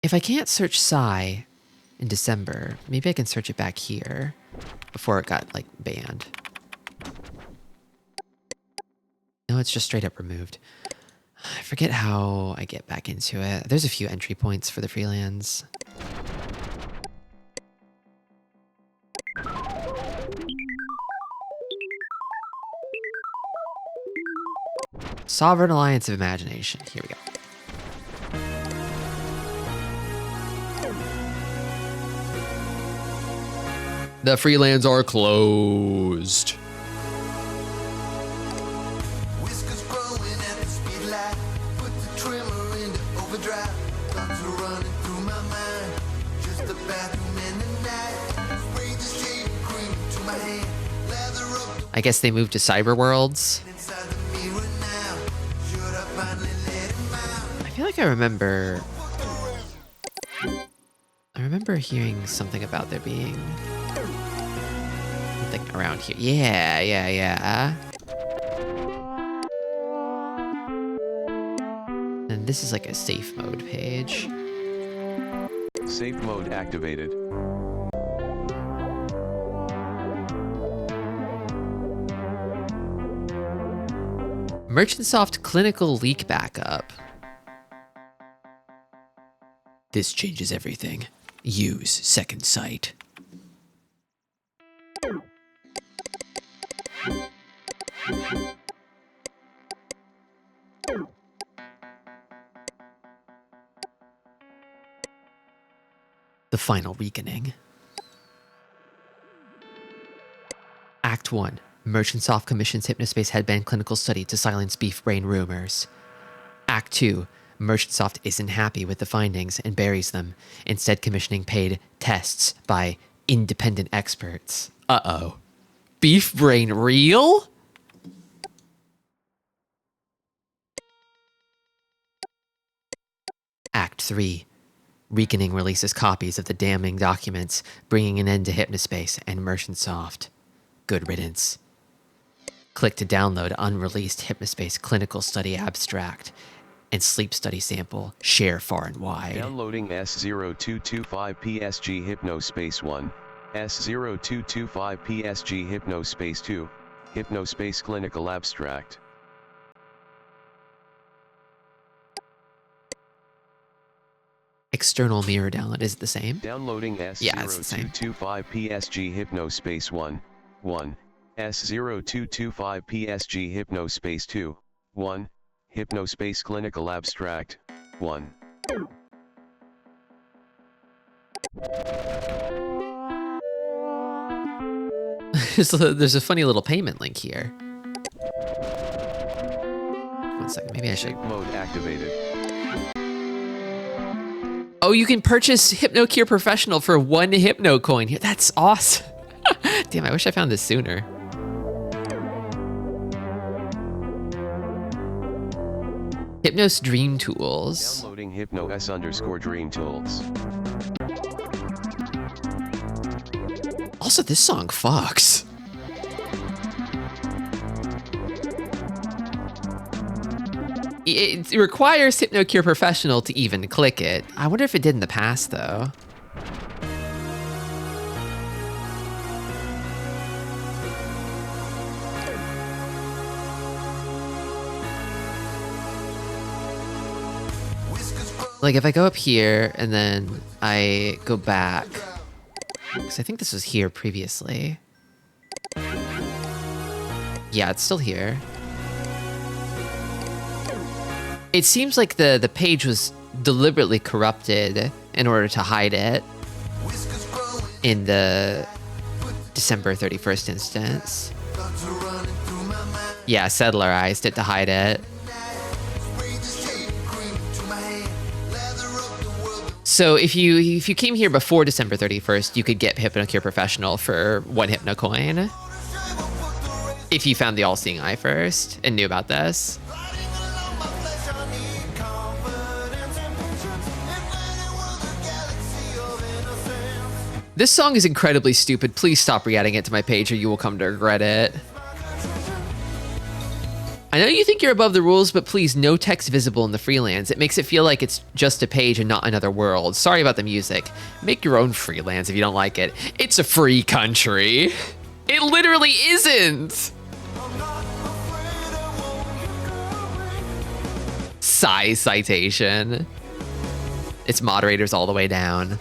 If I can't search Psy in December, maybe I can search it back here before it got, like, banned. No, it's just straight up removed. I forget how I get back into it. There's a few entry points for the freelance. Sovereign Alliance of Imagination. Here we go. The freelance are closed. Whiskers growing at the speed light. Put I guess they moved to cyber worlds. I feel like I remember hearing something about there being something around here. Yeah. And this is like a safe mode page. Safe mode activated. Merchantsoft clinical leak backup. This changes everything. Use Second Sight. The final reckoning. Act 1. Merchantsoft commissions Hypnospace headband clinical study to silence beef brain rumors. Act 2. Merchantsoft isn't happy with the findings and buries them, instead commissioning paid tests by independent experts. Uh-oh. Beef brain real? Act 3. Reckoning releases copies of the damning documents, bringing an end to Hypnospace and Merchantsoft. Good riddance. Click to download unreleased Hypnospace clinical study abstract and sleep study sample. Share far and wide. Downloading S0225 PSG Hypnospace 1, S0225 PSG Hypnospace 2, Hypnospace clinical abstract. External mirror download is the same. Downloading S0225 PSG Hypnospace 1, S0225 PSG Hypnospace 2, 1, Hypnospace clinical abstract, 1. There's a funny little payment link here. 1 second, maybe I should. Safe mode activated. Oh, you can purchase HypnoCure Professional for 1 Hypno coin here. That's awesome. Damn, I wish I found this sooner. Hypnos Dream Tools. Downloading Hypno S_Dream Tools. Also, this song fucks. It requires HypnoCure Professional to even click it. I wonder if it did in the past, though. Like, if I go up here and then I go back, because I think this was here previously. Yeah, it's still here. It seems like the page was deliberately corrupted in order to hide it in the December 31st instance. Yeah, settlerized it to hide it. So if you came here before December 31st, you could get HypnoCure Professional for 1 Hypno coin. If you found the All-Seeing Eye first and knew about this. This song is incredibly stupid. Please stop re-adding it to my page or you will come to regret it. I know you think you're above the rules, but please, no text visible in the freelance. It makes it feel like it's just a page and not another world. Sorry about the music. Make your own freelance if you don't like it. It's a free country. It literally isn't. Size citation. It's moderators all the way down.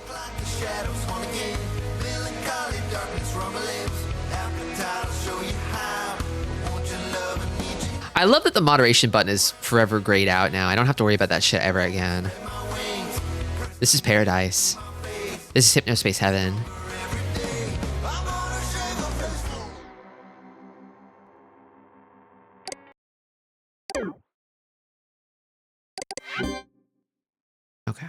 I love that the moderation button is forever grayed out now. I don't have to worry about that shit ever again. This is paradise. This is Hypnospace heaven. Okay.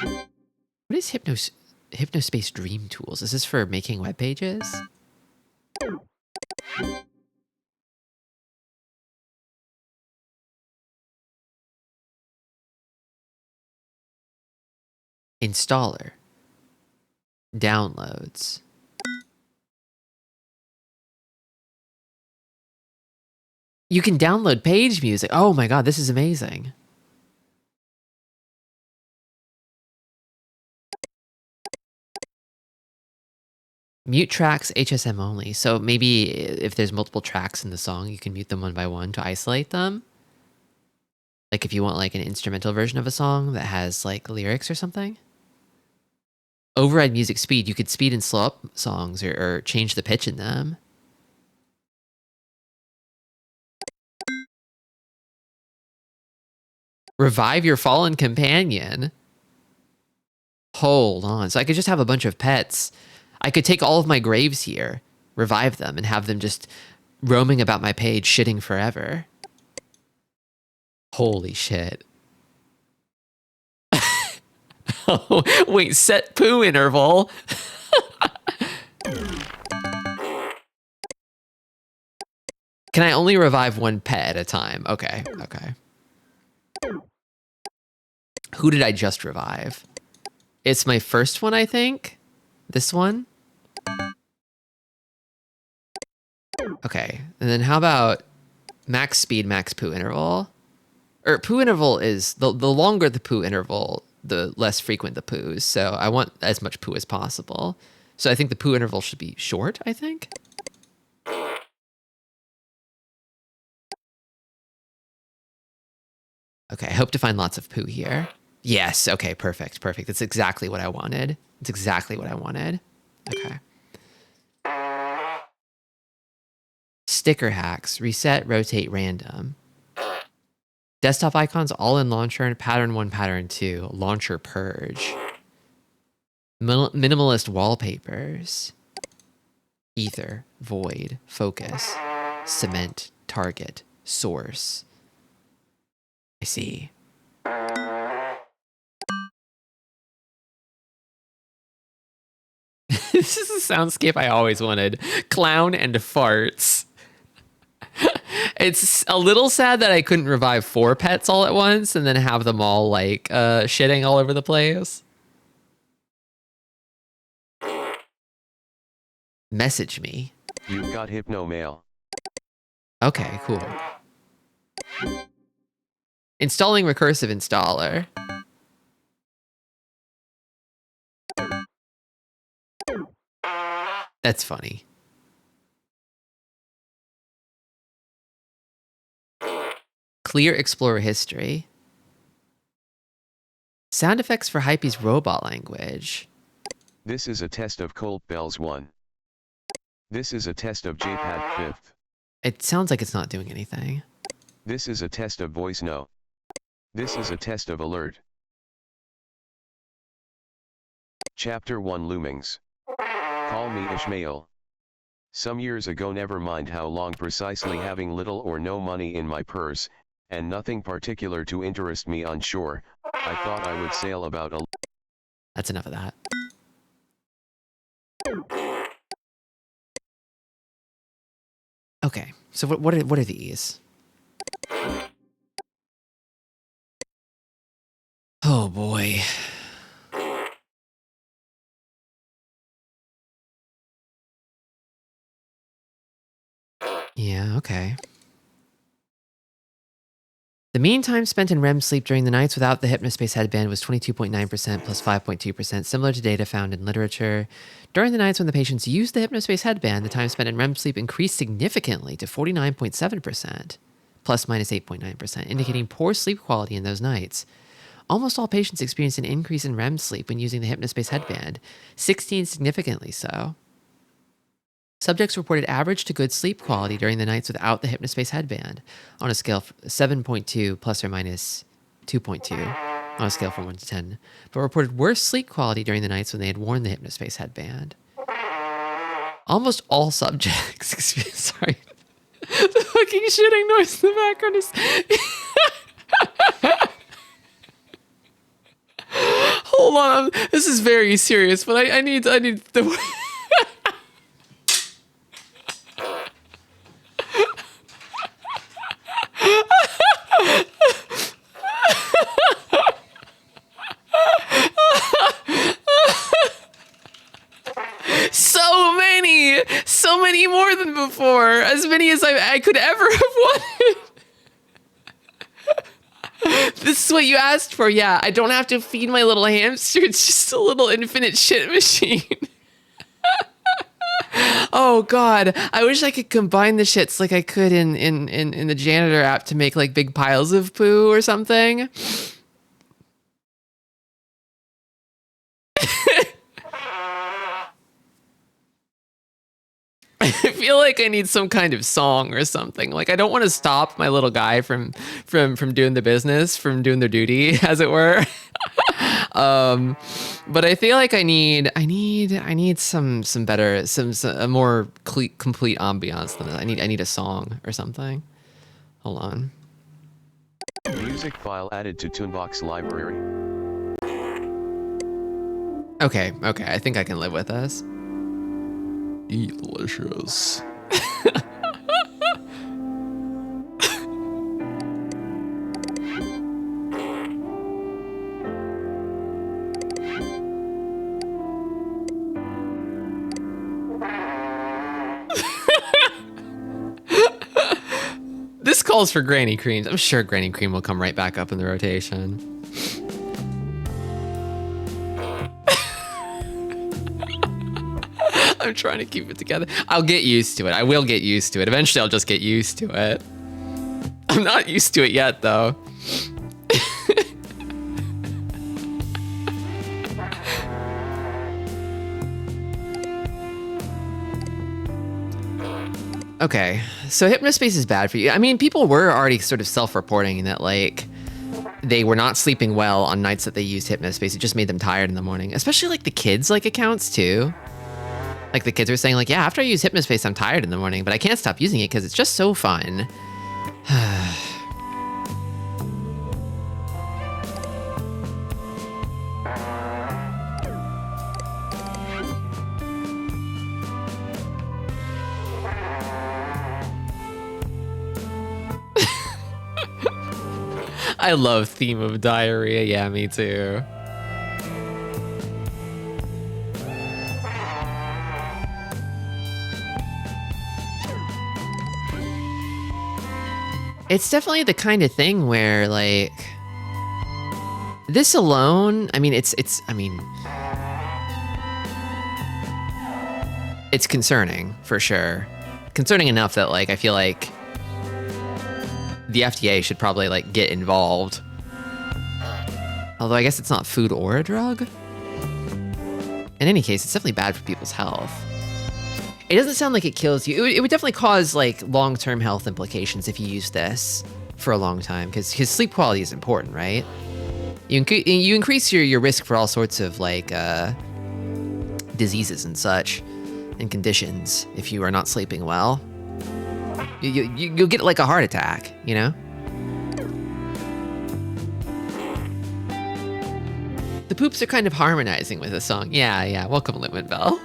What is Hypnospace Dream Tools? Is this for making web pages? Installer. Downloads. You can download page music. Oh my god, this is amazing. Mute tracks HSM only. So maybe if there's multiple tracks in the song, you can mute them one by one to isolate them. Like if you want like an instrumental version of a song that has like lyrics or something. Override music speed. You could speed and slow up songs or change the pitch in them. Revive your fallen companion. Hold on. So I could just have a bunch of pets. I could take all of my graves here, revive them, and have them just roaming about my page, shitting forever. Holy shit. Oh, wait, set poo interval. Can I only revive one pet at a time? Okay, okay. Who did I just revive? It's my first one, I think. This one. Okay, and then how about max speed, max poo interval? Or poo interval is, the longer the poo interval, the less frequent the poos. So I want as much poo as possible. So I think the poo interval should be short, I think. Okay, I hope to find lots of poo here. Yes, okay, perfect, perfect. That's exactly what I wanted. It's exactly what I wanted. Okay. Sticker hacks, reset, rotate, random. Desktop icons, all in launcher, and pattern 1, pattern 2, launcher purge. Minimalist wallpapers. Ether, void, focus, cement, target, source. I see. This is a soundscape I always wanted. Clown and farts. It's a little sad that I couldn't revive 4 pets all at once and then have them all like shitting all over the place. Message me. You've got hypno mail. Okay, cool. Installing recursive installer. That's funny. Clear Explorer history. Sound effects for Hype's robot language. This is a test of Colt Bells 1. This is a test of JPad 5th. It sounds like it's not doing anything. This is a test of Voice No. This is a test of Alert. Chapter 1 Loomings. Call me Ishmael. Some years ago, never mind how long, precisely having little or no money in my purse, and nothing particular to interest me on shore, I thought I would sail about a... That's enough of that. Okay, so what are these? Oh boy. Yeah, okay. The mean time spent in REM sleep during the nights without the Hypnospace headband was 22.9% plus 5.2%, similar to data found in literature. During the nights when the patients used the Hypnospace headband, the time spent in REM sleep increased significantly to 49.7%, plus minus 8.9%, indicating poor sleep quality in those nights. Almost all patients experienced an increase in REM sleep when using the Hypnospace headband, 16 significantly so. Subjects reported average to good sleep quality during the nights without the Hypnospace headband, on a scale of 7.2 plus or minus 2.2, on a scale from 1 to 10, but reported worse sleep quality during the nights when they had worn the Hypnospace headband. Almost all subjects, sorry, the fucking shitting noise in the background is... Hold on, this is very serious, but I need the. So many more than before, as many as I could ever have wanted. This is what you asked for. Yeah, I don't have to feed my little hamster. It's just a little infinite shit machine. Oh God, I wish I could combine the shits like I could in the janitor app to make like big piles of poo or something. I feel like I need some kind of song or something. Like I don't want to stop my little guy from doing the business, from doing their duty, as it were. But I feel like I need some better, a more complete ambiance than this. I need a song or something. Hold on. Music file added to Toonbox library. Okay, I think I can live with this. Delicious. This calls for Granny Creams. I'm sure Granny Cream will come right back up in the rotation. I'm trying to keep it together. I'll get used to it. I will get used to it. Eventually, I'll just get used to it. I'm not used to it yet, though. Okay, so Hypnospace is bad for you. I mean, people were already sort of self-reporting that, like, they were not sleeping well on nights that they used Hypnospace. It just made them tired in the morning. Especially, like, the kids, like, accounts, too. Like, the kids were saying, like, yeah, after I use Hypnospace, I'm tired in the morning, but I can't stop using it because it's just so fun. I love theme of diarrhea. Yeah, me too. It's definitely the kind of thing where, like, this alone, I mean, it's concerning for sure. Concerning enough that, like, I feel like the FDA should probably, like, get involved. Although I guess it's not food or a drug. In any case, it's definitely bad for people's health. It doesn't sound like it kills you. It would definitely cause, like, long-term health implications if you use this for a long time, because sleep quality is important, right? You increase your risk for all sorts of, like, diseases and such, and conditions if you are not sleeping well. You'll get, like, a heart attack, you know? The poops are kind of harmonizing with the song. Yeah, welcome, Limit Bell.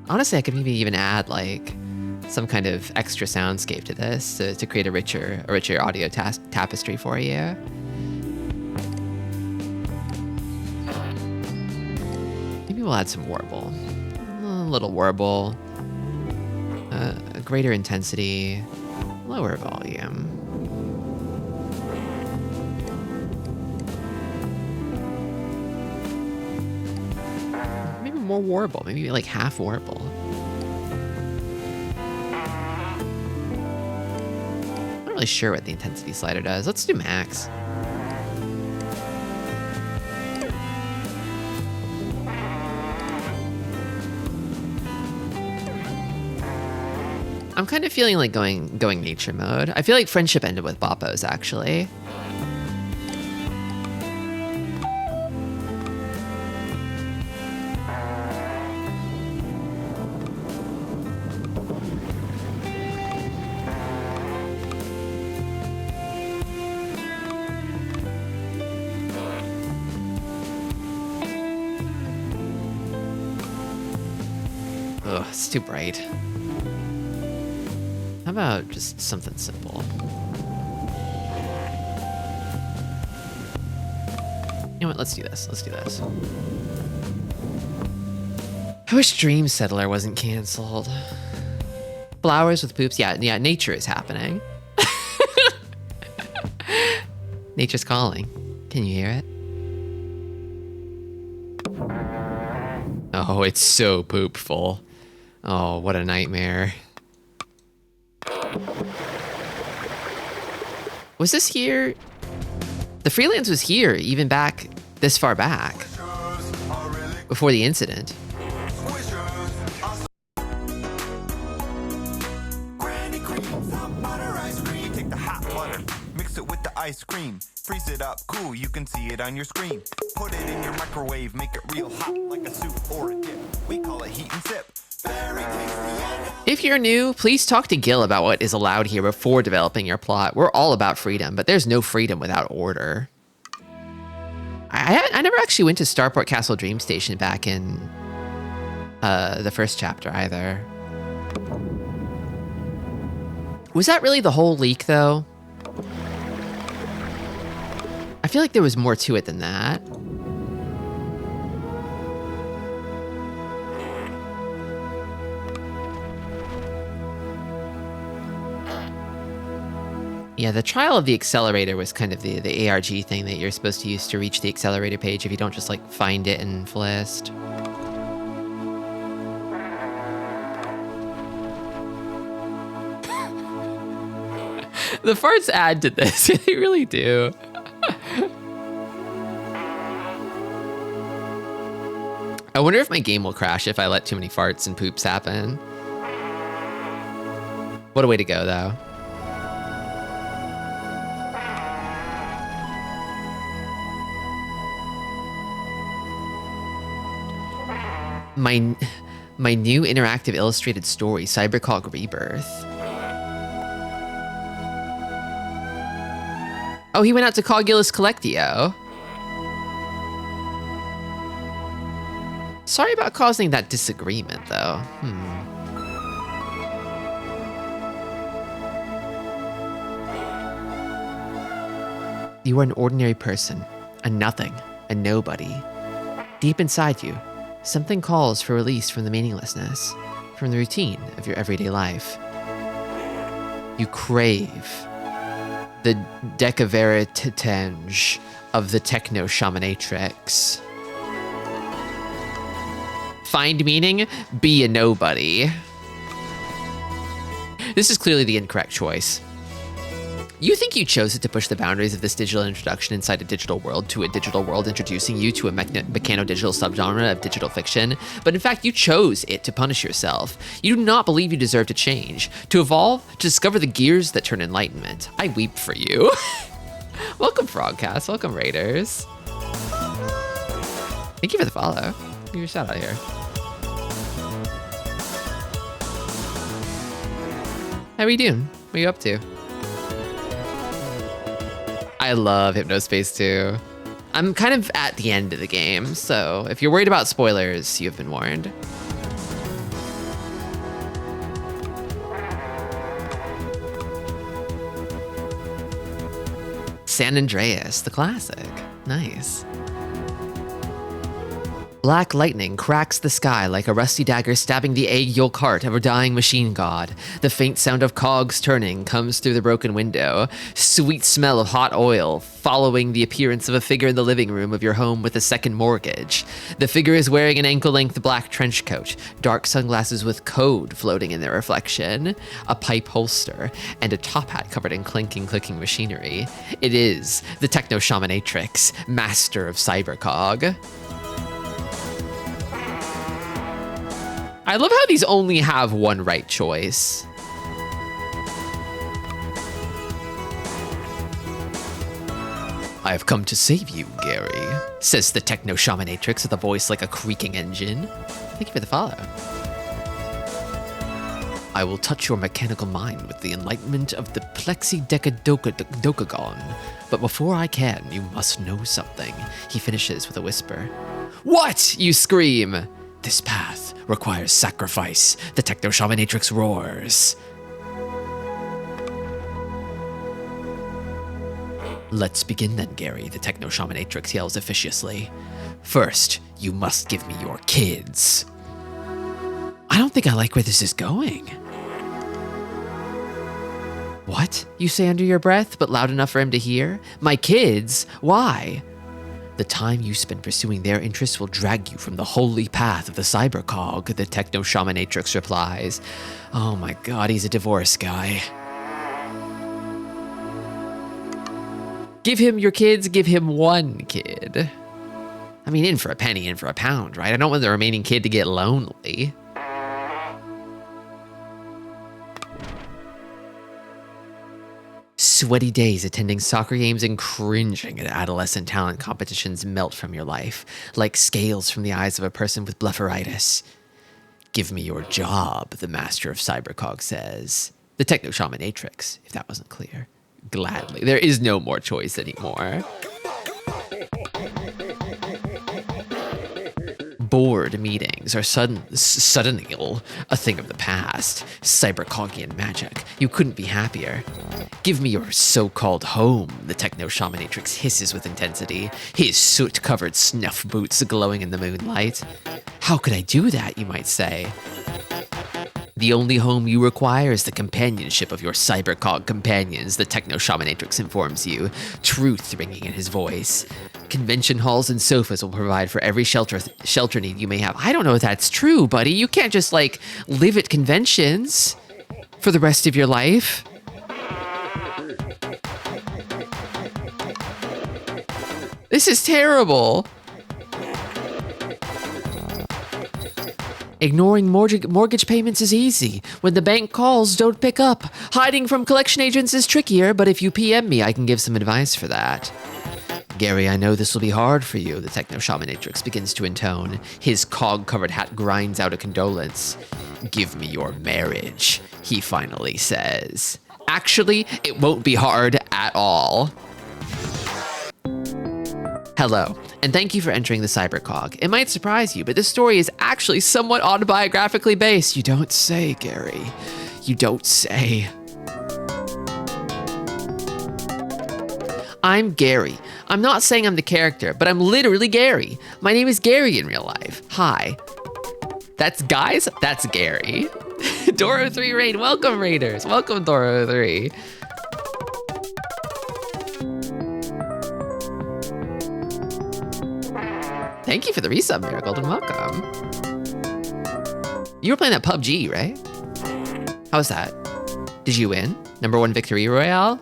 Honestly, I could maybe even add, like, some kind of extra soundscape to this to create a richer audio tapestry for you. Maybe we'll add some warble. A little warble. A greater intensity. Lower volume. Maybe more warble. Maybe like half warble. I'm not really sure what the intensity slider does. Let's do max. I'm kind of feeling like going nature mode. I feel like friendship ended with Boppos, actually. Ugh, it's too bright. How about just something simple? You know what? Let's do this. Let's do this. I wish Dream Settler wasn't canceled. Flowers with poops. Yeah, nature is happening. Nature's calling. Can you hear it? Oh, it's so poopful. Oh, what a nightmare. Was this here? The freelance was here, even back this far back. Before the incident. Granny cream, some butter ice cream. Take the hot butter, mix it with the ice cream. Freeze it up, cool, you can see it on your screen. Put it in your microwave, make it real hot like a soup or a dip. We call it heat and sip. Very tasty and If you're new, please talk to Gil about what is allowed here before developing your plot. We're all about freedom, but there's no freedom without order. I never actually went to Starport Castle Dream Station back in the first chapter either. Was that really the whole leak, though? I feel like there was more to it than that. Yeah, the trial of the accelerator was kind of the ARG thing that you're supposed to use to reach the accelerator page if you don't just like find it in Flist. The farts add to this, they really do. I wonder if my game will crash if I let too many farts and poops happen. What a way to go, though. My new interactive illustrated story, Cybercog Rebirth. Oh, he went out to Cogulus Collectio. Sorry about causing that disagreement, though. You are an ordinary person, a nothing, a nobody. Deep inside you, something calls for release from the meaninglessness, from the routine of your everyday life. You crave the decaveritenge of the techno-shamanatrix. Find meaning, be a nobody. This is clearly the incorrect choice. You think you chose it to push the boundaries of this digital introduction inside a digital world to a digital world introducing you to a mechano-digital subgenre of digital fiction, but in fact you chose it to punish yourself. You do not believe you deserve to change, to evolve, to discover the gears that turn enlightenment. I weep for you. Welcome Frogcast, welcome Raiders. Thank you for the follow. Give you a shout out here. How are you doing? What are you up to? I love Hypnospace too. I'm kind of at the end of the game, so if you're worried about spoilers, you've been warned. San Andreas, the classic. Nice. Black lightning cracks the sky like a rusty dagger stabbing the egg-yolk heart of a dying machine god. The faint sound of cogs turning comes through the broken window. Sweet smell of hot oil, following the appearance of a figure in the living room of your home with a second mortgage. The figure is wearing an ankle-length black trench coat, dark sunglasses with code floating in their reflection, a pipe holster, and a top hat covered in clinking, clicking machinery. It is the techno-shamanatrix, master of Cybercog. I love how these only have one right choice. I have come to save you, Gary, says the techno-shamanatrix with a voice like a creaking engine. Thank you for the follow. I will touch your mechanical mind with the enlightenment of the plexi-decadocagon. But before I can, you must know something. He finishes with a whisper. What? You scream. This path requires sacrifice. The Techno-Shamanatrix roars. Let's begin then, Gary, the Techno-Shamanatrix yells officiously. First, you must give me your kids. I don't think I like where this is going. What? You say under your breath, but loud enough for him to hear? My kids? Why? The time you spend pursuing their interests will drag you from the holy path of the cybercog, the Techno-Shamanatrix replies. Oh my god, he's a divorce guy. Give him your kids, give him one kid. I mean, in for a penny, in for a pound, right? I don't want the remaining kid to get lonely. Sweaty days attending soccer games and cringing at adolescent talent competitions melt from your life, like scales from the eyes of a person with blepharitis. Give me your job, the master of cybercog says. The Techno-Shamanatrix, if that wasn't clear. Gladly. There is no more choice anymore. Board meetings are suddenly a thing of the past. Cybercogian magic. You couldn't be happier. Give me your so-called home, the Techno-Shamanatrix hisses with intensity, his soot-covered snuff boots glowing in the moonlight. How could I do that, you might say? The only home you require is the companionship of your cybercog companions, the Techno-Shamanatrix informs you, truth ringing in his voice. Convention halls and sofas will provide for every shelter need you may have. I don't know if that's true, buddy. You can't just, like, live at conventions for the rest of your life. This is terrible. Ignoring mortgage payments is easy. When the bank calls, don't pick up. Hiding from collection agents is trickier, but if you PM me, I can give some advice for that. Gary, I know this will be hard for you, the Techno-Shamanatrix begins to intone. His cog-covered hat grinds out a condolence. Give me your marriage, he finally says. Actually, it won't be hard at all. Hello, and thank you for entering the cybercog. It might surprise you, but this story is actually somewhat autobiographically based. You don't say, Gary. You don't say. I'm Gary. I'm not saying I'm the character, but I'm literally Gary. My name is Gary in real life. Hi. That's Gary. Doro3 Raid, welcome Raiders. Welcome Doro3. Thank you for the resub, Marigold, and welcome. You were playing that PUBG, right? How was that? Did you win? #1 victory royale?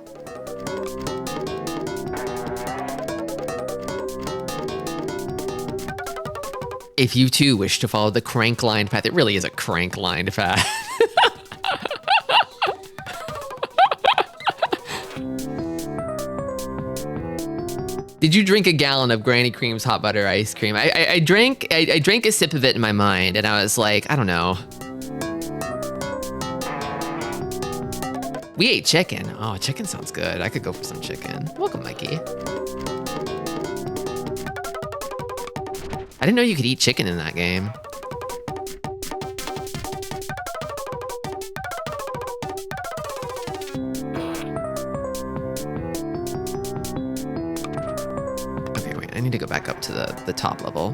If you too wish to follow the crank-lined path, it really is a crank-lined path. Did you drink a gallon of Granny Cream's hot butter ice cream? I drank a sip of it in my mind, and I was like, I don't know. We ate chicken. Oh, chicken sounds good. I could go for some chicken. Welcome, Mikey. I didn't know you could eat chicken in that game. Okay, wait, I need to go back up to the top level.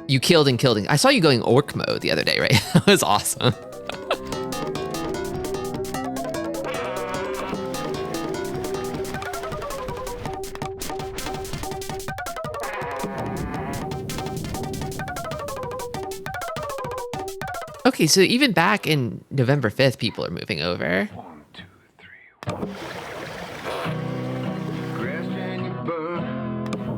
You killed. I saw you going orc mode the other day, right? That was awesome. Okay, so even back in November 5th, people are moving over. 1, 2, 3, 1. Crash and you burn,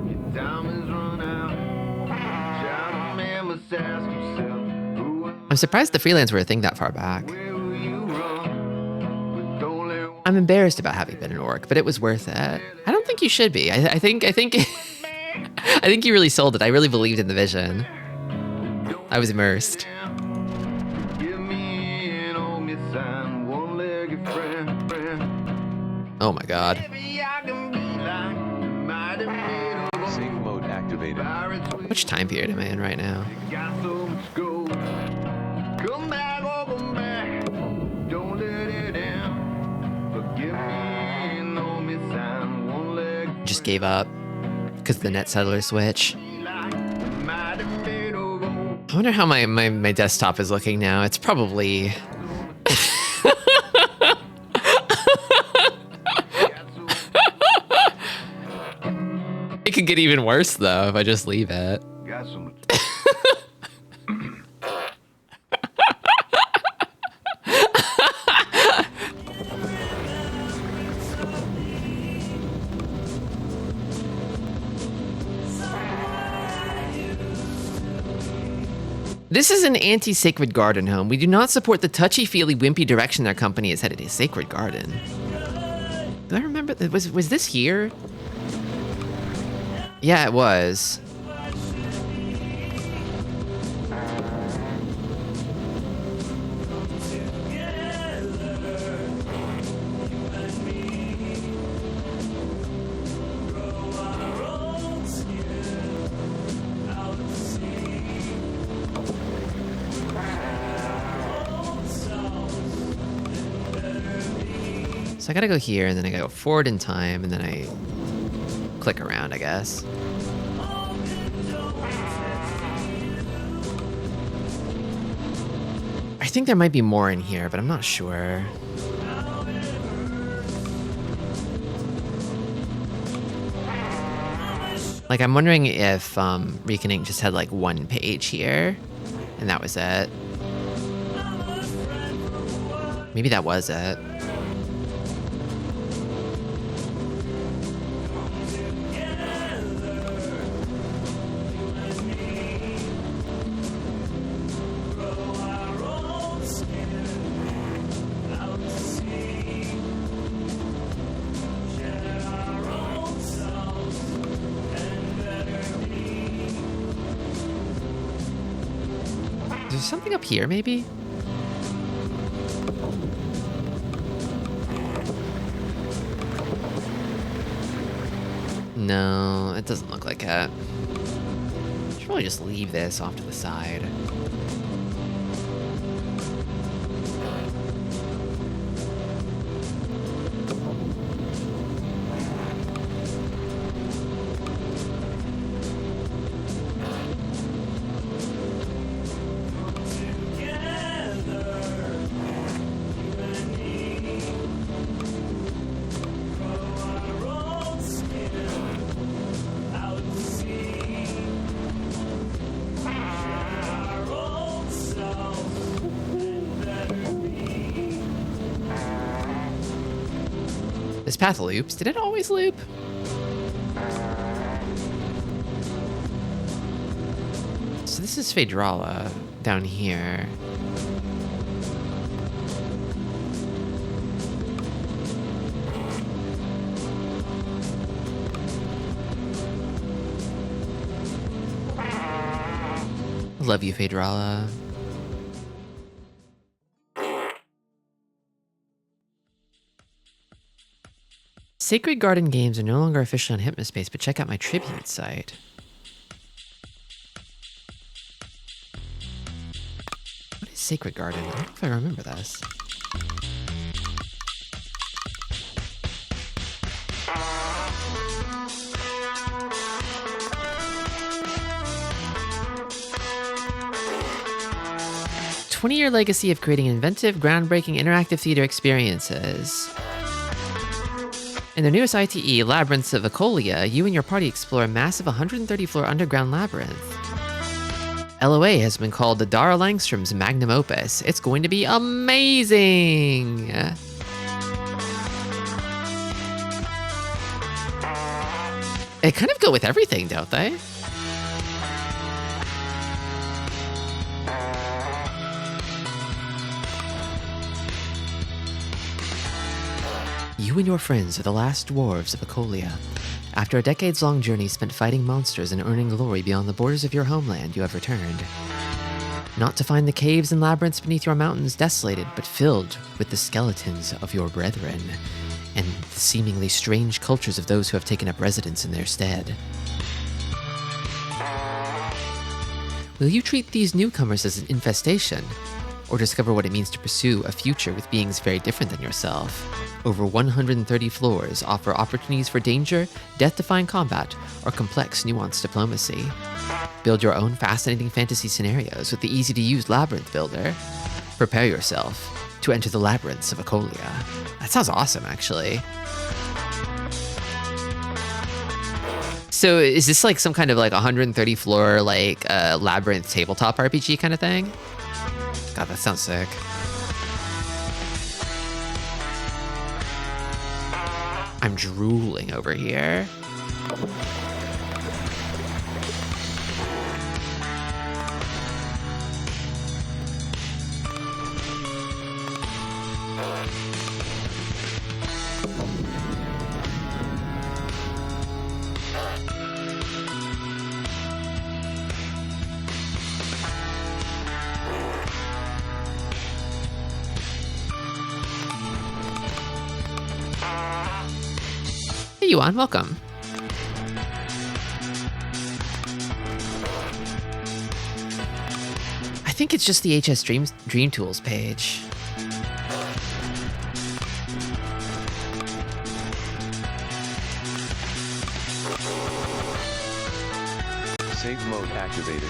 your diamonds run out. Child man must ask himself, who I'm surprised the freelance were a thing that far back. where will you run? But don't let one I'm embarrassed about having been an orc, but it was worth it. I don't think you should be. I think I think you really sold it. I really believed in the vision. I was immersed. give me an old me sign, one-legged friend. Oh my god. Maybe I can be like mighty middle. Safe mode activated. motivated. Which time period am I in right now? Got so much gold. Come back, oh, come back. Don't let it down. Forgive me and know me sign one leg. Just gave up because of the net settler switch. Like mighty made of gold. I wonder how my desktop is looking now. It's probably... It could get even worse, though, if I just leave it. Got so much. This is an anti-sacred garden home. We do not support the touchy-feely, wimpy direction our company is headed. A sacred garden. Do I remember? Was this here? Yeah, it was. So I gotta go here, and then I gotta go forward in time, and then I click around, I guess. I think there might be more in here, but I'm not sure. Like, I'm wondering if Reckoning just had like one page here, and that was it. Maybe that was it. Is there something up here, maybe? No, it doesn't look like it. Should probably just leave this off to the side. This path loops. Did it always loop? So this is Phaedrala down here. Love you, Phaedrala. Sacred Garden games are no longer officially on Hypnospace, but check out my tribute site. What is Sacred Garden? I don't know if I remember this. A 20-year legacy of creating inventive, groundbreaking, interactive theater experiences. In their newest ITE, Labyrinths of Ecolia, you and your party explore a massive 130-floor underground labyrinth. LOA has been called the Dara Langstrom's magnum opus. It's going to be amazing! They kind of go with everything, don't they? You and your friends are the last dwarves of Ecolia. After a decades-long journey spent fighting monsters and earning glory beyond the borders of your homeland, you have returned. Not to find the caves and labyrinths beneath your mountains desolated, but filled with the skeletons of your brethren, and the seemingly strange cultures of those who have taken up residence in their stead. Will you treat these newcomers as an infestation? Or discover what it means to pursue a future with beings very different than yourself? Over 130 floors offer opportunities for danger, death-defying combat, or complex, nuanced diplomacy. Build your own fascinating fantasy scenarios with the easy-to-use Labyrinth Builder. Prepare yourself to enter the labyrinths of Acolia. That sounds awesome, actually. So is this like some kind of like 130 floor like labyrinth tabletop RPG kind of thing? God, that sounds sick. I'm drooling over here. Hey, Yuan, welcome. I think it's just the HS Dream Tools page. Save mode activated.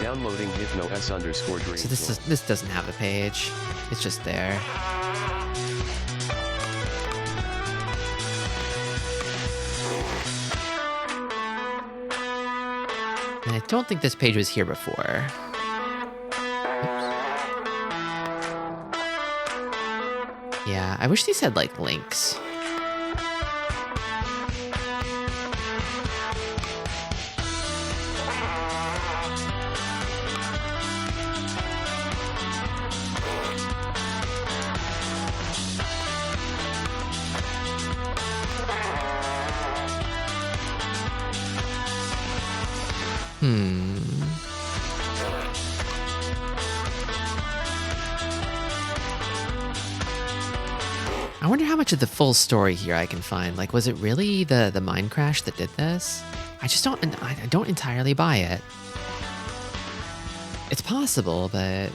Downloading Hypno_Dream. So this doesn't have a page. It's just there. And I don't think this page was here before. Oops. Yeah, I wish these had like links. I wonder how much of the full story here I can find. Like, was it really the mine crash that did this? I don't entirely buy it. It's possible, but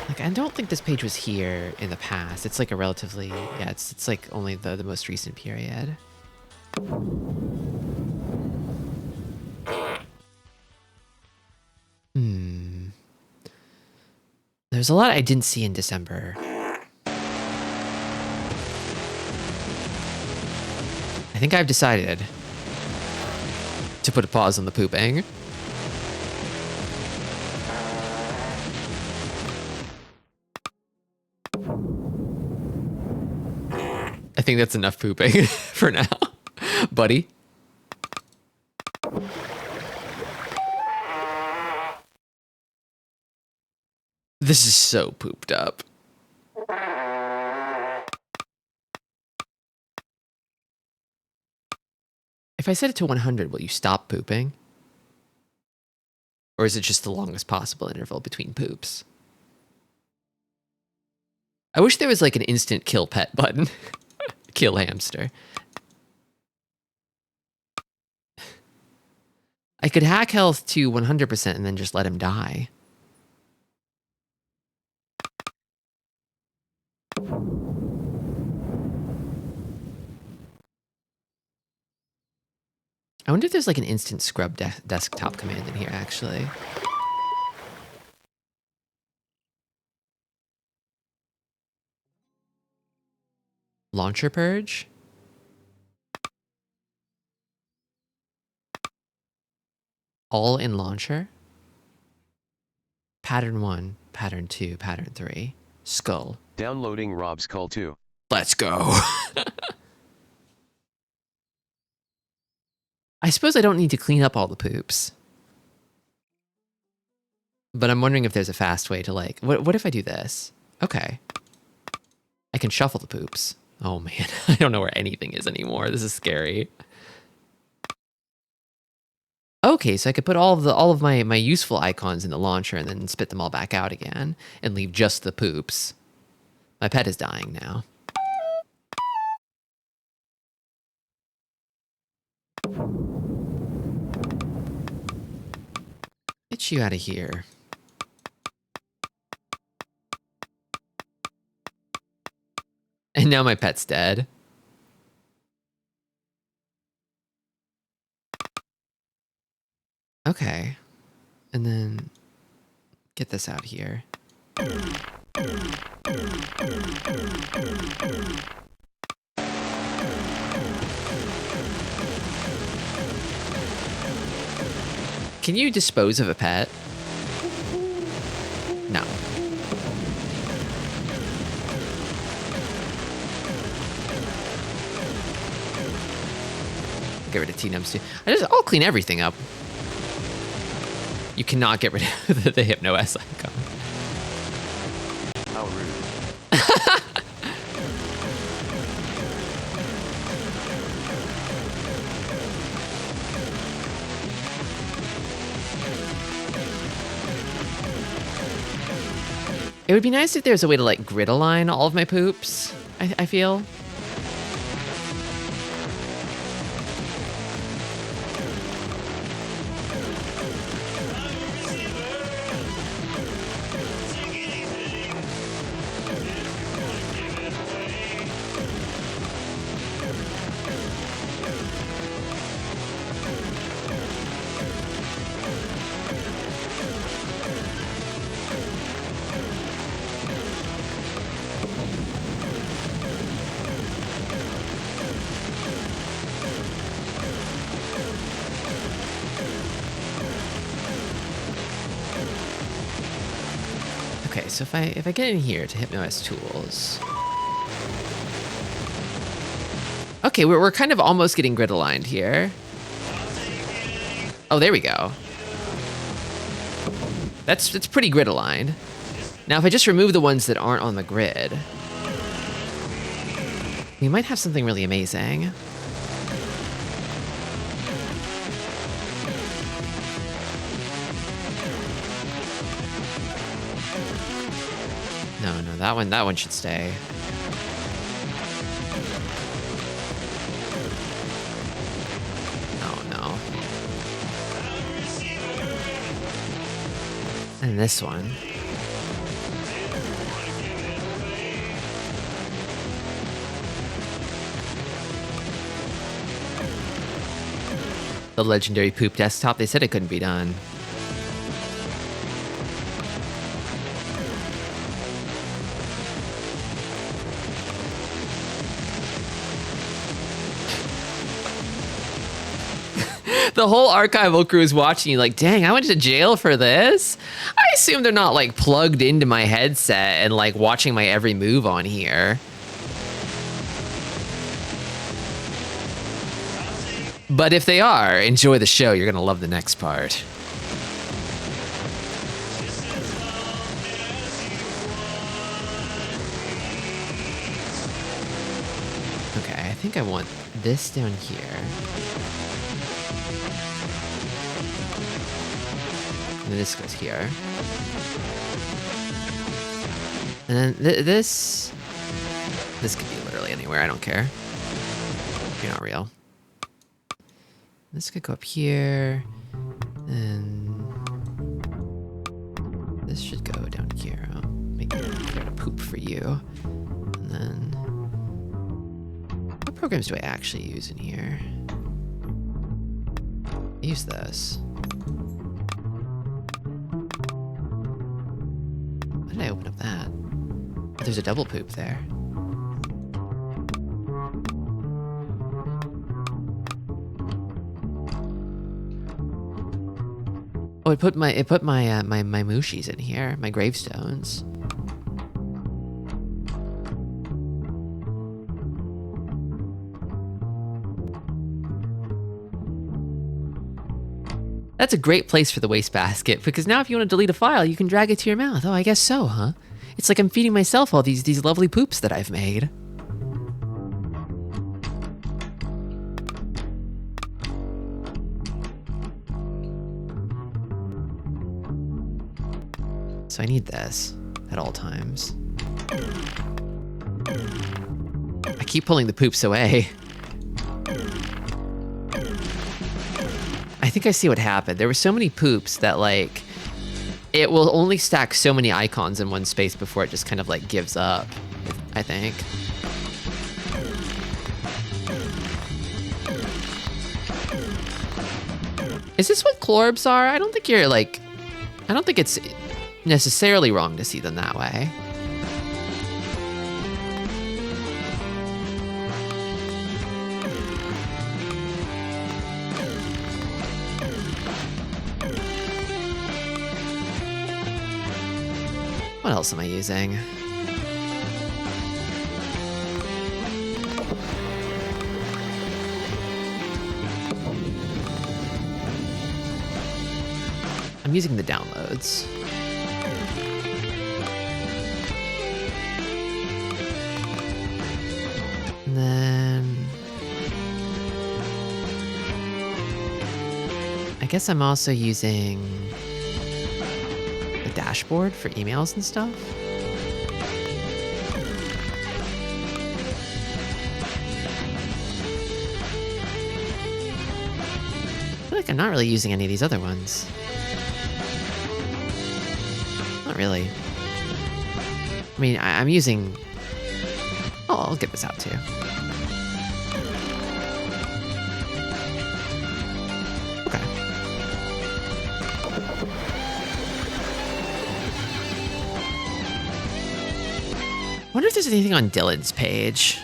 like, I don't think this page was here in the past. It's like a relatively, yeah, it's like only the most recent period. There's a lot I didn't see in December. I think I've decided to put a pause on the pooping. I think that's enough pooping for now, buddy. This is so pooped up. If I set it to 100, will you stop pooping? Or is it just the longest possible interval between poops? I wish there was like an instant kill pet button. Kill hamster. I could hack health to 100% and then just let him die. I wonder if there's like an instant scrub desktop command in here, actually. Launcher purge? All in launcher? Pattern 1, pattern 2, pattern 3. Skull. Downloading Rob's Call 2. Let's go. I suppose I don't need to clean up all the poops. But I'm wondering if there's a fast way to like, what if I do this? Okay. I can shuffle the poops. Oh man, I don't know where anything is anymore. This is scary. Okay, so I could put all of my useful icons in the launcher and then spit them all back out again and leave just the poops. My pet is dying now. get you out of here. And now my pet's dead. Okay. And then get this out here. Can you dispose of a pet? No. Get rid of T-Nums too. I'll clean everything up. You cannot get rid of the Hypno S icon. How rude. It would be nice if there's a way to like grid align all of my poops, I feel. Okay, so if I get in here to HypnoS tools. Okay, we're kind of almost getting grid aligned here. Oh, there we go. That's pretty grid aligned. Now, if I just remove the ones that aren't on the grid, we might have something really amazing. No, that one should stay. Oh no. And this one. The legendary poop desktop, they said it couldn't be done. The whole archival crew is watching you like, dang, I went to jail for this? I assume they're not like plugged into my headset and like watching my every move on here. But if they are, enjoy the show. You're gonna love the next part. Okay, I think I want this down here. And this goes here. And then this could be literally anywhere, I don't care. You're not real. This could go up here. And this should go down here. I'll make it a poop for you. And then what programs do I actually use in here? I use this. Why did I open up that? Oh, there's a double poop there. Oh, it put my mushis in here, my gravestones. That's a great place for the wastebasket, because now if you want to delete a file, you can drag it to your mouth. Oh, I guess so, huh? It's like I'm feeding myself all these lovely poops that I've made. So I need this at all times. I keep pulling the poops away. I think I see what happened. There were so many poops that like it will only stack so many icons in one space before it just kind of like gives up, I think. Is this what chlorbs are? I don't think you're like, I don't think it's necessarily wrong to see them that way. What else am I using? I'm using the downloads. And then I guess I'm also using the dashboard for emails and stuff. I feel like I'm not really using any of these other ones. Not really. I mean, I'm using... Oh, I'll get this out too. Okay. Wonder if there's anything on Dylan's page.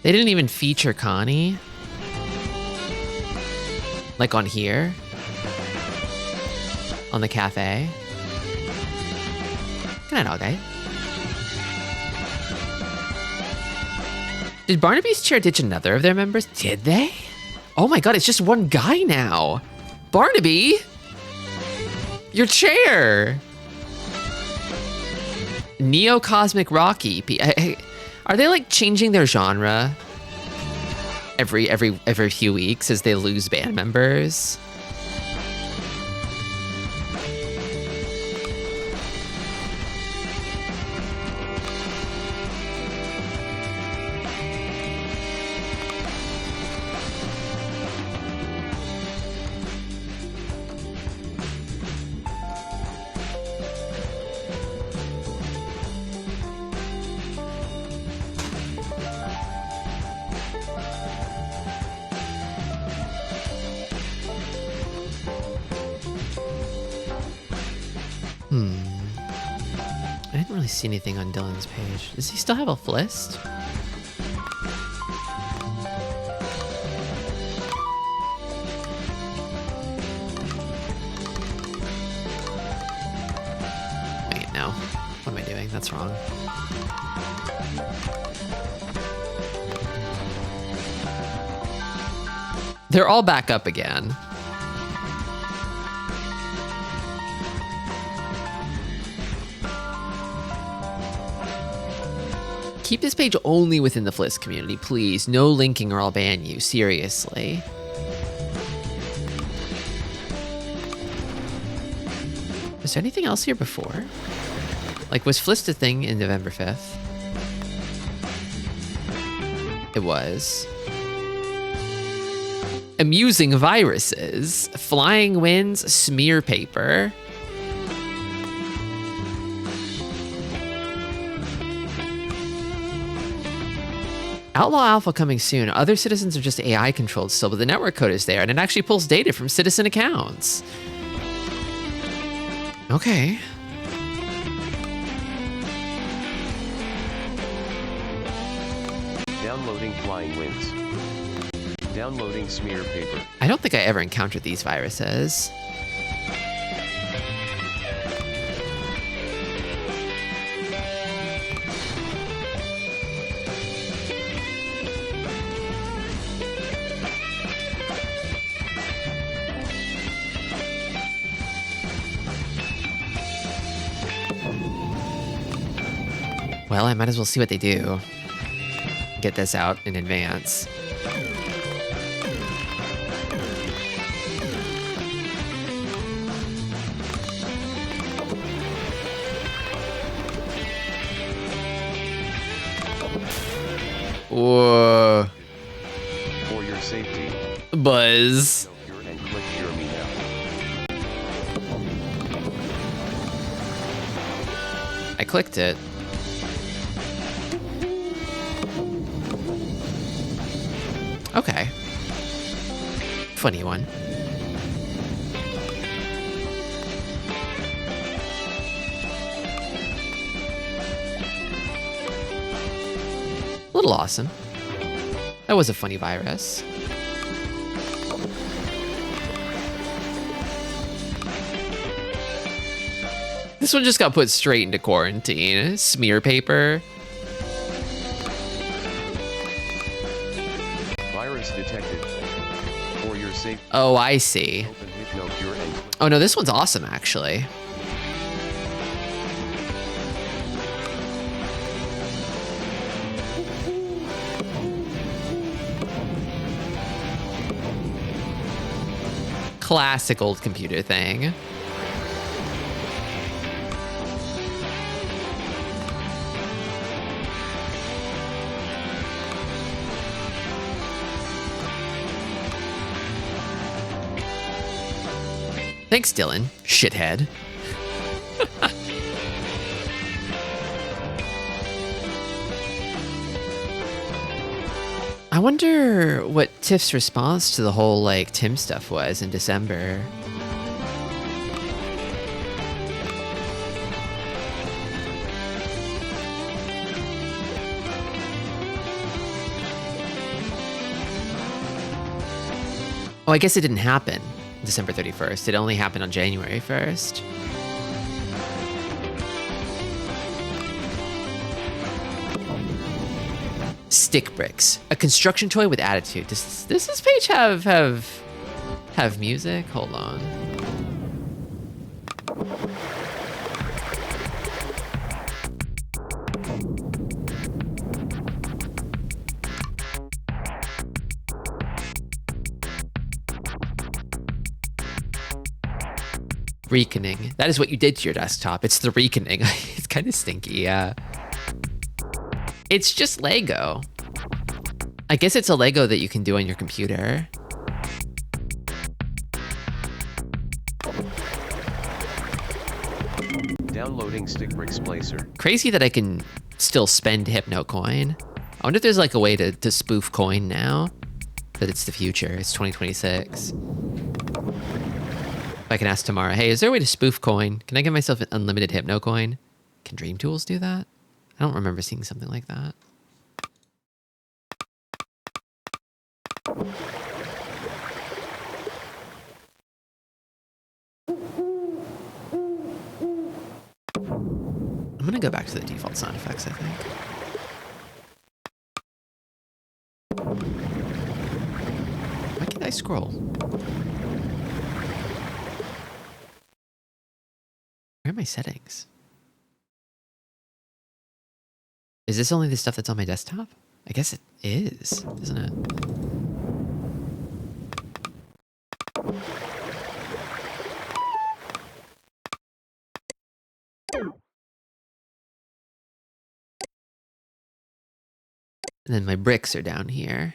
They didn't even feature Connie. Like on here. On the cafe. Good night, all guy. Did Barnaby's chair ditch another of their members? Did they? Oh my god, it's just one guy now. Barnaby! Your chair! Neo-Cosmic Rocky. Are they like changing their genre every few weeks as they lose band members? I didn't really see anything on Dylan's page. Does he still have a list? Wait, no. What am I doing? That's wrong. They're all back up again. Keep this page only within the Fliss community, please. No linking or I'll ban you, seriously. Was there anything else here before? Like, was Fliss a thing in November 5th? It was. Amusing viruses, flying winds, smear paper. Outlaw Alpha coming soon. Other citizens are just AI controlled still, but the network code is there and it actually pulls data from citizen accounts. Okay. Downloading flying winds. Downloading smear paper. I don't think I ever encountered these viruses. Well, I might as well see what they do. Get this out in advance. Whoa. For your safety, Buzz. cure and click cure me now. I clicked it. Okay. Funny one. A little awesome. That was a funny virus. This one just got put straight into quarantine. Smear paper. Virus detected. For your safety, Oh, I see. open Hypno Cure and click. Oh no, this one's awesome actually. Classic old computer thing. Thanks, Dylan. Shithead. I wonder what Tiff's response to the whole, like, Tim stuff was in December. Oh, I guess it didn't happen December 31st. It only happened on January 1st. Stick bricks, a construction toy with attitude. Does this page have music? Hold on. Reasoning. That is what you did to your desktop. It's the reasoning. It's kind of stinky, yeah. It's just Lego. I guess it's a Lego that you can do on your computer. Downloading Stick Bricks Placer. Crazy that I can still spend Hypno coin. I wonder if there's like a way to spoof coin now. But it's the future. It's 2026. I can ask tomorrow, hey, is there a way to spoof coin? Can I give myself an unlimited Hypno coin? Can Dream Tools do that? I don't remember seeing something like that. I'm gonna go back to the default sound effects, I think. Why can't I scroll? Where are my settings? Is this only the stuff that's on my desktop? I guess it is, isn't it? And then my bricks are down here.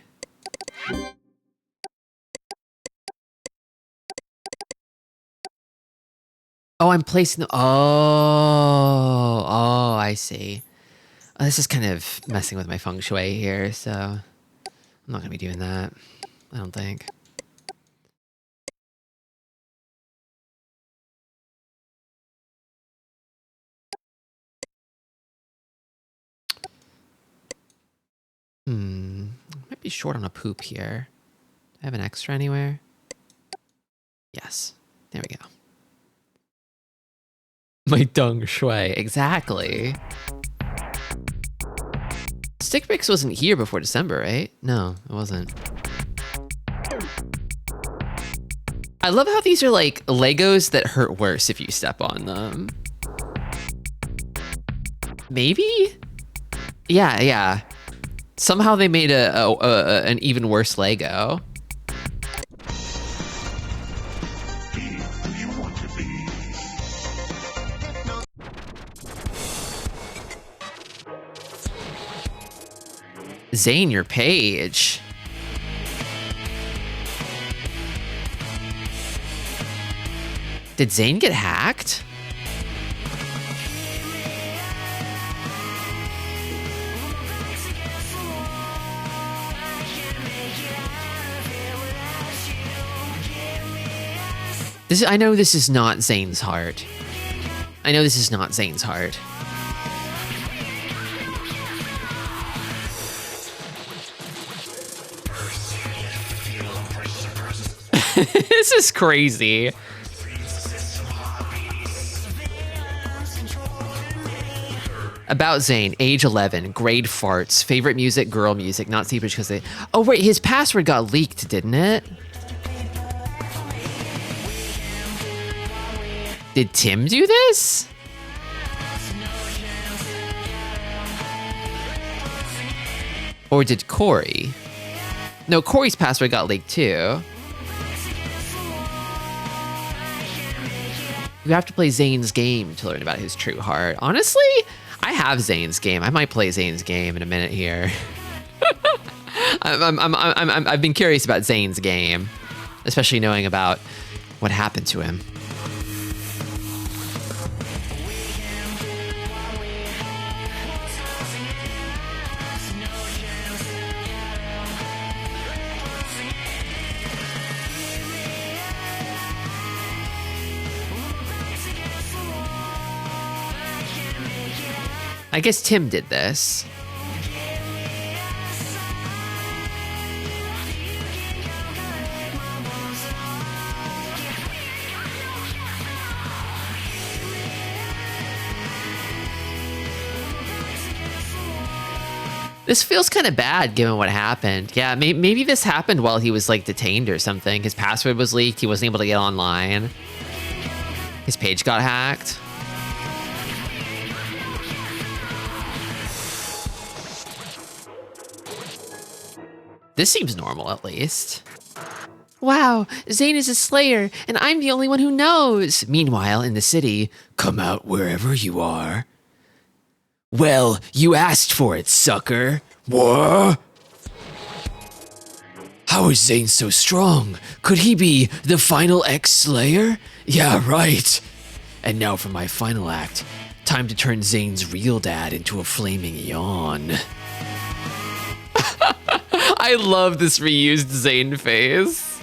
Oh, I'm placing them. Oh, I see. Oh, this is kind of messing with my feng shui here, so I'm not gonna be doing that. I don't think. Might be short on a poop here. Do I have an extra anywhere? Yes. There we go. My dung shui. Exactly. Stick Bricks wasn't here before December, right? No, it wasn't. I love how these are like Legos that hurt worse if you step on them. Maybe? Yeah, yeah. Somehow they made an even worse Lego. Zane, your page. Did Zane get hacked? I know this is not Zane's heart. I know this is not Zane's heart. This is crazy. About Zane, age 11, grade farts, favorite music, girl music, not secret because they... Oh, wait, his password got leaked, didn't it? Did Tim do this? Or did Corey? No, Corey's password got leaked too. You have to play Zane's game to learn about his true heart. Honestly, I have Zane's game. I might play Zane's game in a minute here. I've been curious about Zane's game, especially knowing about what happened to him. I guess Tim did this. This feels kind of bad given what happened. Yeah, maybe this happened while he was like detained or something. His password was leaked. He wasn't able to get online. His page got hacked. This seems normal, at least. Wow, Zane is a slayer, and I'm the only one who knows. Meanwhile, in the city, come out wherever you are. Well, you asked for it, sucker. What? How is Zane so strong? Could he be the final X-Slayer? Yeah, right. And now for my final act. Time to turn Zane's real dad into a flaming yawn. I love this reused Zane face.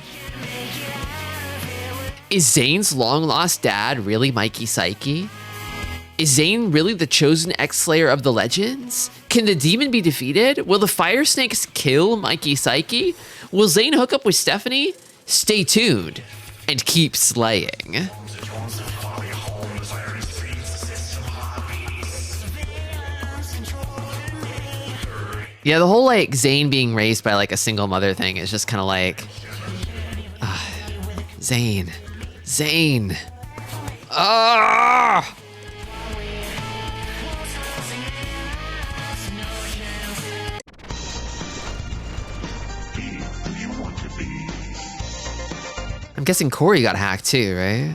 Is Zane's long-lost dad really Mikey Psyche? Is Zane really the chosen X-Slayer of the legends? Can the demon be defeated? Will the fire snakes kill Mikey Psyche? Will Zane hook up with Stephanie? Stay tuned and keep slaying. Yeah, the whole like Zane being raised by like a single mother thing is just kind of like, Zane. Ah! I'm guessing Corey got hacked too, right?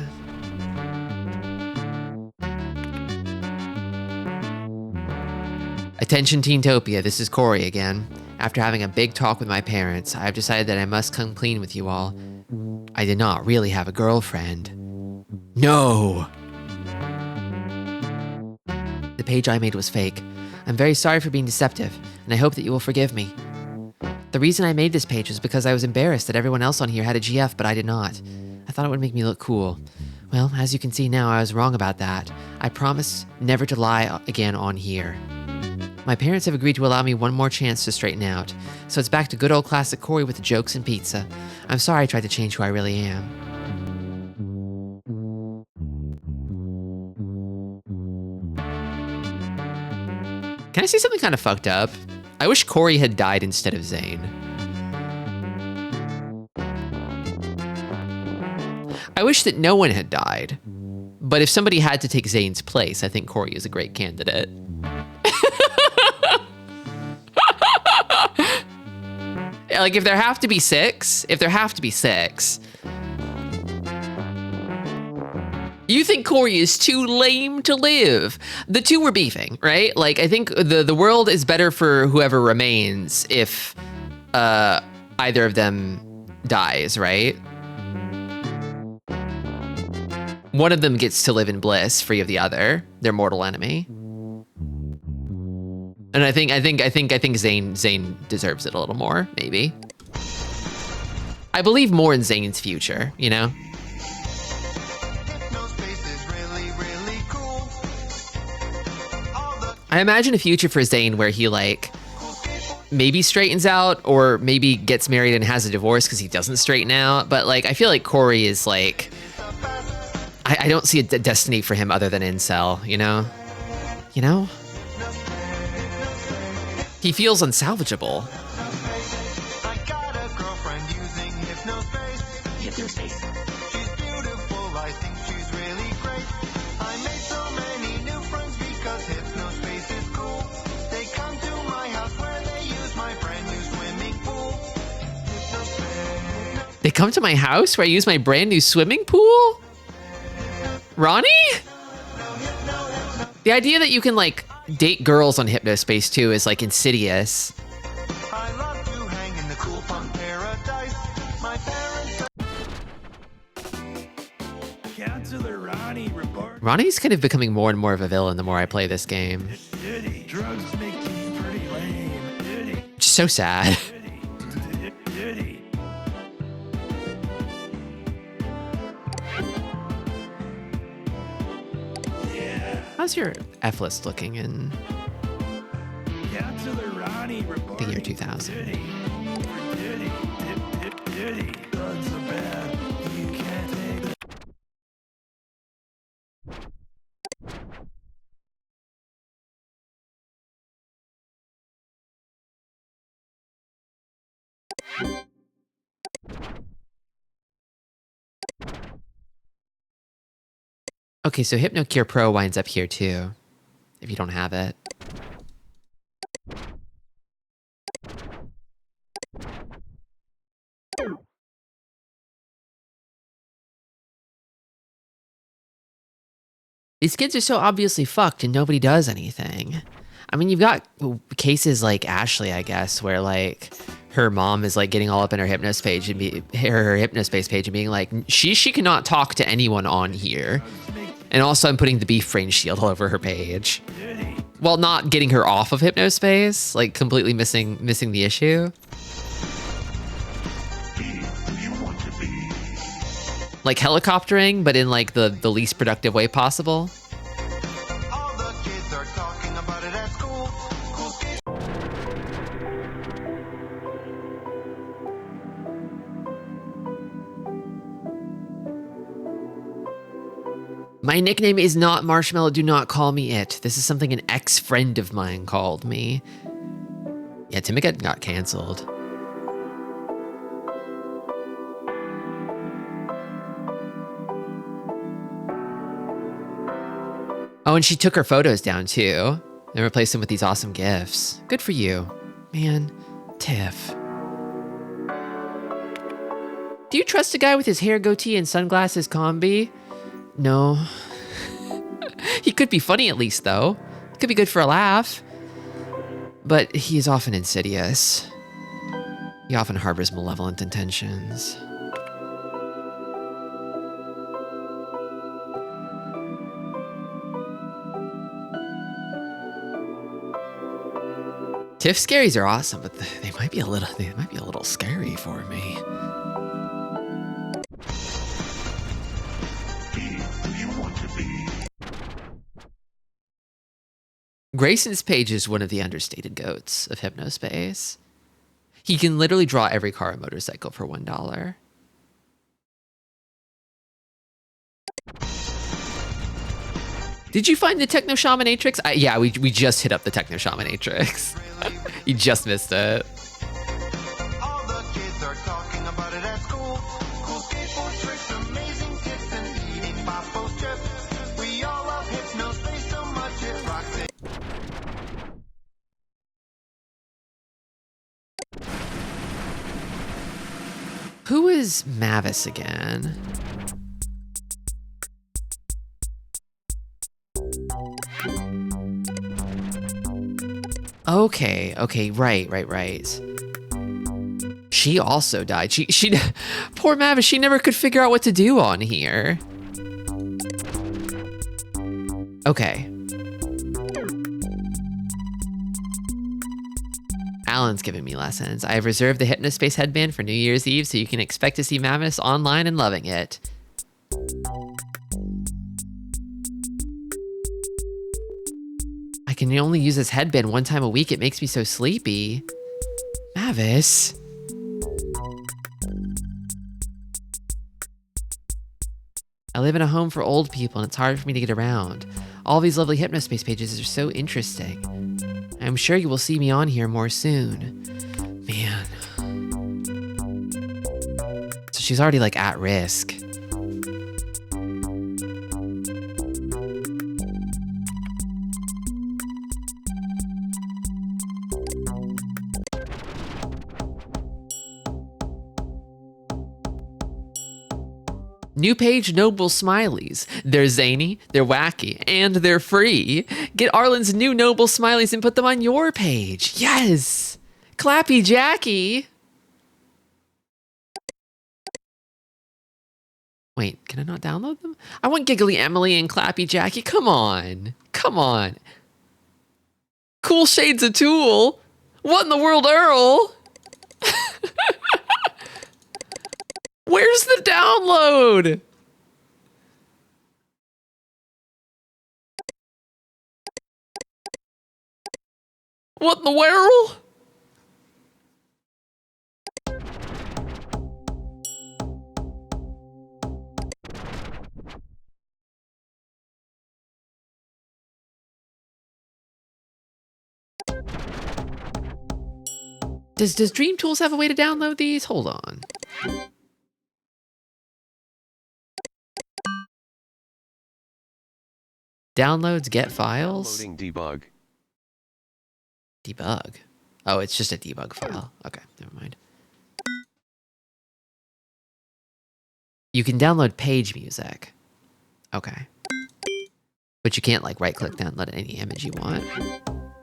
Attention Teentopia, this is Corey again. After having a big talk with my parents, I have decided that I must come clean with you all. I did not really have a girlfriend. No! The page I made was fake. I'm very sorry for being deceptive, and I hope that you will forgive me. The reason I made this page was because I was embarrassed that everyone else on here had a GF, but I did not. I thought it would make me look cool. Well, as you can see now, I was wrong about that. I promise never to lie again on here. My parents have agreed to allow me one more chance to straighten out, so it's back to good old classic Corey with the jokes and pizza. I'm sorry I tried to change who I really am. Can I say something kind of fucked up? I wish Corey had died instead of Zane. I wish that no one had died. But if somebody had to take Zane's place, I think Corey is a great candidate. Like, if there have to be six, you think Corey is too lame to live. The two were beefing, right? Like, I think the world is better for whoever remains if either of them dies, right? One of them gets to live in bliss, free of the other, their mortal enemy. And I think Zane deserves it a little more, maybe. I believe more in Zane's future, you know? Hypnospace is really, really cool. All the I imagine a future for Zane where he like maybe straightens out or maybe gets married and has a divorce because he doesn't straighten out. But like, I feel like Corey is like, I don't see a destiny for him other than incel, you know? You know? He feels unsalvageable. I got a girlfriend using Hypnospace. Hypnospace. She's beautiful, I think she's really great. I made so many new friends because Hypnospace is cool. They come to my house where they use my brand new swimming pool. Hypnospace. They come to my house where I use my brand new swimming pool? Ronnie? The idea that you can like date girls on Hypnospace too is like insidious. I love to hang in the cool fun paradise. My parents Counselor Ronnie report. Ronnie's kind of becoming more and more of a villain the more I play this game. Diddy. Drugs make you pretty lame. Diddy. Just so sad. Diddy. Diddy. Yeah. How's your F list looking in Counselor Ronnie report. the year 2000? Diddy. Diddy. Diddy. Drugs are bad. You can't take them. Okay, so HypnoCure Pro winds up here too, if you don't have it. These kids are so obviously fucked and nobody does anything. I mean, you've got cases like Ashley, I guess, where like her mom is like getting all up in her Hypnospace page and her Hypnospace page and being like, she cannot talk to anyone on here. And also I'm putting the beef brain shield all over her page. While not getting her off of Hypnospace, like completely missing the issue. Like helicoptering, but in like the least productive way possible. all the kids are talking about it at school. Cool skate. My nickname is not Marshmallow, do not call me it. This is something an ex-friend of mine called me. Yeah, Timmy got canceled. Oh, and she took her photos down too and replaced them with these awesome GIFs. Good for you. Man, Tiff. Do you trust a guy with his hair, goatee, and sunglasses combi? No. He could be funny at least, though. Could be good for a laugh. But he is often insidious. He often harbors malevolent intentions. Tiff scaries are awesome, but they might be a little scary for me. Grayson's page is one of the understated goats of Hypnospace. He can literally draw every car and motorcycle for $1. Did you find the Techno Shaminatrix? Yeah, we just hit up the Techno Shaminatrix. You just missed it. All the kids are talking about it at school. Cool skateboard tricks, amazing kicks, and eating Papo's chips. We all love Hypnospace so much it rocks it. Who is Mavis again? Okay, right. She also died. She poor Mavis, she never could figure out what to do on here. Okay. Alan's giving me lessons. I have reserved the Hypnospace headband for New Year's Eve, so you can expect to see Mavis online and loving it. I can only use this headband one time a week. It makes me so sleepy. Mavis. I live in a home for old people, and it's hard for me to get around. All these lovely Hypnospace pages are so interesting. I'm sure you will see me on here more soon. Man. So she's already like at risk. New page Noble Smileys. They're zany, they're wacky, and they're free. Get Arlen's new Noble Smileys and put them on your page. Yes! Clappy Jackie! Wait, can I not download them? I want Giggly Emily and Clappy Jackie. Come on. Come on. Cool Shades of Tool. What in the world, Earl? Where's the download? What in the world? Does Dream Tools have a way to download these? Hold on. Downloads, get files. Downloading debug. Debug. Oh, it's just a debug file. Okay, never mind. You can download page music. Okay. But you can't like right click download any image you want.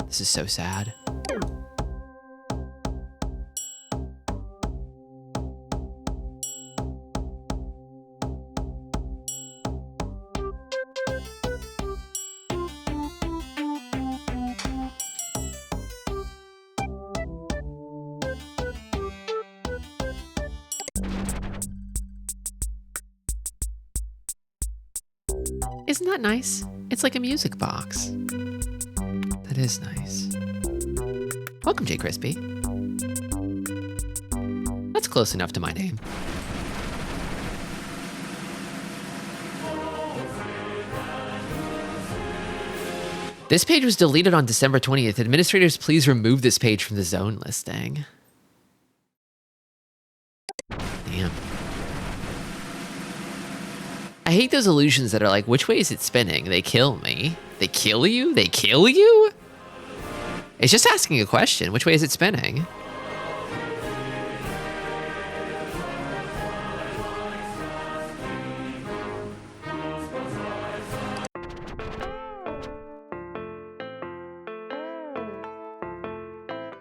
This is so sad. Isn't that nice? It's like a music box. That is nice. Welcome, J. Crispy. That's close enough to my name. This page was deleted on December 20th. Administrators, please remove this page from the zone listing. Damn. I hate those illusions that are like, which way is it spinning? They kill me. They kill you? They kill you? It's just asking a question. Which way is it spinning?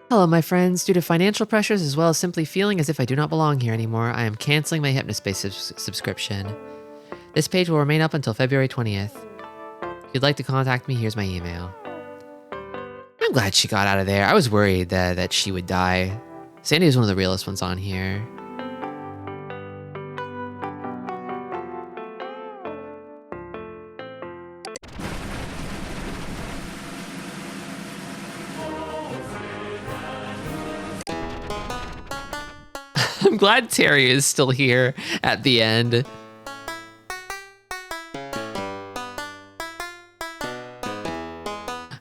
Hello, my friends. Due to financial pressures as well as simply feeling as if I do not belong here anymore, I am canceling my Hypnospace subscription. This page will remain up until February 20th. If you'd like to contact me, here's my email. I'm glad she got out of there. I was worried that she would die. Sandy is one of the realest ones on here. I'm glad Terry is still here at the end.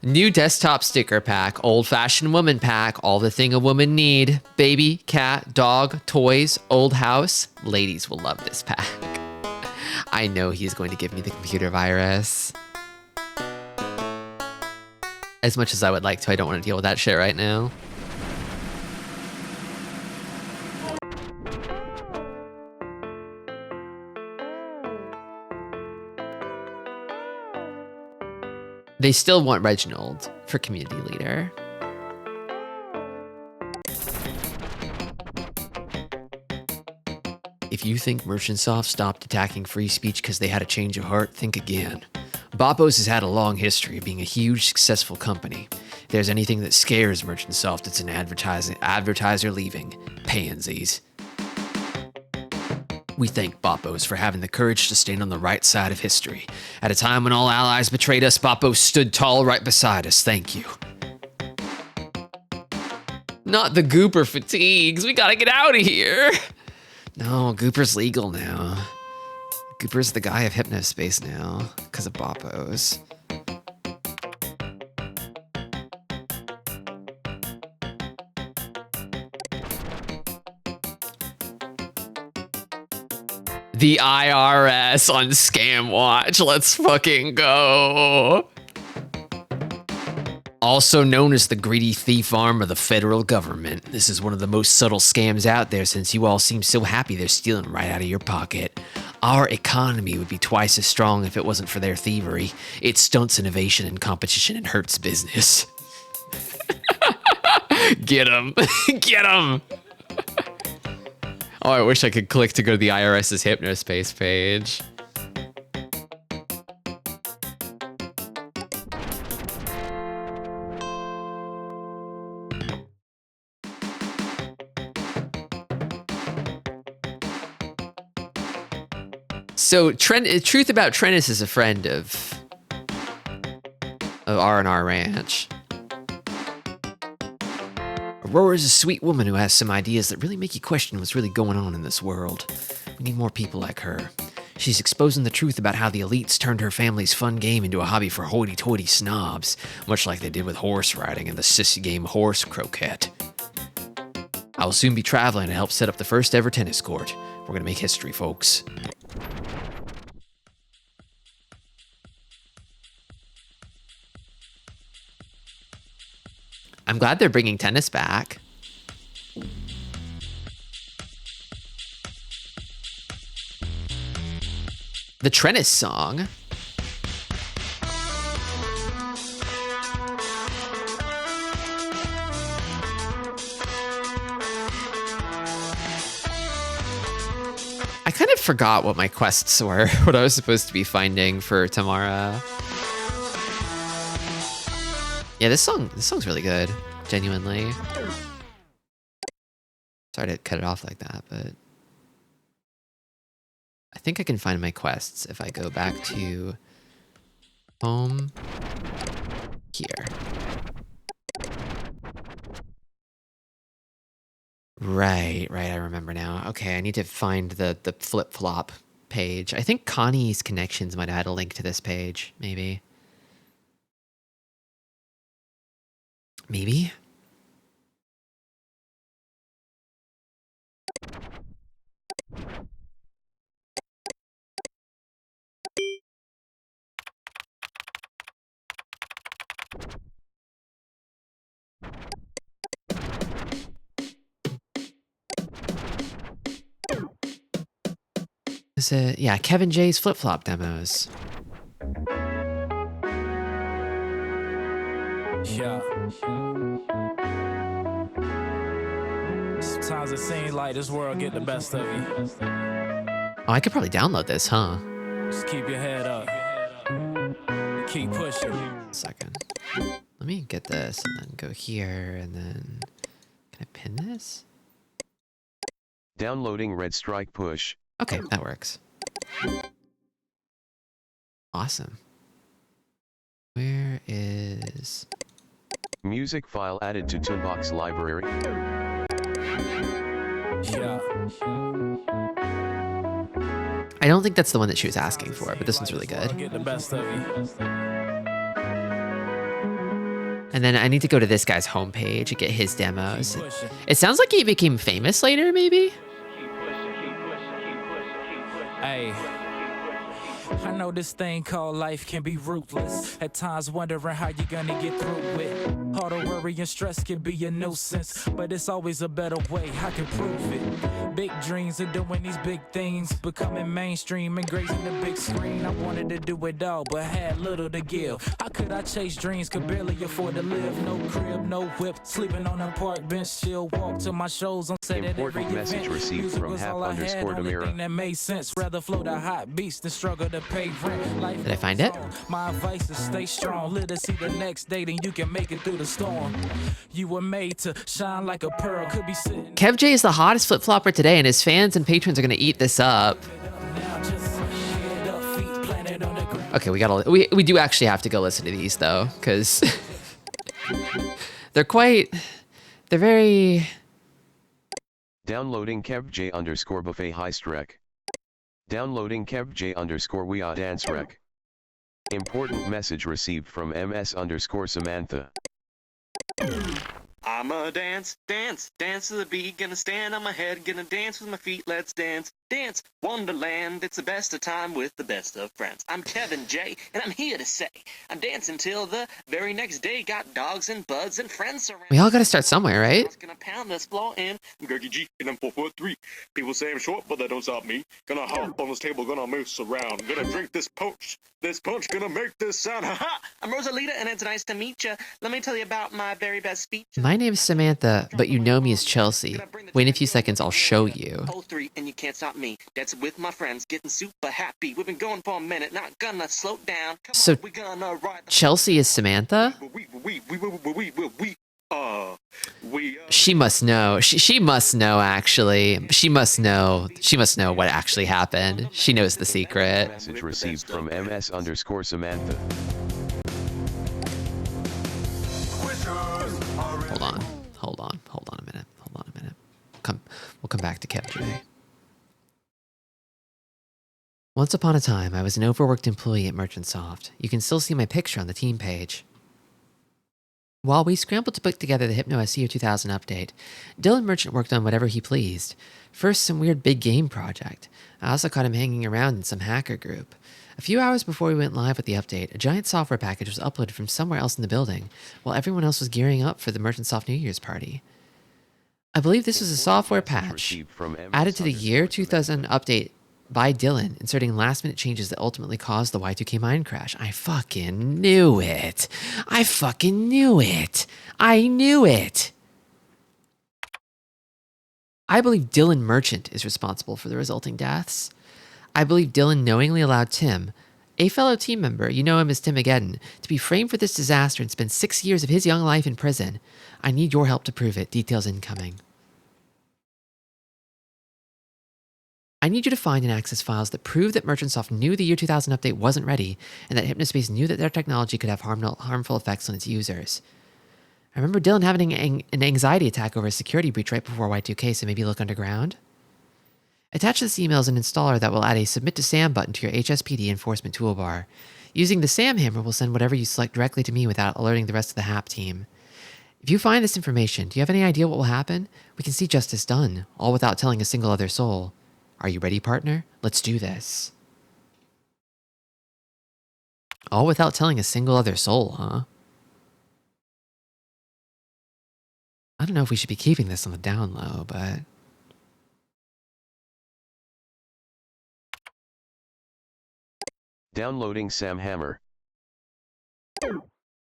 New desktop sticker pack, old-fashioned woman pack, all the thing a woman need. Baby, cat, dog, toys, old house. Ladies will love this pack. I know he's going to give me the computer virus. As much as I would like to, I don't want to deal with that shit right now. They still want Reginald for community leader. If you think Merchantsoft stopped attacking free speech because they had a change of heart, think again. Boppos has had a long history of being a huge, successful company. If there's anything that scares Merchantsoft, it's an advertiser leaving. Pansies. We thank Boppos for having the courage to stand on the right side of history. At a time when all allies betrayed us, Boppos stood tall right beside us. Thank you. Not the Gooper fatigues. We gotta get out of here. No, Gooper's legal now. Gooper's the guy of Hypnospace now, because of Boppos. The IRS on Scam Watch. Let's fucking go. Also known as the greedy thief arm of the federal government. This is one of the most subtle scams out there since you all seem so happy they're stealing right out of your pocket. Our economy would be twice as strong if it wasn't for their thievery. It stunts innovation and competition and hurts business. Get 'em. Get 'em. Oh, I wish I could click to go to the IRS's Hypnospace page. So Truth About Trennis is a friend of R&R Ranch. Aurora is a sweet woman who has some ideas that really make you question what's really going on in this world. We need more people like her. She's exposing the truth about how the elites turned her family's fun game into a hobby for hoity-toity snobs, much like they did with horse riding and the sissy game horse croquet. I will soon be traveling to help set up the first ever tennis court. We're gonna make history, folks. I'm glad they're bringing tennis back. The Trennis song. I kind of forgot what my quests were, what I was supposed to be finding for tomorrow. Yeah, this song's really good, genuinely. Sorry to cut it off like that, but I think I can find my quests if I go back to home here. Right, I remember now. Okay, I need to find the flip-flop page. I think Connie's Connections might have had a link to this page, maybe. Maybe? Is it? Yeah, Kevin J's flip-flop demos. Yeah. Sometimes it seems like this world get the best of you. Oh, I could probably download this, huh? Just keep your head up. Keep pushing. Second. Let me get this and then go here and then... Can I pin this? Downloading Red Strike Push. Okay, that works. Awesome. Where is... Music file added to Toonbox library. Yeah. I don't think that's the one that she was asking for, but this one's really good. Get the best of you. And then I need to go to this guy's homepage and get his demos. It sounds like he became famous later, maybe? Hey, I know this thing called life can be ruthless. At times wondering how you're gonna get through it. All the worry and stress can be a nuisance, but it's always a better way. I can prove it. Big dreams of doing these big things, becoming mainstream and grazing the big screen. I wanted to do it all, but had little to give. How could I chase dreams? Could barely afford to live. No crib, no whip, sleeping on a park bench. Still walk to my shows on set at every Important message event. received Music from was Hap all I had, _ only Demira. thing that made sense. Rather flow the hot beats than struggle to pay rent. Life Did I find it? goes on. My advice is stay strong. Live to see the next day, then you can make it through the storm. You were made to shine like a pearl. Could be sitting Kev J is the hottest flip flopper today, and his fans and patrons are gonna eat this up. now, just head up, feet planted on the ground. Okay, we do actually have to go listen to these though, because they're very. Downloading KevJ _ buffet heist rec. Downloading KevJ _ we are dance rec. Important message received from MS _ Samantha. I'ma dance, dance, dance to the beat. Gonna stand on my head, gonna dance with my feet. Let's dance, dance, Wonderland. It's the best of time with the best of friends. I'm Kevin J, and I'm here to say I'm dancing till the very next day. Got dogs and buds and friends around. We all gotta start somewhere, right? I was gonna pound this floor in. I'm Gurky G, and I'm 4'3". People say I'm short, but that don't stop me. Gonna hop on this table, gonna moose around. Gonna drink this punch. This punch gonna make this sound. Ha ha! I'm Rosalita, and it's nice to meet ya. Let me tell you about my very best speech. My name's Samantha, but you know me as Chelsea. Wait a few seconds, I'll show you. Hole 3, and you can't stop me. That's with my friends, getting super happy. We've been going for a minute, not gonna slow down. Come So on, we gonna ride the Chelsea is Samantha? She must know. She must know, actually. She must know what actually happened. She knows the secret. Message received from MS _ Samantha. Hold on a minute. We'll come back to Kev J. Once upon a time, I was an overworked employee at Merchant Soft. You can still see my picture on the team page. While we scrambled to put together the Hypno SEO 2000 update, Dylan Merchant worked on whatever he pleased. First, some weird big game project. I also caught him hanging around in some hacker group. A few hours before we went live with the update, a giant software package was uploaded from somewhere else in the building, while everyone else was gearing up for the Merchant Soft New Year's party. I believe this was a software patch added to the year 2000 update by Dylan, inserting last-minute changes that ultimately caused the Y2K mine crash. I fucking knew it. I knew it. I believe Dylan Merchant is responsible for the resulting deaths. I believe Dylan knowingly allowed Tim, a fellow team member, you know him as Timageddon, to be framed for this disaster and spend 6 years of his young life in prison. I need your help to prove it. Details incoming. I need you to find and access files that prove that Merchantsoft knew the year 2000 update wasn't ready and that Hypnospace knew that their technology could have harmful effects on its users. I remember Dylan having an anxiety attack over a security breach right before Y2K, so maybe look underground? Attach to this email is an installer that will add a Submit to SAM button to your HSPD enforcement toolbar. Using the SAM hammer will send whatever you select directly to me without alerting the rest of the HAP team. If you find this information, do you have any idea what will happen? We can see justice done, all without telling a single other soul. Are you ready, partner? Let's do this. All without telling a single other soul, huh? I don't know if we should be keeping this on the down low, but... Downloading Sam Hammer.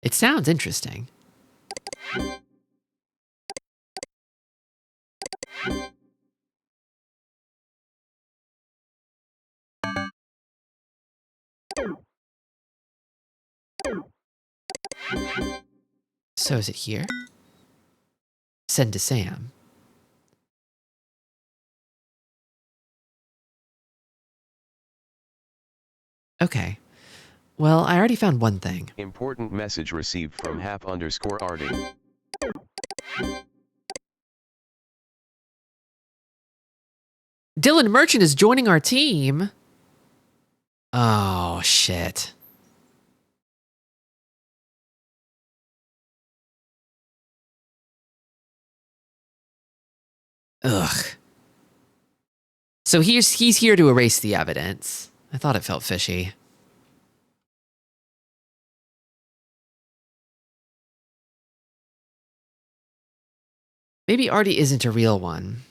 It sounds interesting. So is it here? Send to Sam. Okay. Well, I already found one thing. Important message received from Hap _ Arding. Dylan Merchant is joining our team. Oh, shit. Ugh. So he's here to erase the evidence. I thought it felt fishy. Maybe Artie isn't a real one.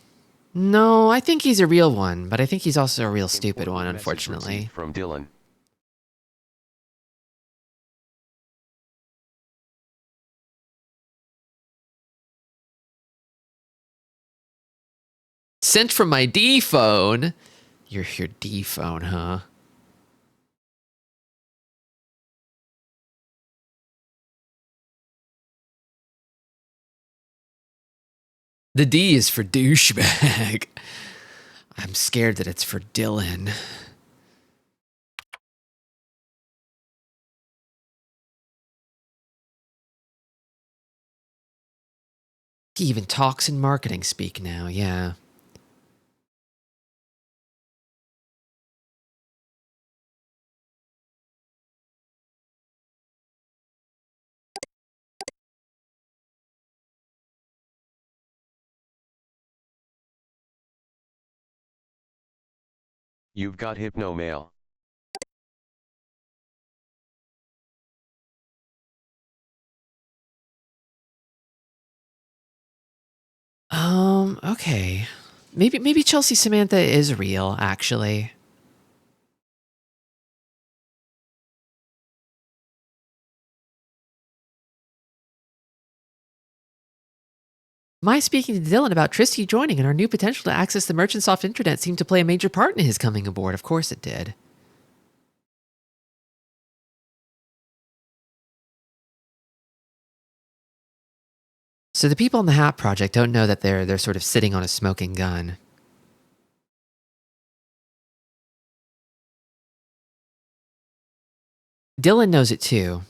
No, I think he's a real one, but I think he's also a real stupid one, Important message unfortunately. received from Dylan. Sent from my D phone. Your D phone, huh? The D is for douchebag. I'm scared that it's for Dylan. He even talks in marketing speak now, yeah. You've got hypno mail. Okay. Maybe Chelsea Samantha is real, actually. My speaking to Dylan about Tristi joining and our new potential to access the Merchantsoft intranet seemed to play a major part in his coming aboard. Of course it did. So the people in the Hat Project don't know that they're sort of sitting on a smoking gun. Dylan knows it too.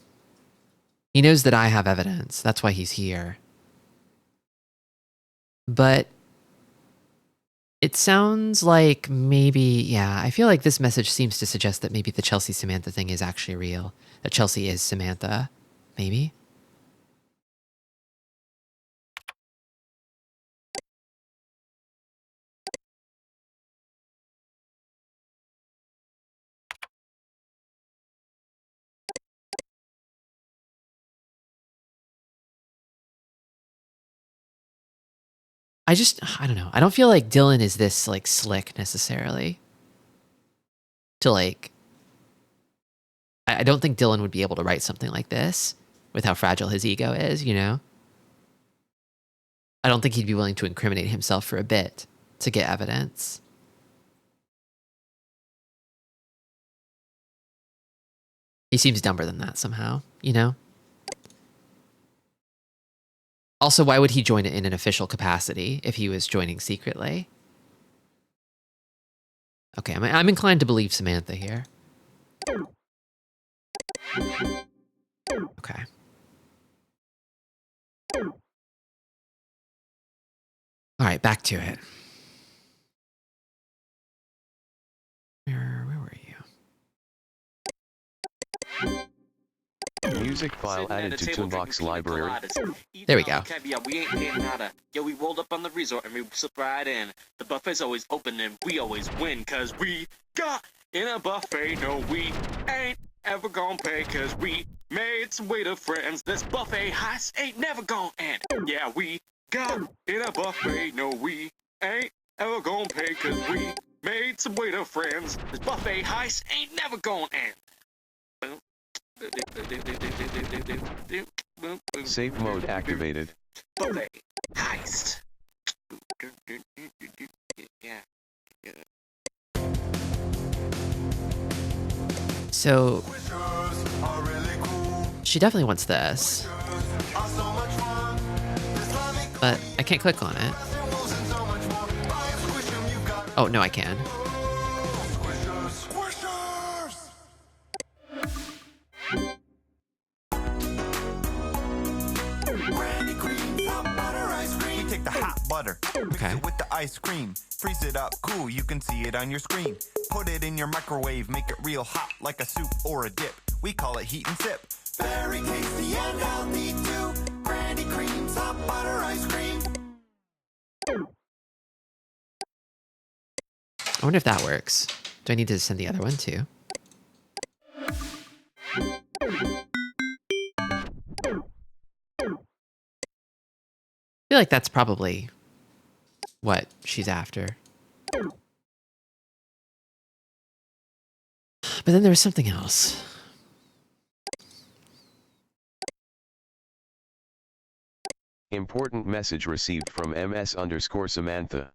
He knows that I have evidence. That's why he's here. But it sounds like maybe, yeah, I feel like this message seems to suggest that maybe the Chelsea Samantha thing is actually real. That Chelsea is Samantha. Maybe? I don't know. I don't feel like Dylan is this, like, slick necessarily. To, like, I don't think Dylan would be able to write something like this with how fragile his ego is, you know? I don't think he'd be willing to incriminate himself for a bit to get evidence. He seems dumber than that somehow, you know? Also, why would he join it in an official capacity if he was joining secretly? Okay, I'm inclined to believe Samantha here. Okay. All right, back to it. Where were you? Music file added to Toonbox library. There we go. We ain't paying nada. Yo, we rolled up on the resort and we slipped right in. The buffet's always open and we always win, cause we got in a buffet. No, we ain't ever gonna pay, cause we made some waiter friends. This buffet heist ain't never gonna end. Yeah, we got in a buffet. No, we ain't ever gonna pay, cause we made some waiter friends. This buffet heist ain't never gonna end. Safe mode activated. Buffet heist. Yeah. So, she definitely wants this. But I can't click on it. Oh, no, I can. Take the hot butter, mix Okay. it with the ice cream, freeze it up cool, you can see it on your screen. Put it in your microwave, make it real hot like a soup or a dip. We call it heat and sip. Very tasty and healthy too. Brandy creams, hot butter ice cream. I wonder if that works. Do I need to send the other one too? feel like that's probably what she's after. But then there was something else. Important message received from MS_Samantha.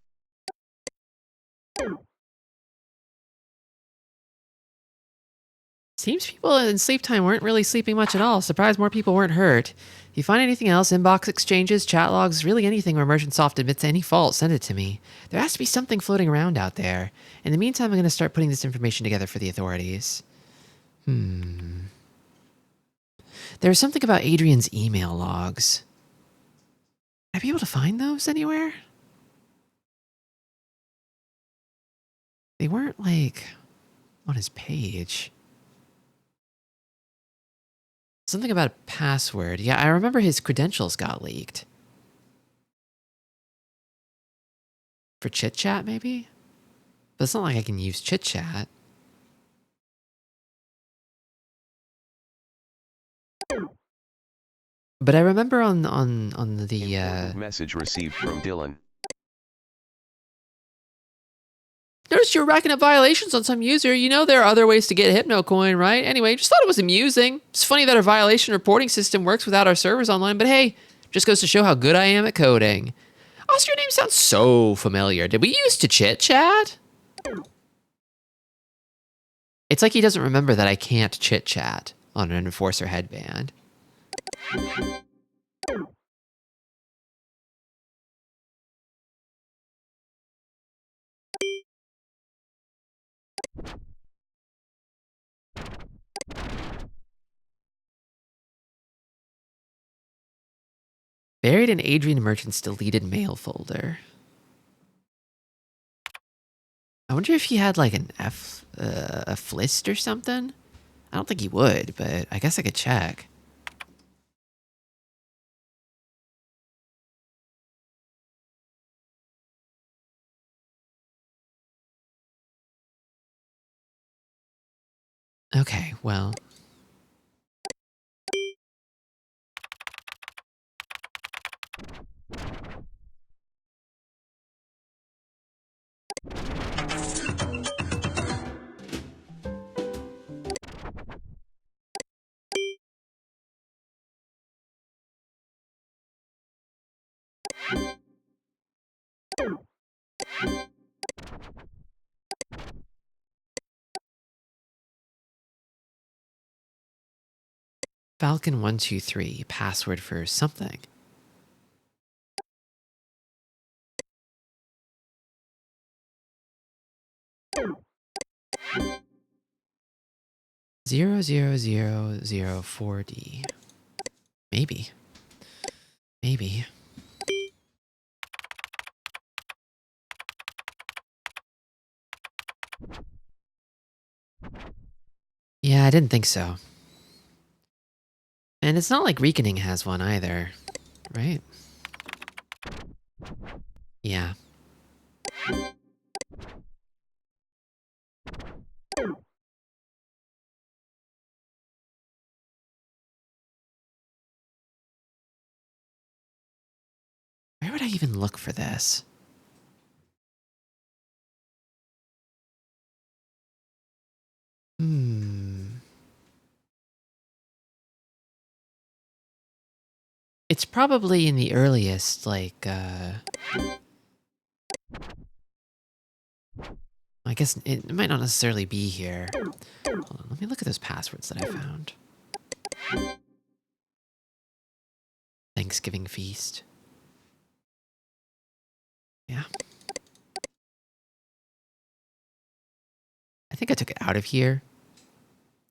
Seems people in sleep time weren't really sleeping much at all. Surprised more people weren't hurt. If you find anything else, inbox exchanges, chat logs, really anything where Merchantsoft admits any fault, send it to me. There has to be something floating around out there. In the meantime, I'm going to start putting this information together for the authorities. There was something about Adrian's email logs. Would I be able to find those anywhere? They weren't, like, on his page. Something about a password. Yeah, I remember his credentials got leaked. For chit chat, maybe? But it's not like I can use chit chat. But I remember on the Message received from Dylan. Notice you're racking up violations on some user. You know there are other ways to get HypnoCoin, right? Anyway, just thought it was amusing. It's funny that our violation reporting system works without our servers online, but hey, just goes to show how good I am at coding. Also, your name sounds so familiar. Did we used to chit chat? It's like he doesn't remember that I can't chit chat on an enforcer headband. Buried in Adrian Merchant's deleted mail folder. I wonder if he had like an a list or something. I don't think he would, but I guess I could check. Okay, well. Falcon123, password for something. Zero zero zero zero 4D. Maybe. Maybe. Yeah, I didn't think so. And it's not like Reasoning has one either, right? Yeah. Where would I even look for this? It's probably in the earliest, like, I guess it might not necessarily be here. Hold on, let me look at those passwords that I found. Thanksgiving feast. Yeah. I think I took it out of here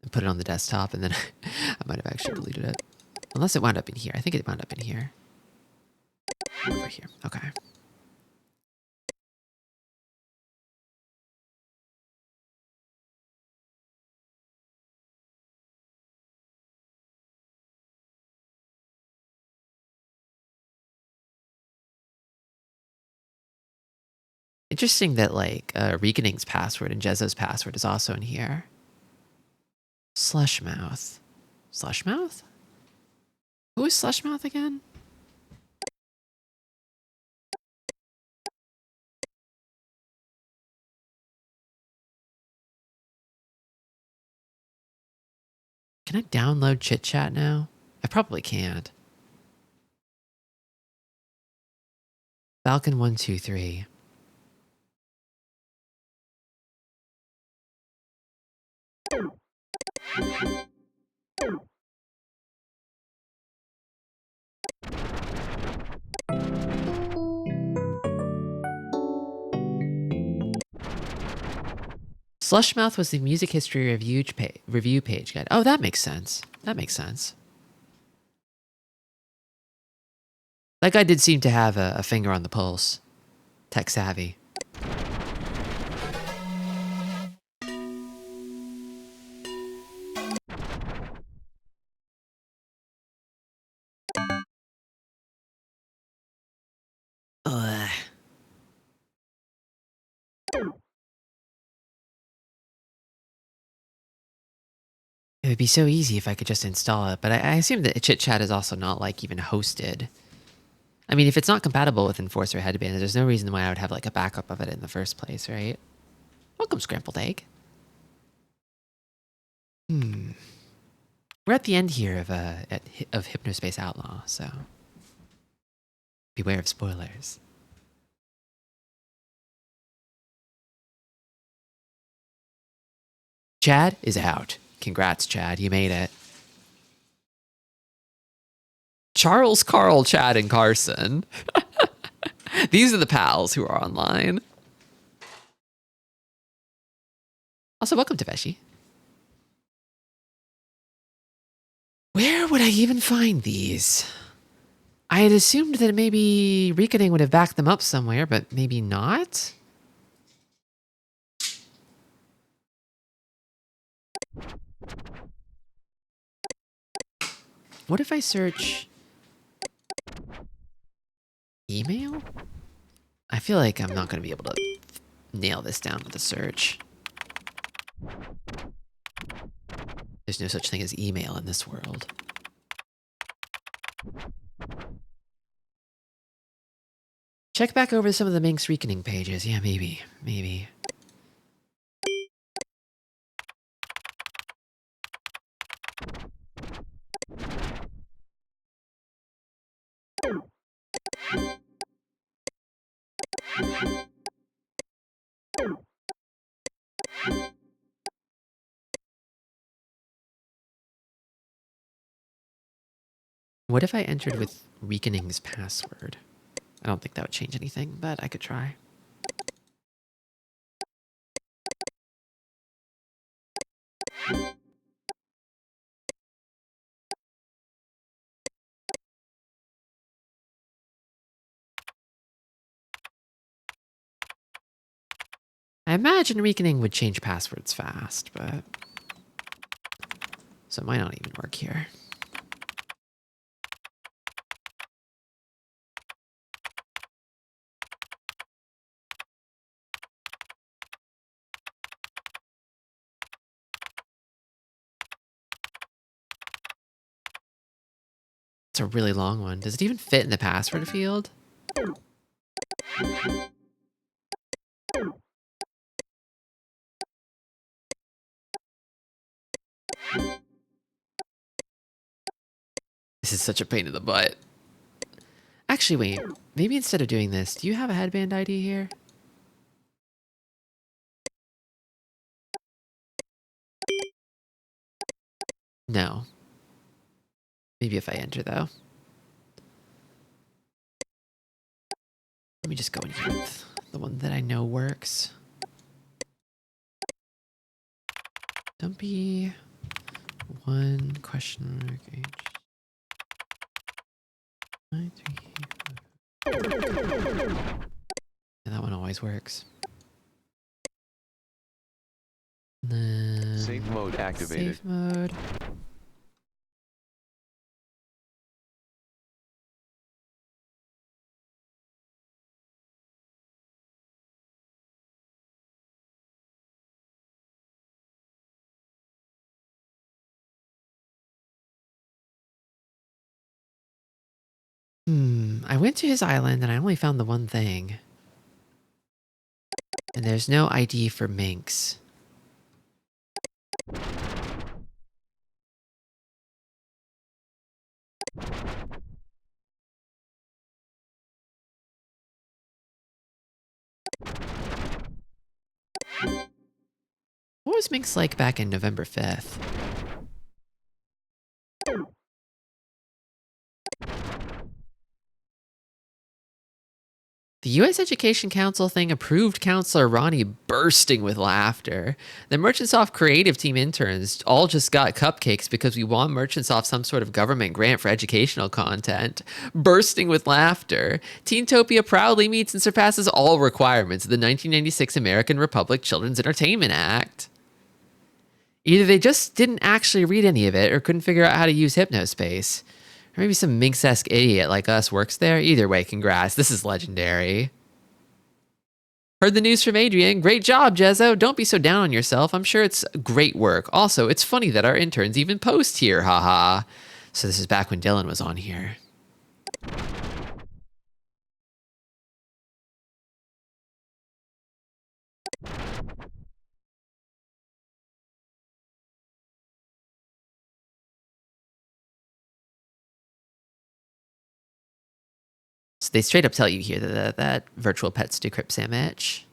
and put it on the desktop, and then I might have actually deleted it. Unless it wound up in here. I think it wound up in here. Over here. Okay. Interesting that, like, Reaconing's password and Jezzo's password is also in here. Slushmouth. Slushmouth? Who is Slushmouth again? Can I download Chit Chat now? I probably can't. Falcon 123. Slushmouth was the music history review page guide. Oh, that makes sense. That makes sense. That guy did seem to have a finger on the pulse. Tech savvy. Ugh. It would be so easy if I could just install it, but I assume that Chit Chat is also not like even hosted. I mean, if it's not compatible with Enforcer Headband, there's no reason why I would have like a backup of it in the first place, right? Welcome, Scrambled Egg. We're at the end here of Hypnospace Outlaw, so beware of spoilers. Chad is out. Congrats, Chad. You made it. Charles, Carl, Chad, and Carson. These are the pals who are online. Also, welcome to Veshi. Where would I even find these? I had assumed that maybe Reckoning would have backed them up somewhere, but maybe not? What if I search email? I feel like I'm not going to be able to nail this down with a search. There's no such thing as email in this world. Check back over some of the Minx Reckoning pages. Yeah, maybe. What if I entered with Reckoning's password? I don't think that would change anything, but I could try. I imagine Reckoning would change passwords fast, but... So it might not even work here. It's a really long one. Does it even fit in the password field? This is such a pain in the butt. Actually, wait. Maybe instead of doing this, do you have a headband ID here? No. Maybe if I enter, though. Let me just go in here with the one that I know works. Dumpy 1 question mark H. 9, 3, 4. Yeah, that one always works. And then Safe mode activated. Safe mode. I went to his island and I only found the one thing. And there's no ID for Minx. What was Minx like back in November 5th? The U.S. Education Council thing approved Counselor Ronnie bursting with laughter. The Merchantsoft creative team interns all just got cupcakes because we won Merchantsoft some sort of government grant for educational content. Bursting with laughter. Teentopia proudly meets and surpasses all requirements of the 1996 American Republic Children's Entertainment Act. Either they just didn't actually read any of it or couldn't figure out how to use Hypnospace. Or maybe some Minx-esque idiot like us works there. Either way, congrats. This is legendary. Heard the news from Adrian. Great job, Jezzo. Don't be so down on yourself. I'm sure it's great work. Also, it's funny that our interns even post here. Haha. So this is back when Dylan was on here. So they straight up tell you here that virtual pets decrypt sandwich.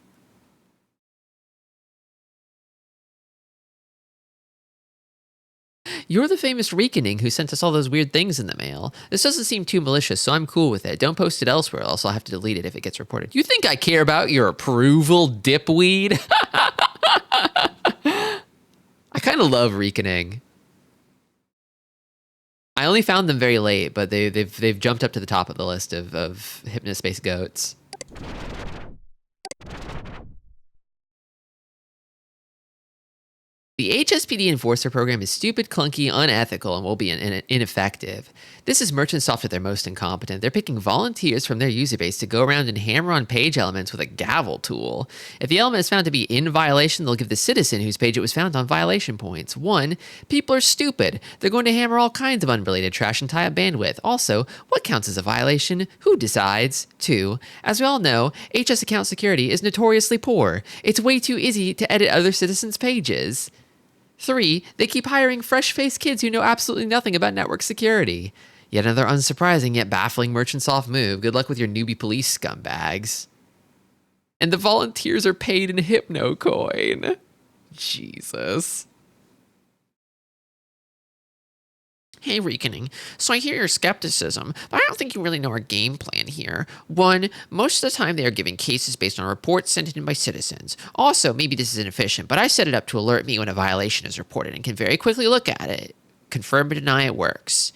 You're the famous Reakoning who sent us all those weird things in the mail. This doesn't seem too malicious, so I'm cool with it. Don't post it elsewhere, else I'll have to delete it if it gets reported. You think I care about your approval, dipweed? I kind of love Reakoning. I only found them very late, but they've jumped up to the top of the list of Hypnospace goats. The HSPD Enforcer program is stupid, clunky, unethical, and will be ineffective. This is Merchantsoft at their most incompetent. They're picking volunteers from their user base to go around and hammer on page elements with a gavel tool. If the element is found to be in violation, they'll give the citizen whose page it was found on violation points. 1. People are stupid. They're going to hammer all kinds of unrelated trash and tie up bandwidth. Also, what counts as a violation? Who decides? 2. As we all know, HS account security is notoriously poor. It's way too easy to edit other citizens' pages. 3. They keep hiring fresh-faced kids who know absolutely nothing about network security. Yet another unsurprising yet baffling Merchantsoft move. Good luck with your newbie police scumbags. And the volunteers are paid in Hypnocoin. Jesus. Hey, Reakoning. So I hear your skepticism, but I don't think you really know our game plan here. 1, most of the time they are giving cases based on reports sent in by citizens. Also, maybe this is inefficient, but I set it up to alert me when a violation is reported and can very quickly look at it, confirm or deny it works.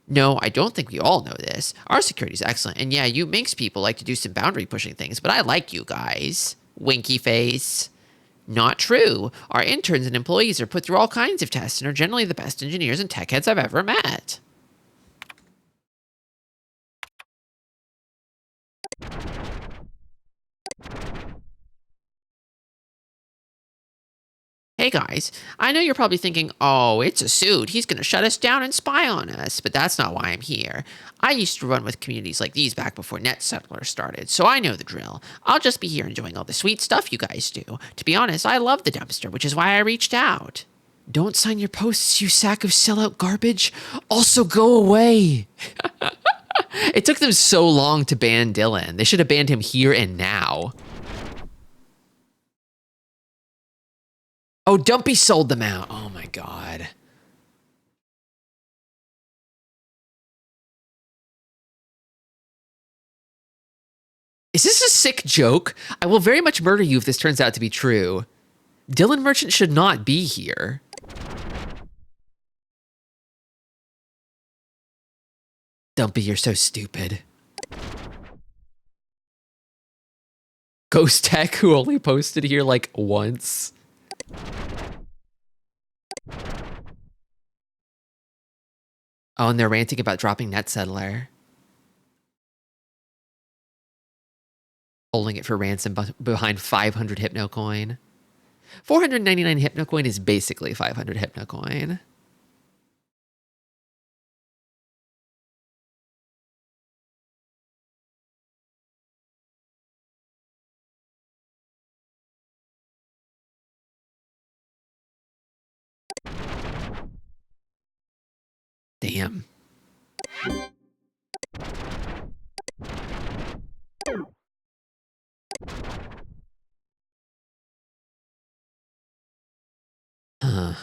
No, I don't think we all know this. Our security is excellent, and yeah, you Minx people like to do some boundary pushing things, but I like you guys. Winky face. Not true. Our interns and employees are put through all kinds of tests and are generally the best engineers and tech heads I've ever met. Hey guys, I know you're probably thinking, oh, it's a suit. He's going to shut us down and spy on us. But that's not why I'm here. I used to run with communities like these back before NetSettler started, so I know the drill. I'll just be here enjoying all the sweet stuff you guys do. To be honest, I love the dumpster, which is why I reached out. Don't sign your posts, you sack of sellout garbage. Also, go away. It took them so long to ban Dylan. They should have banned him here and now. Oh, Dumpy sold them out. Oh my god. Is this a sick joke? I will very much murder you if this turns out to be true. Dylan Merchant should not be here. Dumpy, you're so stupid. Ghost Tech, who only posted here like once. Oh, and they're ranting about dropping NetSettler. Holding it for ransom behind 500 Hypnocoin. 499 Hypnocoin is basically 500 Hypnocoin. Damn. Huh.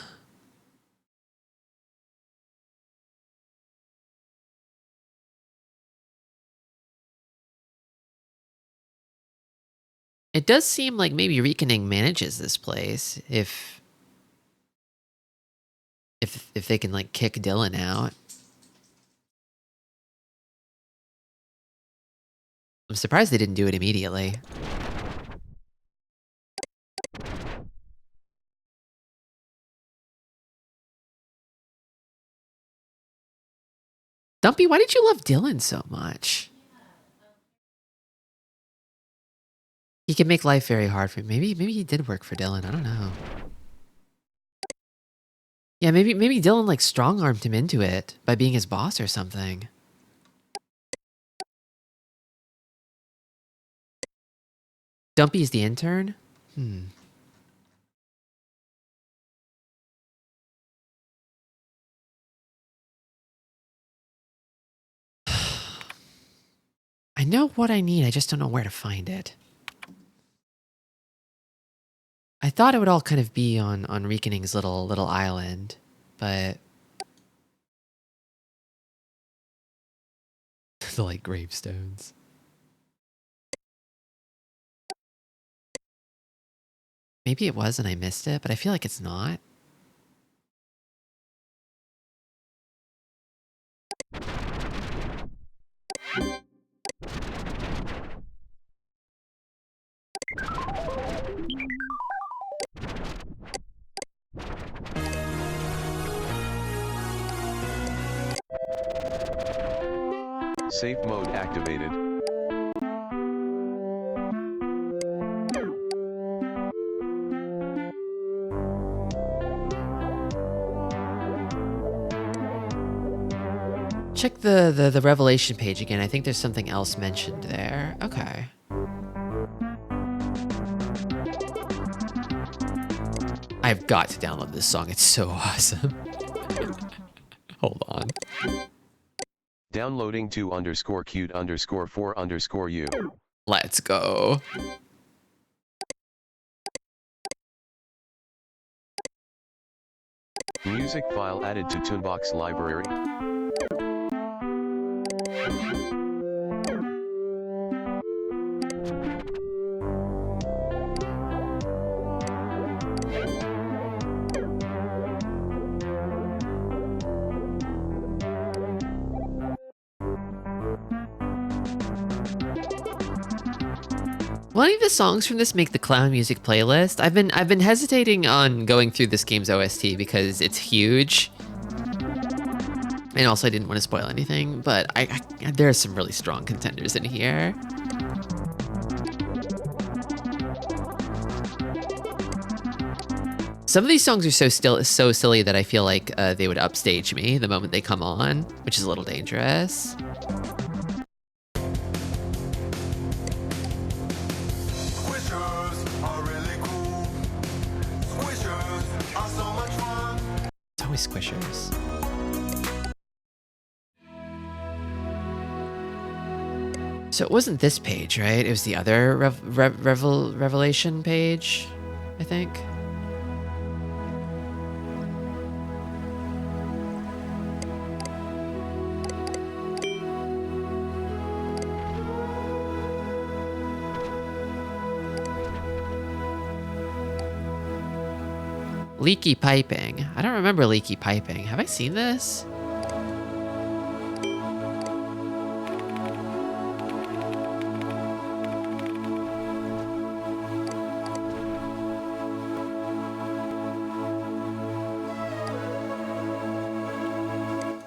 It does seem like maybe Reckoning manages this place if they can like kick Dylan out. I'm surprised they didn't do it immediately. Dumpy, why did you love Dylan so much? He can make life very hard for me. Maybe he did work for Dylan. I don't know. Yeah, maybe Dylan like strong-armed him into it by being his boss or something. Dumpy's the intern? I know what I need, I just don't know where to find it. I thought it would all kind of be on Reckoning's little island, but the like gravestones. Maybe it was and I missed it, but I feel like it's not. Safe mode activated. Check the Revelation page again. I think there's something else mentioned there. Okay. I've got to download this song. It's so awesome. Hold on. Downloading 2_cute_4_u. Let's go. Music file added to Tunebox library. Will any of the songs from this make the clown music playlist? I've been hesitating on going through this game's OST because it's huge. And also I didn't want to spoil anything, but there are some really strong contenders in here. Some of these songs are so silly that I feel like they would upstage me the moment they come on, which is a little dangerous. Squishers are really cool. Squishers are so much fun. It's always squishers. So it wasn't this page, right? It was the other Revelation page, I think. Leaky piping. I don't remember leaky piping. Have I seen this?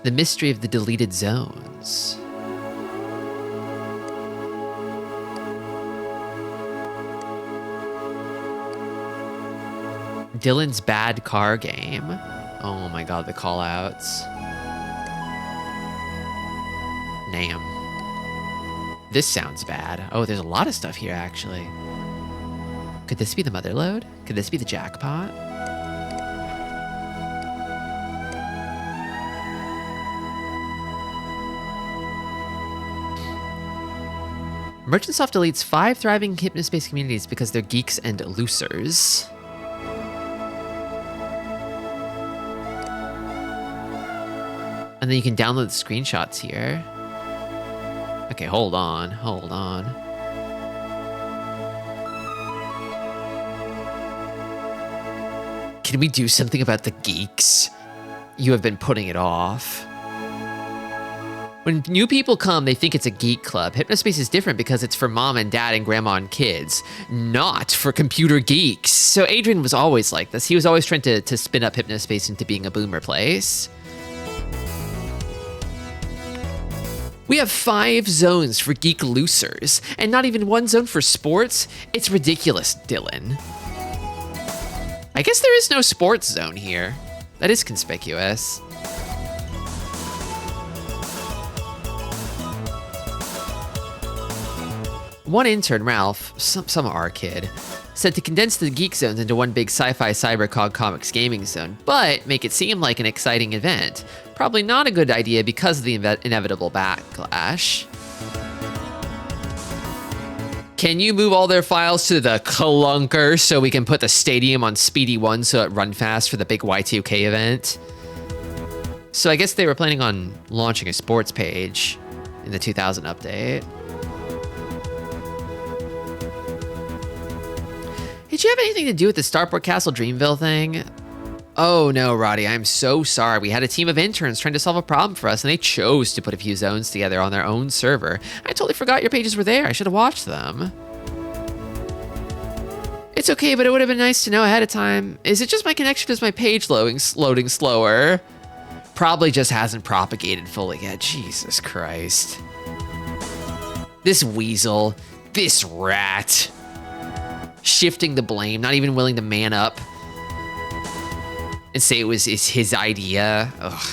The mystery of the deleted zones. Dylan's bad car game. Oh my god, the callouts. Nam. This sounds bad. Oh, there's a lot of stuff here, actually. Could this be the mother load? Could this be the jackpot? Merchantsoft deletes 5 thriving Hypnospace communities because they're geeks and losers. And then you can download the screenshots here. Okay, hold on. Can we do something about the geeks? You have been putting it off. When new people come, they think it's a geek club. Hypnospace is different because it's for mom and dad and grandma and kids, not for computer geeks. So Adrian was always like this. He was always trying to spin up Hypnospace into being a boomer place. We have 5 zones for geek losers, and not even 1 zone for sports. It's ridiculous, Dylan. I guess there is no sports zone here. That is conspicuous. One intern, Ralph, some R kid, said to condense the geek zones into one big sci-fi cybercog comics gaming zone, but make it seem like an exciting event. Probably not a good idea because of the inevitable backlash. Can you move all their files to the clunker so we can put the stadium on Speedy 1 so it run fast for the big Y2K event? So I guess they were planning on launching a sports page in the 2000 update. Did you have anything to do with the Starport Castle Dreamville thing? Oh no, Roddy, I'm so sorry. We had a team of interns trying to solve a problem for us, and they chose to put a few zones together on their own server. I totally forgot your pages were there. I should have watched them. It's okay, but it would have been nice to know ahead of time. Is it just my connection? Is my page loading slower? Probably just hasn't propagated fully yet. Jesus Christ. This weasel. This rat. Shifting the blame, not even willing to man up and say it's his idea. Ugh.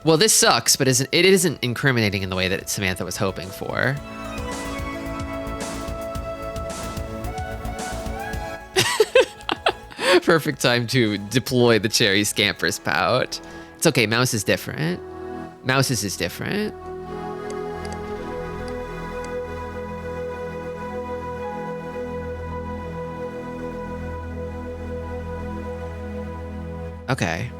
Well, this sucks, but it isn't incriminating in the way that Samantha was hoping for. Perfect time to deploy the cherry scamper spout. It's okay, Mouse is different. Mouse's is different. Okay.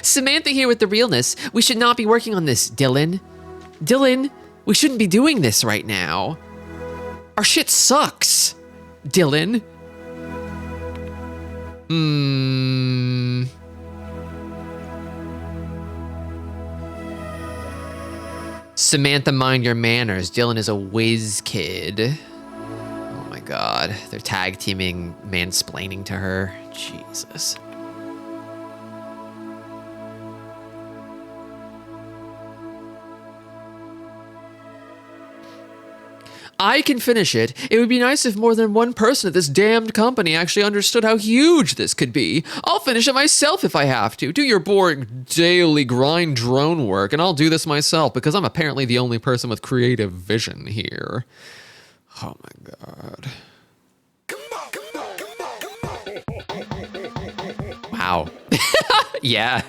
Samantha here with the realness. We should not be working on this, Dylan. Dylan, we shouldn't be doing this right now. Our shit sucks, Dylan. Samantha, mind your manners. Dylan is a whiz kid. Oh my God, they're tag teaming, mansplaining to her. Jesus. I can finish it. It would be nice if more than one person at this damned company actually understood how huge this could be. I'll finish it myself if I have to. Do your boring daily grind drone work, and I'll do this myself because I'm apparently the only person with creative vision here. Oh my God. Wow. Yeah.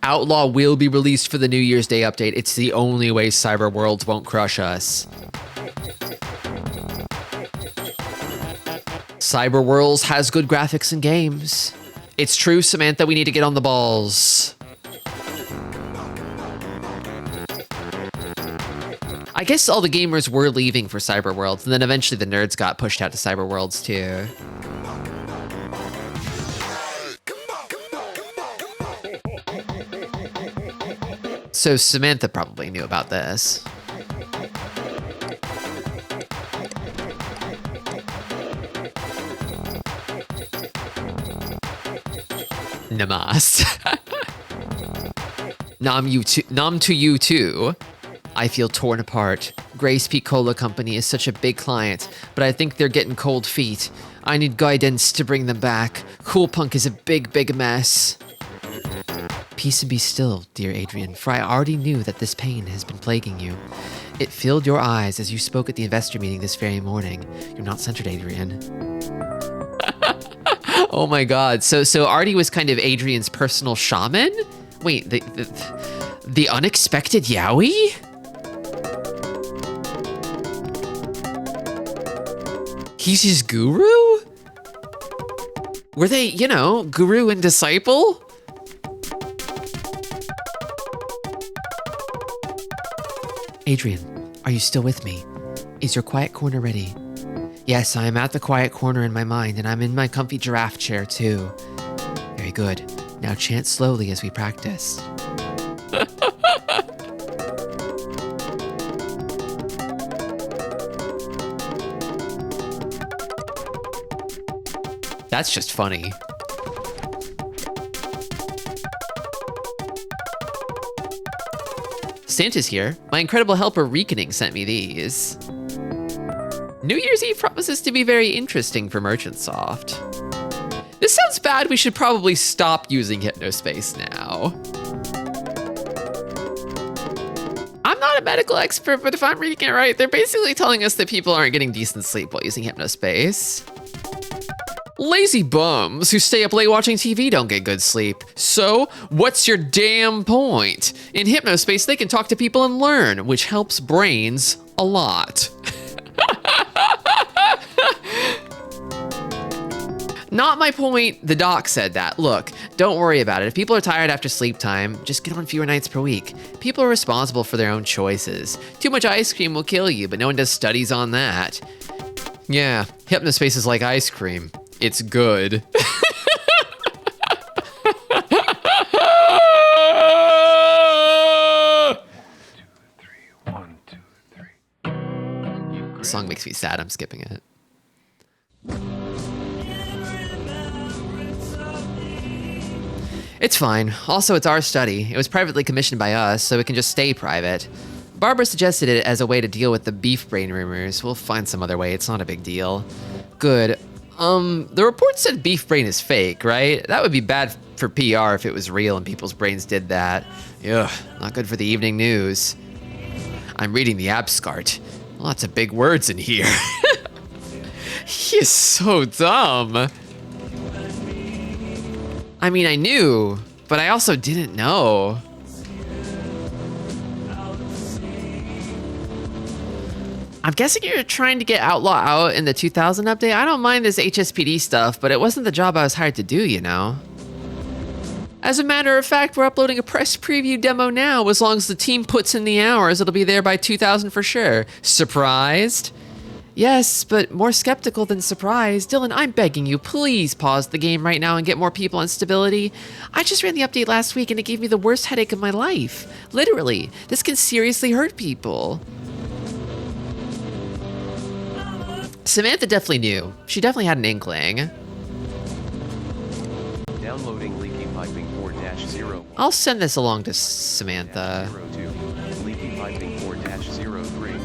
Outlaw will be released for the New Year's Day update. It's the only way Cyber Worlds won't crush us. Cyber Worlds has good graphics and games. It's true, Samantha, we need to get on the balls. I guess all the gamers were leaving for Cyber Worlds, and then eventually the nerds got pushed out to Cyber Worlds too. So Samantha probably knew about this. Namas. Nam to you too. I feel torn apart. Grace Peak Cola Company is such a big client, but I think they're getting cold feet. I need guidance to bring them back. Cool Punk is a big mess. Peace and be still, dear Adrian, for I already knew that this pain has been plaguing you. It filled your eyes as you spoke at the investor meeting this very morning. You're not centered, Adrian. Oh my God. So Artie was kind of Adrian's personal shaman? Wait, the unexpected Yowie? He's his guru? Were they, you know, guru and disciple? Adrian, are you still with me? Is your quiet corner ready? Yes, I am at the quiet corner in my mind, and I'm in my comfy giraffe chair too. Very good. Now chant slowly as we practice. That's just funny. Santa's here. My incredible helper Rekening sent me these. New Year's Eve promises to be very interesting for Merchantsoft. This sounds bad. We should probably stop using Hypnospace now. I'm not a medical expert, but if I'm reading it right, they're basically telling us that people aren't getting decent sleep while using Hypnospace. Lazy bums who stay up late watching TV don't get good sleep. So, what's your damn point? In Hypnospace, they can talk to people and learn, which helps brains a lot. Not my point, the doc said that. Look, don't worry about it. If people are tired after sleep time, just get on fewer nights per week. People are responsible for their own choices. Too much ice cream will kill you, but no one does studies on that. Yeah, Hypnospace is like ice cream. It's good. The song makes me sad. I'm skipping it. It's fine. Also, it's our study. It was privately commissioned by us, so it can just stay private. Barbara suggested it as a way to deal with the beef brain rumors. We'll find some other way. It's not a big deal. Good. The report said beef brain is fake, right? That would be bad for PR if it was real and people's brains did that. Ugh, not good for the evening news. I'm reading the abscart. Lots of big words in here. He is so dumb. I mean, I knew, but I also didn't know. I'm guessing you're trying to get Outlaw out in the 2000 update. I don't mind this HSPD stuff, but it wasn't the job I was hired to do, you know? As a matter of fact, we're uploading a press preview demo now. As long as the team puts in the hours, it'll be there by 2000 for sure. Surprised? Yes, but more skeptical than surprised. Dylan, I'm begging you, please pause the game right now and get more people on stability. I just ran the update last week and it gave me the worst headache of my life. Literally, this can seriously hurt people. Samantha definitely knew. She definitely had an inkling. Downloading leaky piping 4-0. I'll send this along to Samantha. 02. Leaky piping 4-03.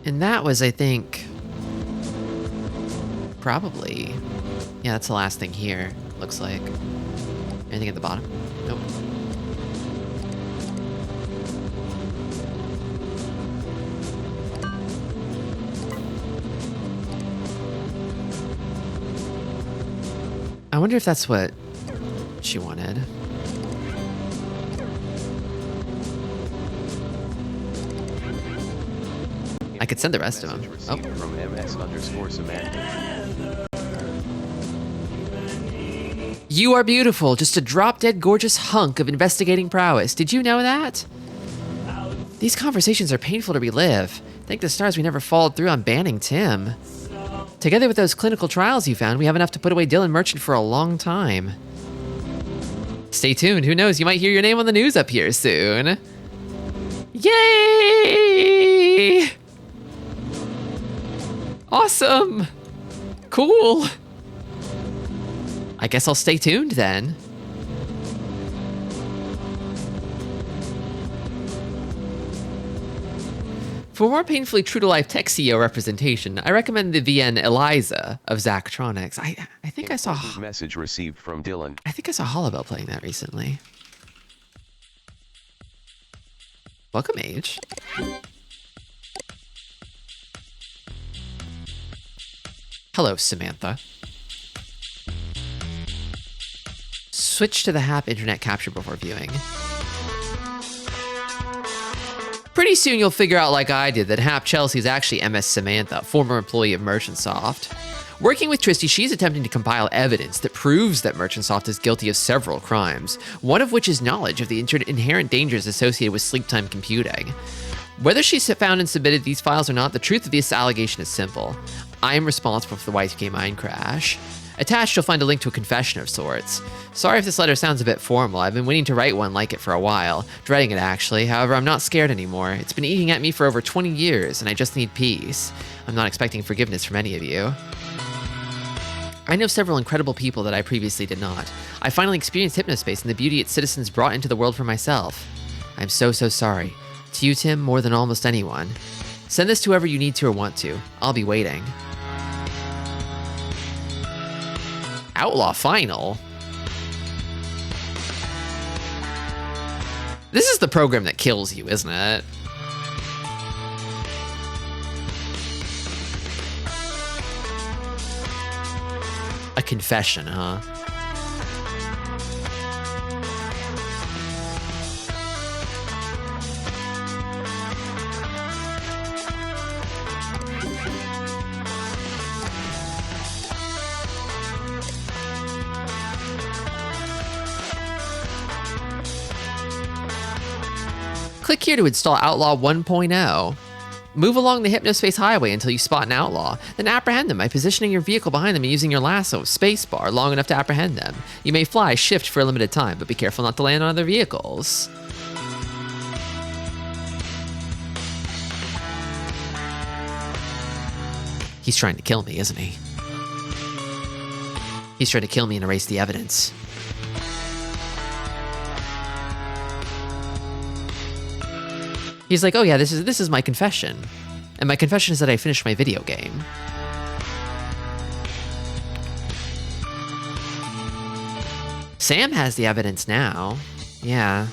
And that was, I think, probably, yeah, that's the last thing here, looks like. Anything at the bottom? Nope. I wonder if that's what she wanted. I could send the rest of them. Oh. From MS_Samantha. You are beautiful, just a drop-dead gorgeous hunk of investigating prowess. Did you know that? These conversations are painful to relive. Thank the stars we never followed through on banning Tim. Together with those clinical trials you found, we have enough to put away Dylan Merchant for a long time. Stay tuned, who knows, you might hear your name on the news up here soon. Yay! Awesome! Cool! I guess I'll stay tuned then. For more painfully true-to-life tech CEO representation, I recommend the VN Eliza of Zachtronics. I think I saw... Message received from Dylan. I think I saw Hollowell playing that recently. Welcome, Age. Hello, Samantha. Switch to the HAP internet capture before viewing. Pretty soon you'll figure out, like I did, that Hap Chelsea is actually MS Samantha, former employee of Merchantsoft. Working with Tristi, she's attempting to compile evidence that proves that Merchantsoft is guilty of several crimes, one of which is knowledge of the inherent dangers associated with sleep-time computing. Whether she's found and submitted these files or not, the truth of this allegation is simple. I am responsible for the Y2K mine crash. Attached, you'll find a link to a confession of sorts. Sorry if this letter sounds a bit formal. I've been waiting to write one like it for a while. Dreading it, actually. However, I'm not scared anymore. It's been eating at me for over 20 years, and I just need peace. I'm not expecting forgiveness from any of you. I know several incredible people that I previously did not. I finally experienced Hypnospace and the beauty its citizens brought into the world for myself. I'm so sorry. To you, Tim, more than almost anyone. Send this to whoever you need to or want to. I'll be waiting. Outlaw Final? This is the program that kills you, isn't it? A confession, huh? Click here to install Outlaw 1.0. Move along the Hypnospace highway until you spot an outlaw, then apprehend them by positioning your vehicle behind them and using your lasso, spacebar, long enough to apprehend them. You may fly shift for a limited time, but be careful not to land on other vehicles. He's trying to kill me, isn't he? He's trying to kill me and erase the evidence. He's like, oh yeah, this is my confession. And my confession is that I finished my video game. Sam has the evidence now. Yeah.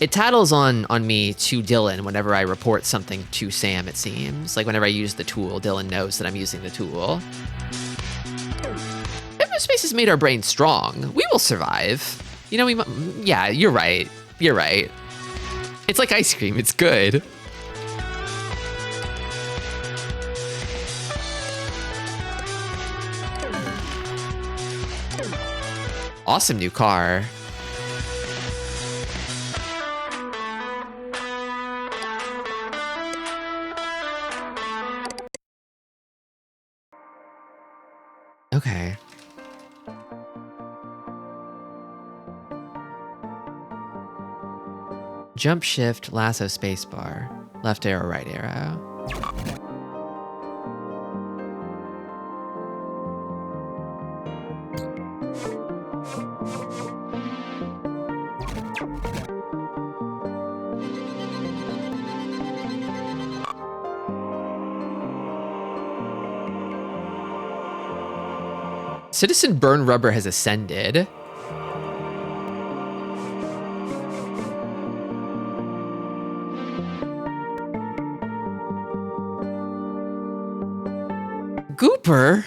It tattles on me to Dylan whenever I report something to Sam, it seems. Like whenever I use the tool, Dylan knows that I'm using the tool. Hypnospace has made our brains strong. We will survive. You know, yeah, you're right. You're right. It's like ice cream. It's good. Awesome new car. Okay. Jump, shift, lasso, spacebar. Left arrow, right arrow. Citizen Burn Rubber has ascended. Gooper?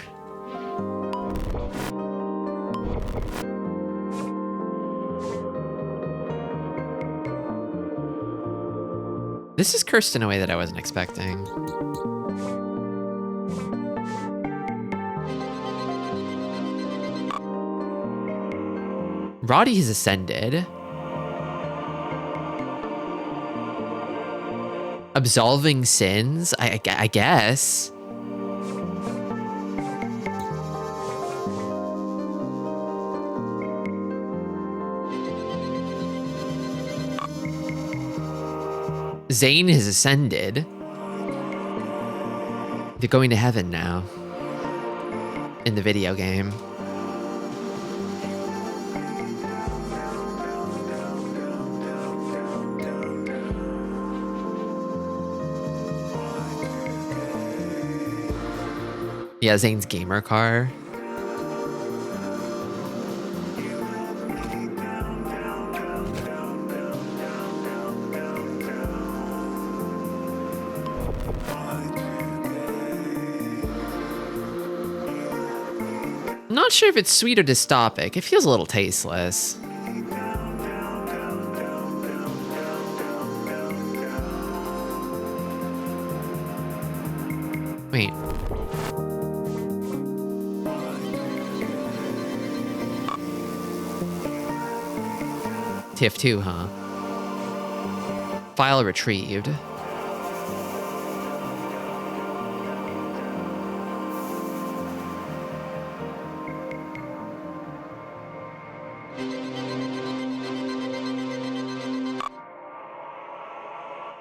This is cursed in a way that I wasn't expecting. Roddy has ascended. Absolving sins? I guess. Zane has ascended. They're going to heaven now. In the video game. Yeah, Zane's gamer car. I'm not sure if it's sweet or dystopic. It feels a little tasteless. Wait. TF2, huh? File retrieved.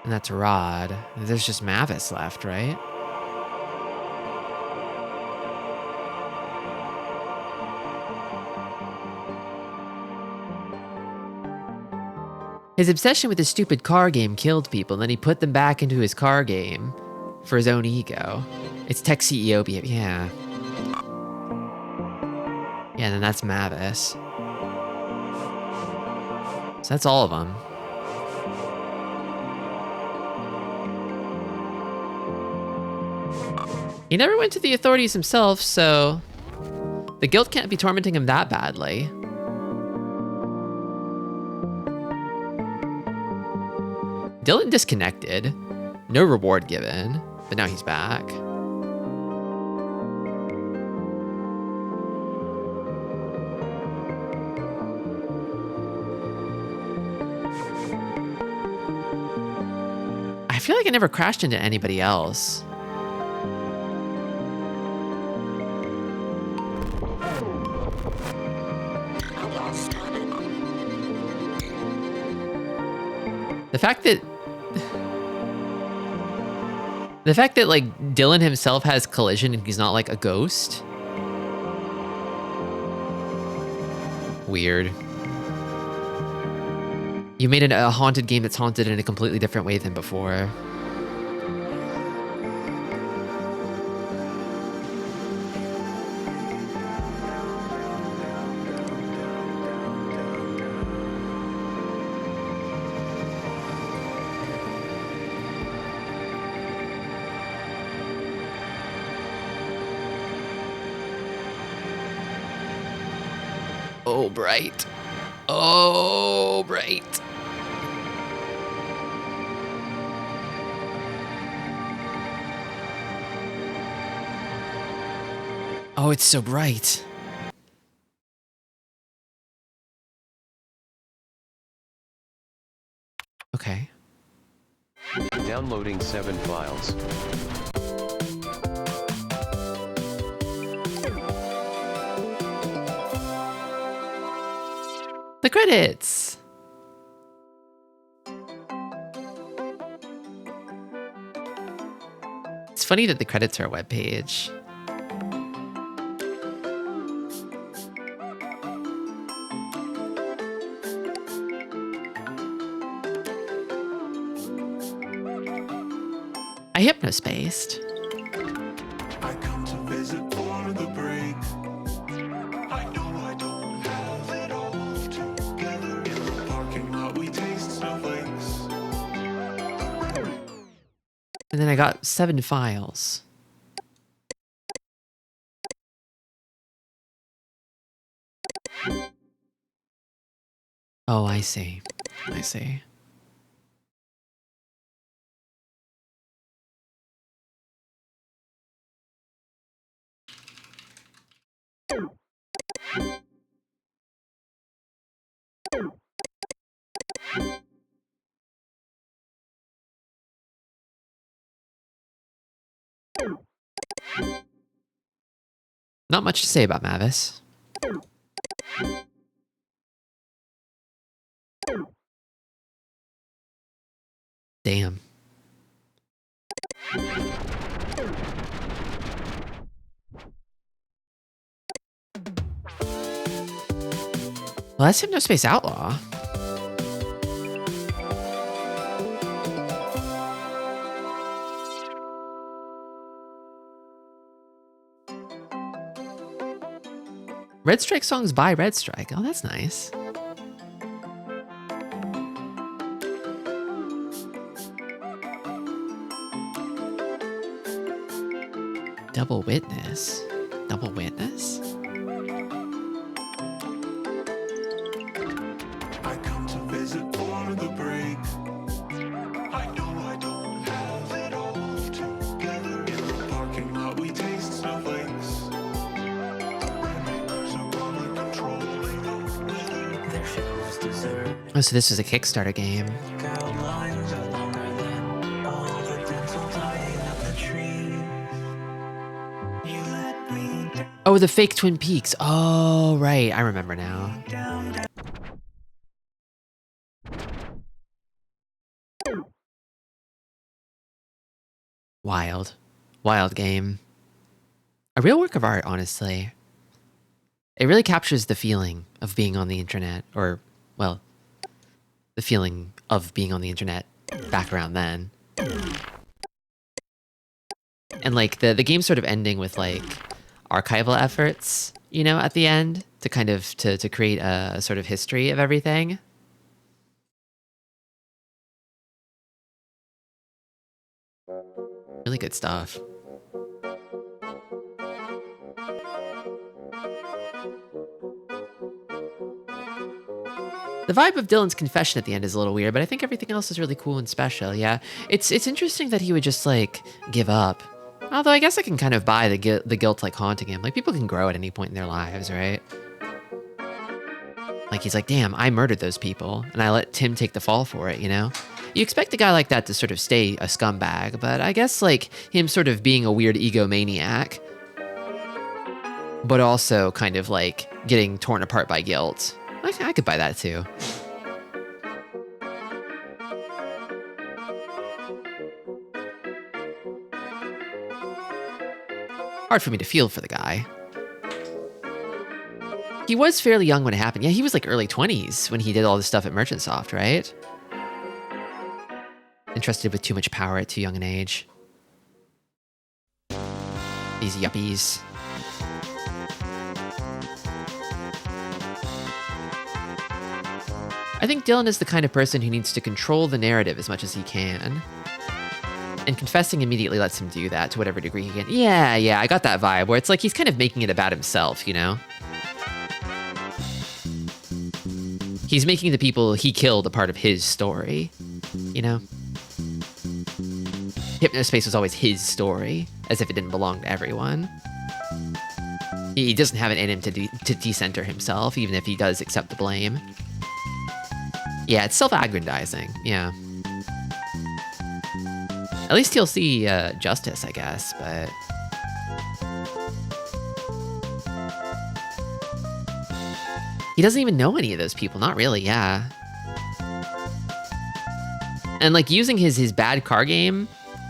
And that's Rod. There's just Mavis left, right? His obsession with his stupid car game killed people, and then he put them back into his car game for his own ego. It's tech CEO behavior. Yeah. Yeah, and then that's Mavis. So that's all of them. He never went to the authorities himself, so the guilt can't be tormenting him that badly. Dylan disconnected. No reward given, but now he's back. I feel like I never crashed into anybody else. The fact that like Dylan himself has collision and he's not like a ghost. Weird. You made a haunted game that's haunted in a completely different way than before. Oh, bright. Oh, bright. Oh, it's so bright. Okay. Downloading 7 files. The credits. It's funny that the credits are a webpage. I hypnospaced. I come to visit for the break. I know I don't have it all together. In the parking lot we taste snowflakes. And then I got 7 files. Oh, I see. I see. Not much to say about Mavis. Damn. Well, that's Hypnospace Outlaw. Red Strike songs by Red Strike. Oh, that's nice. Double Witness. Double Witness? Oh, so this was a Kickstarter game. Oh, the fake Twin Peaks. Oh, right. I remember now. Wild. Wild game. A real work of art, honestly. It really captures the feeling of being on the internet, or, well, the feeling of being on the internet back around then. And like the game sort of ending with like archival efforts, you know, at the end to kind of to create a sort of history of everything. Really good stuff. The vibe of Dylan's confession at the end is a little weird, but I think everything else is really cool and special. Yeah, it's interesting that he would just like give up. Although I guess I can kind of buy the guilt like haunting him. Like people can grow at any point in their lives, right? Like he's like, damn, I murdered those people, and I let Tim take the fall for it. You know, you expect a guy like that to sort of stay a scumbag, but I guess like him sort of being a weird egomaniac, but also kind of like getting torn apart by guilt. I could buy that too. Hard for me to feel for the guy. He was fairly young when it happened. Yeah, he was like early 20s when he did all this stuff at Merchant Soft, right? Entrusted with too much power at too young an age. These yuppies. I think Dylan is the kind of person who needs to control the narrative as much as he can. And confessing immediately lets him do that to whatever degree he can. Yeah, I got that vibe where it's like he's kind of making it about himself, you know? He's making the people he killed a part of his story, you know? Hypnospace was always his story, as if it didn't belong to everyone. He doesn't have it in him to decenter himself, even if he does accept the blame. Yeah, it's self-aggrandizing, yeah. At least he'll see justice, I guess, but... He doesn't even know any of those people, not really, yeah. And like using his bad car game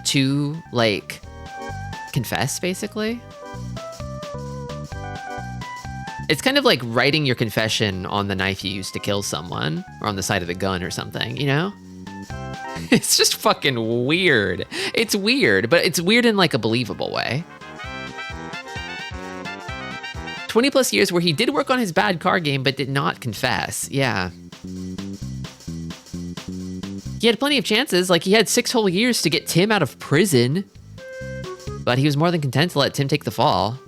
to like confess, basically. It's kind of like writing your confession on the knife you used to kill someone, or on the side of the gun or something, you know? It's just fucking weird. It's weird, but it's weird in like a believable way. 20 plus years where he did work on his bad car game, but did not confess, yeah. He had plenty of chances, like he had 6 whole years to get Tim out of prison, but he was more than content to let Tim take the fall.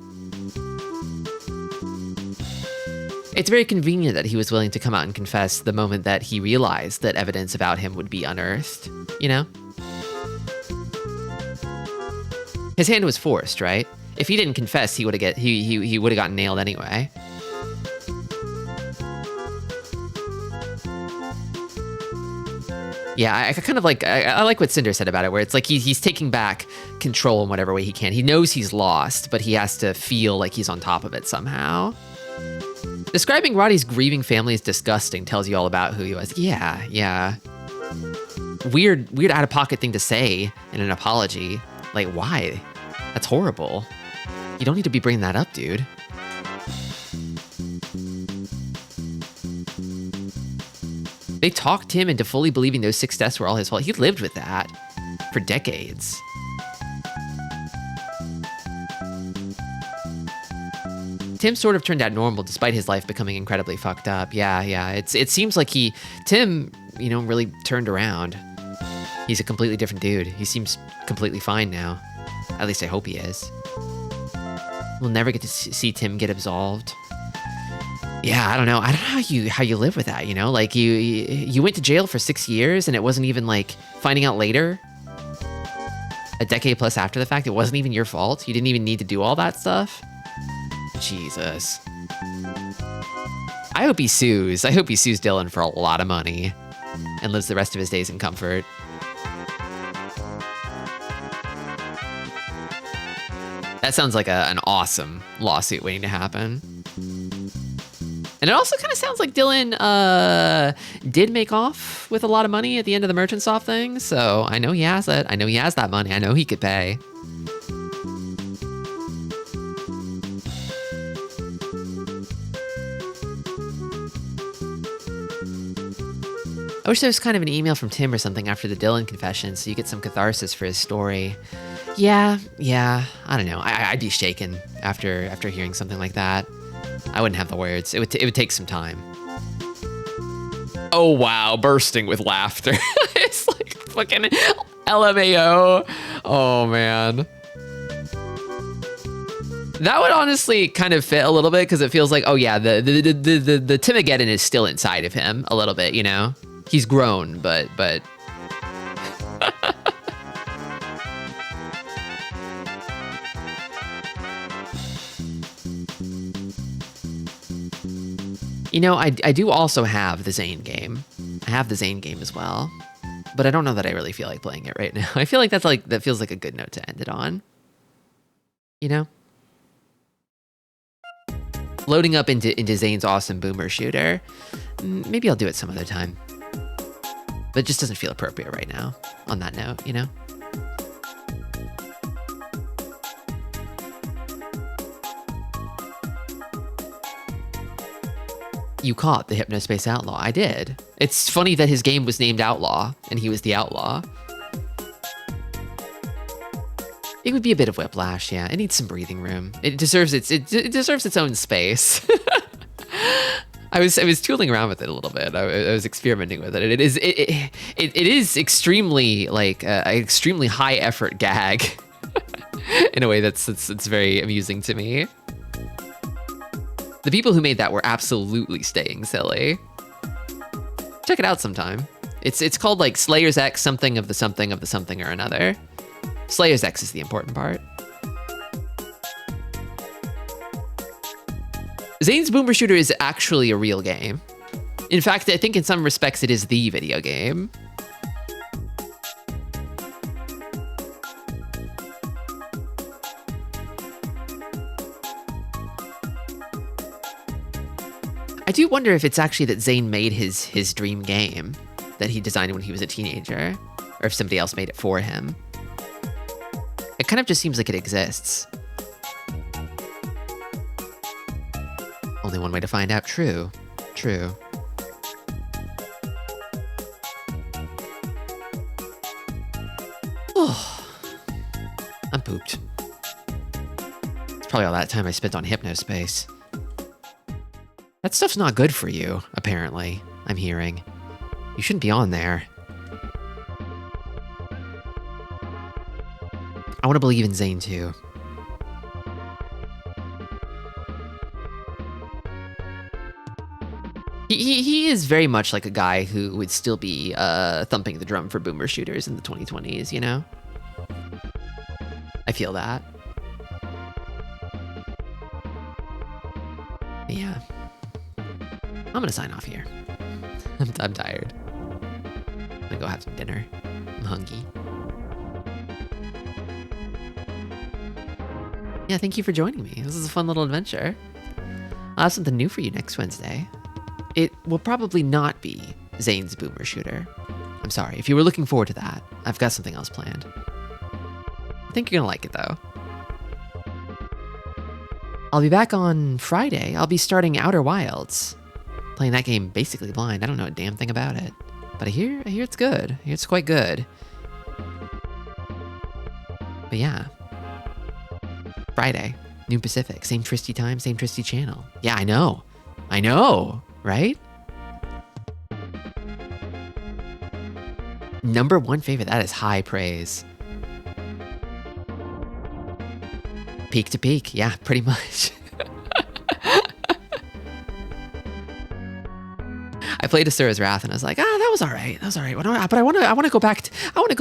It's very convenient that he was willing to come out and confess the moment that he realized that evidence about him would be unearthed, you know? His hand was forced, right? If he didn't confess, he would have gotten nailed anyway. Yeah, I kind of like, I like what Cinder said about it, where it's like he's taking back control in whatever way he can. He knows he's lost, but he has to feel like he's on top of it somehow. Describing Roddy's grieving family as disgusting tells you all about who he was. Yeah. Weird out-of-pocket thing to say in an apology. Like, why? That's horrible. You don't need to be bringing that up, dude. They talked him into fully believing those 6 deaths were all his fault. He lived with that for decades. Tim sort of turned out normal despite his life becoming incredibly fucked up. Yeah. It seems like Tim, you know, really turned around. He's a completely different dude. He seems completely fine now. At least I hope he is. We'll never get to see Tim get absolved. Yeah, I don't know how you live with that, you know? Like you went to jail for 6 years and it wasn't even like finding out later, a decade plus after the fact, it wasn't even your fault. You didn't even need to do all that stuff. Jesus. I hope he sues. I hope he sues Dylan for a lot of money and lives the rest of his days in comfort. That sounds like an awesome lawsuit waiting to happen. And it also kind of sounds like Dylan did make off with a lot of money at the end of the Merchant Soft thing. So I know he has it. I know he has that money. I know he could pay. I wish there was kind of an email from Tim or something after the Dylan confession so you get some catharsis for his story. Yeah, I don't know. I'd be shaken after hearing something like that. I wouldn't have the words. It would take some time. Oh wow, bursting with laughter. It's like fucking LMAO. Oh man. That would honestly kind of fit a little bit because it feels like, oh yeah, the Timigeddon is still inside of him a little bit, you know? He's grown, but you know, I do also have the Zane game. I have the Zane game as well, but I don't know that I really feel like playing it right now. I feel like that feels like a good note to end it on. You know? Loading up into Zane's awesome boomer shooter. Maybe I'll do it some other time. But it just doesn't feel appropriate right now on that note, you know? You caught the Hypnospace Outlaw. I did. It's funny that his game was named Outlaw and he was the outlaw. It would be a bit of whiplash, yeah. It needs some breathing room. It deserves its own space. I was tooling around with it a little bit. I was experimenting with it. It is extremely like an extremely high effort gag in a way that's very amusing to me. The people who made that were absolutely staying silly. Check it out sometime. It's called like Slayer's X something of the something of the something or another. Slayer's X is the important part. Zane's Boomer Shooter is actually a real game. In fact, I think in some respects it is the video game. I do wonder if it's actually that Zane made his dream game that he designed when he was a teenager, or if somebody else made it for him. It kind of just seems like it exists. Only one way to find out. True. Oh, I'm pooped. It's probably all that time I spent on Hypnospace. That stuff's not good for you, apparently, I'm hearing. You shouldn't be on there. I want to believe in Zane, too. He is very much like a guy who would still be thumping the drum for boomer shooters in the 2020s, you know? I feel that. Yeah. I'm gonna sign off here. I'm tired. I'm gonna go have some dinner. I'm hungry. Yeah, thank you for joining me. This is a fun little adventure. I'll have something new for you next Wednesday. It will probably not be Zane's Boomer Shooter. I'm sorry. If you were looking forward to that, I've got something else planned. I think you're gonna like it, though. I'll be back on Friday. I'll be starting Outer Wilds. Playing that game basically blind. I don't know a damn thing about it. But I hear it's good. I hear it's quite good. But yeah. Friday, noon Pacific. Same Tristi time, same Tristi channel. Yeah, I know. Right? Number one favorite. That is high praise. Peak to peak. Yeah, pretty much. I played Asura's Wrath and I was like, that was all right. But I want to go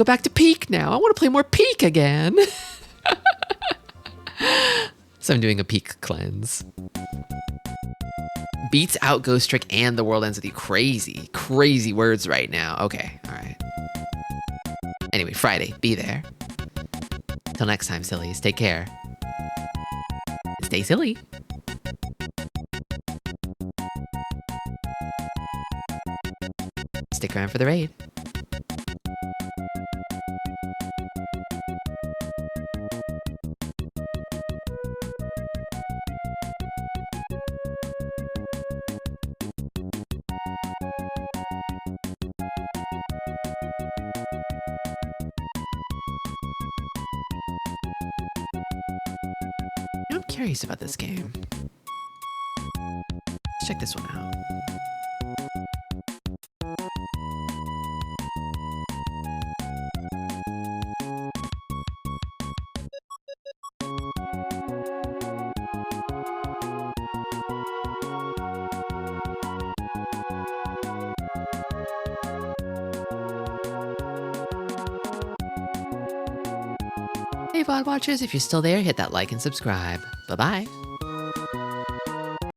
back to peak now. I want to play more peak again. So I'm doing a peak cleanse. Beats out Ghost Trick and The World Ends With You. Crazy, crazy words right now. Okay, all right. Anyway, Friday, be there. Till next time, sillies. Take care. Stay silly. Stick around for the raid. I'm curious about this game. Let's check this one out. Hey VOD watchers, if you're still there, hit that like and subscribe. Bye-bye.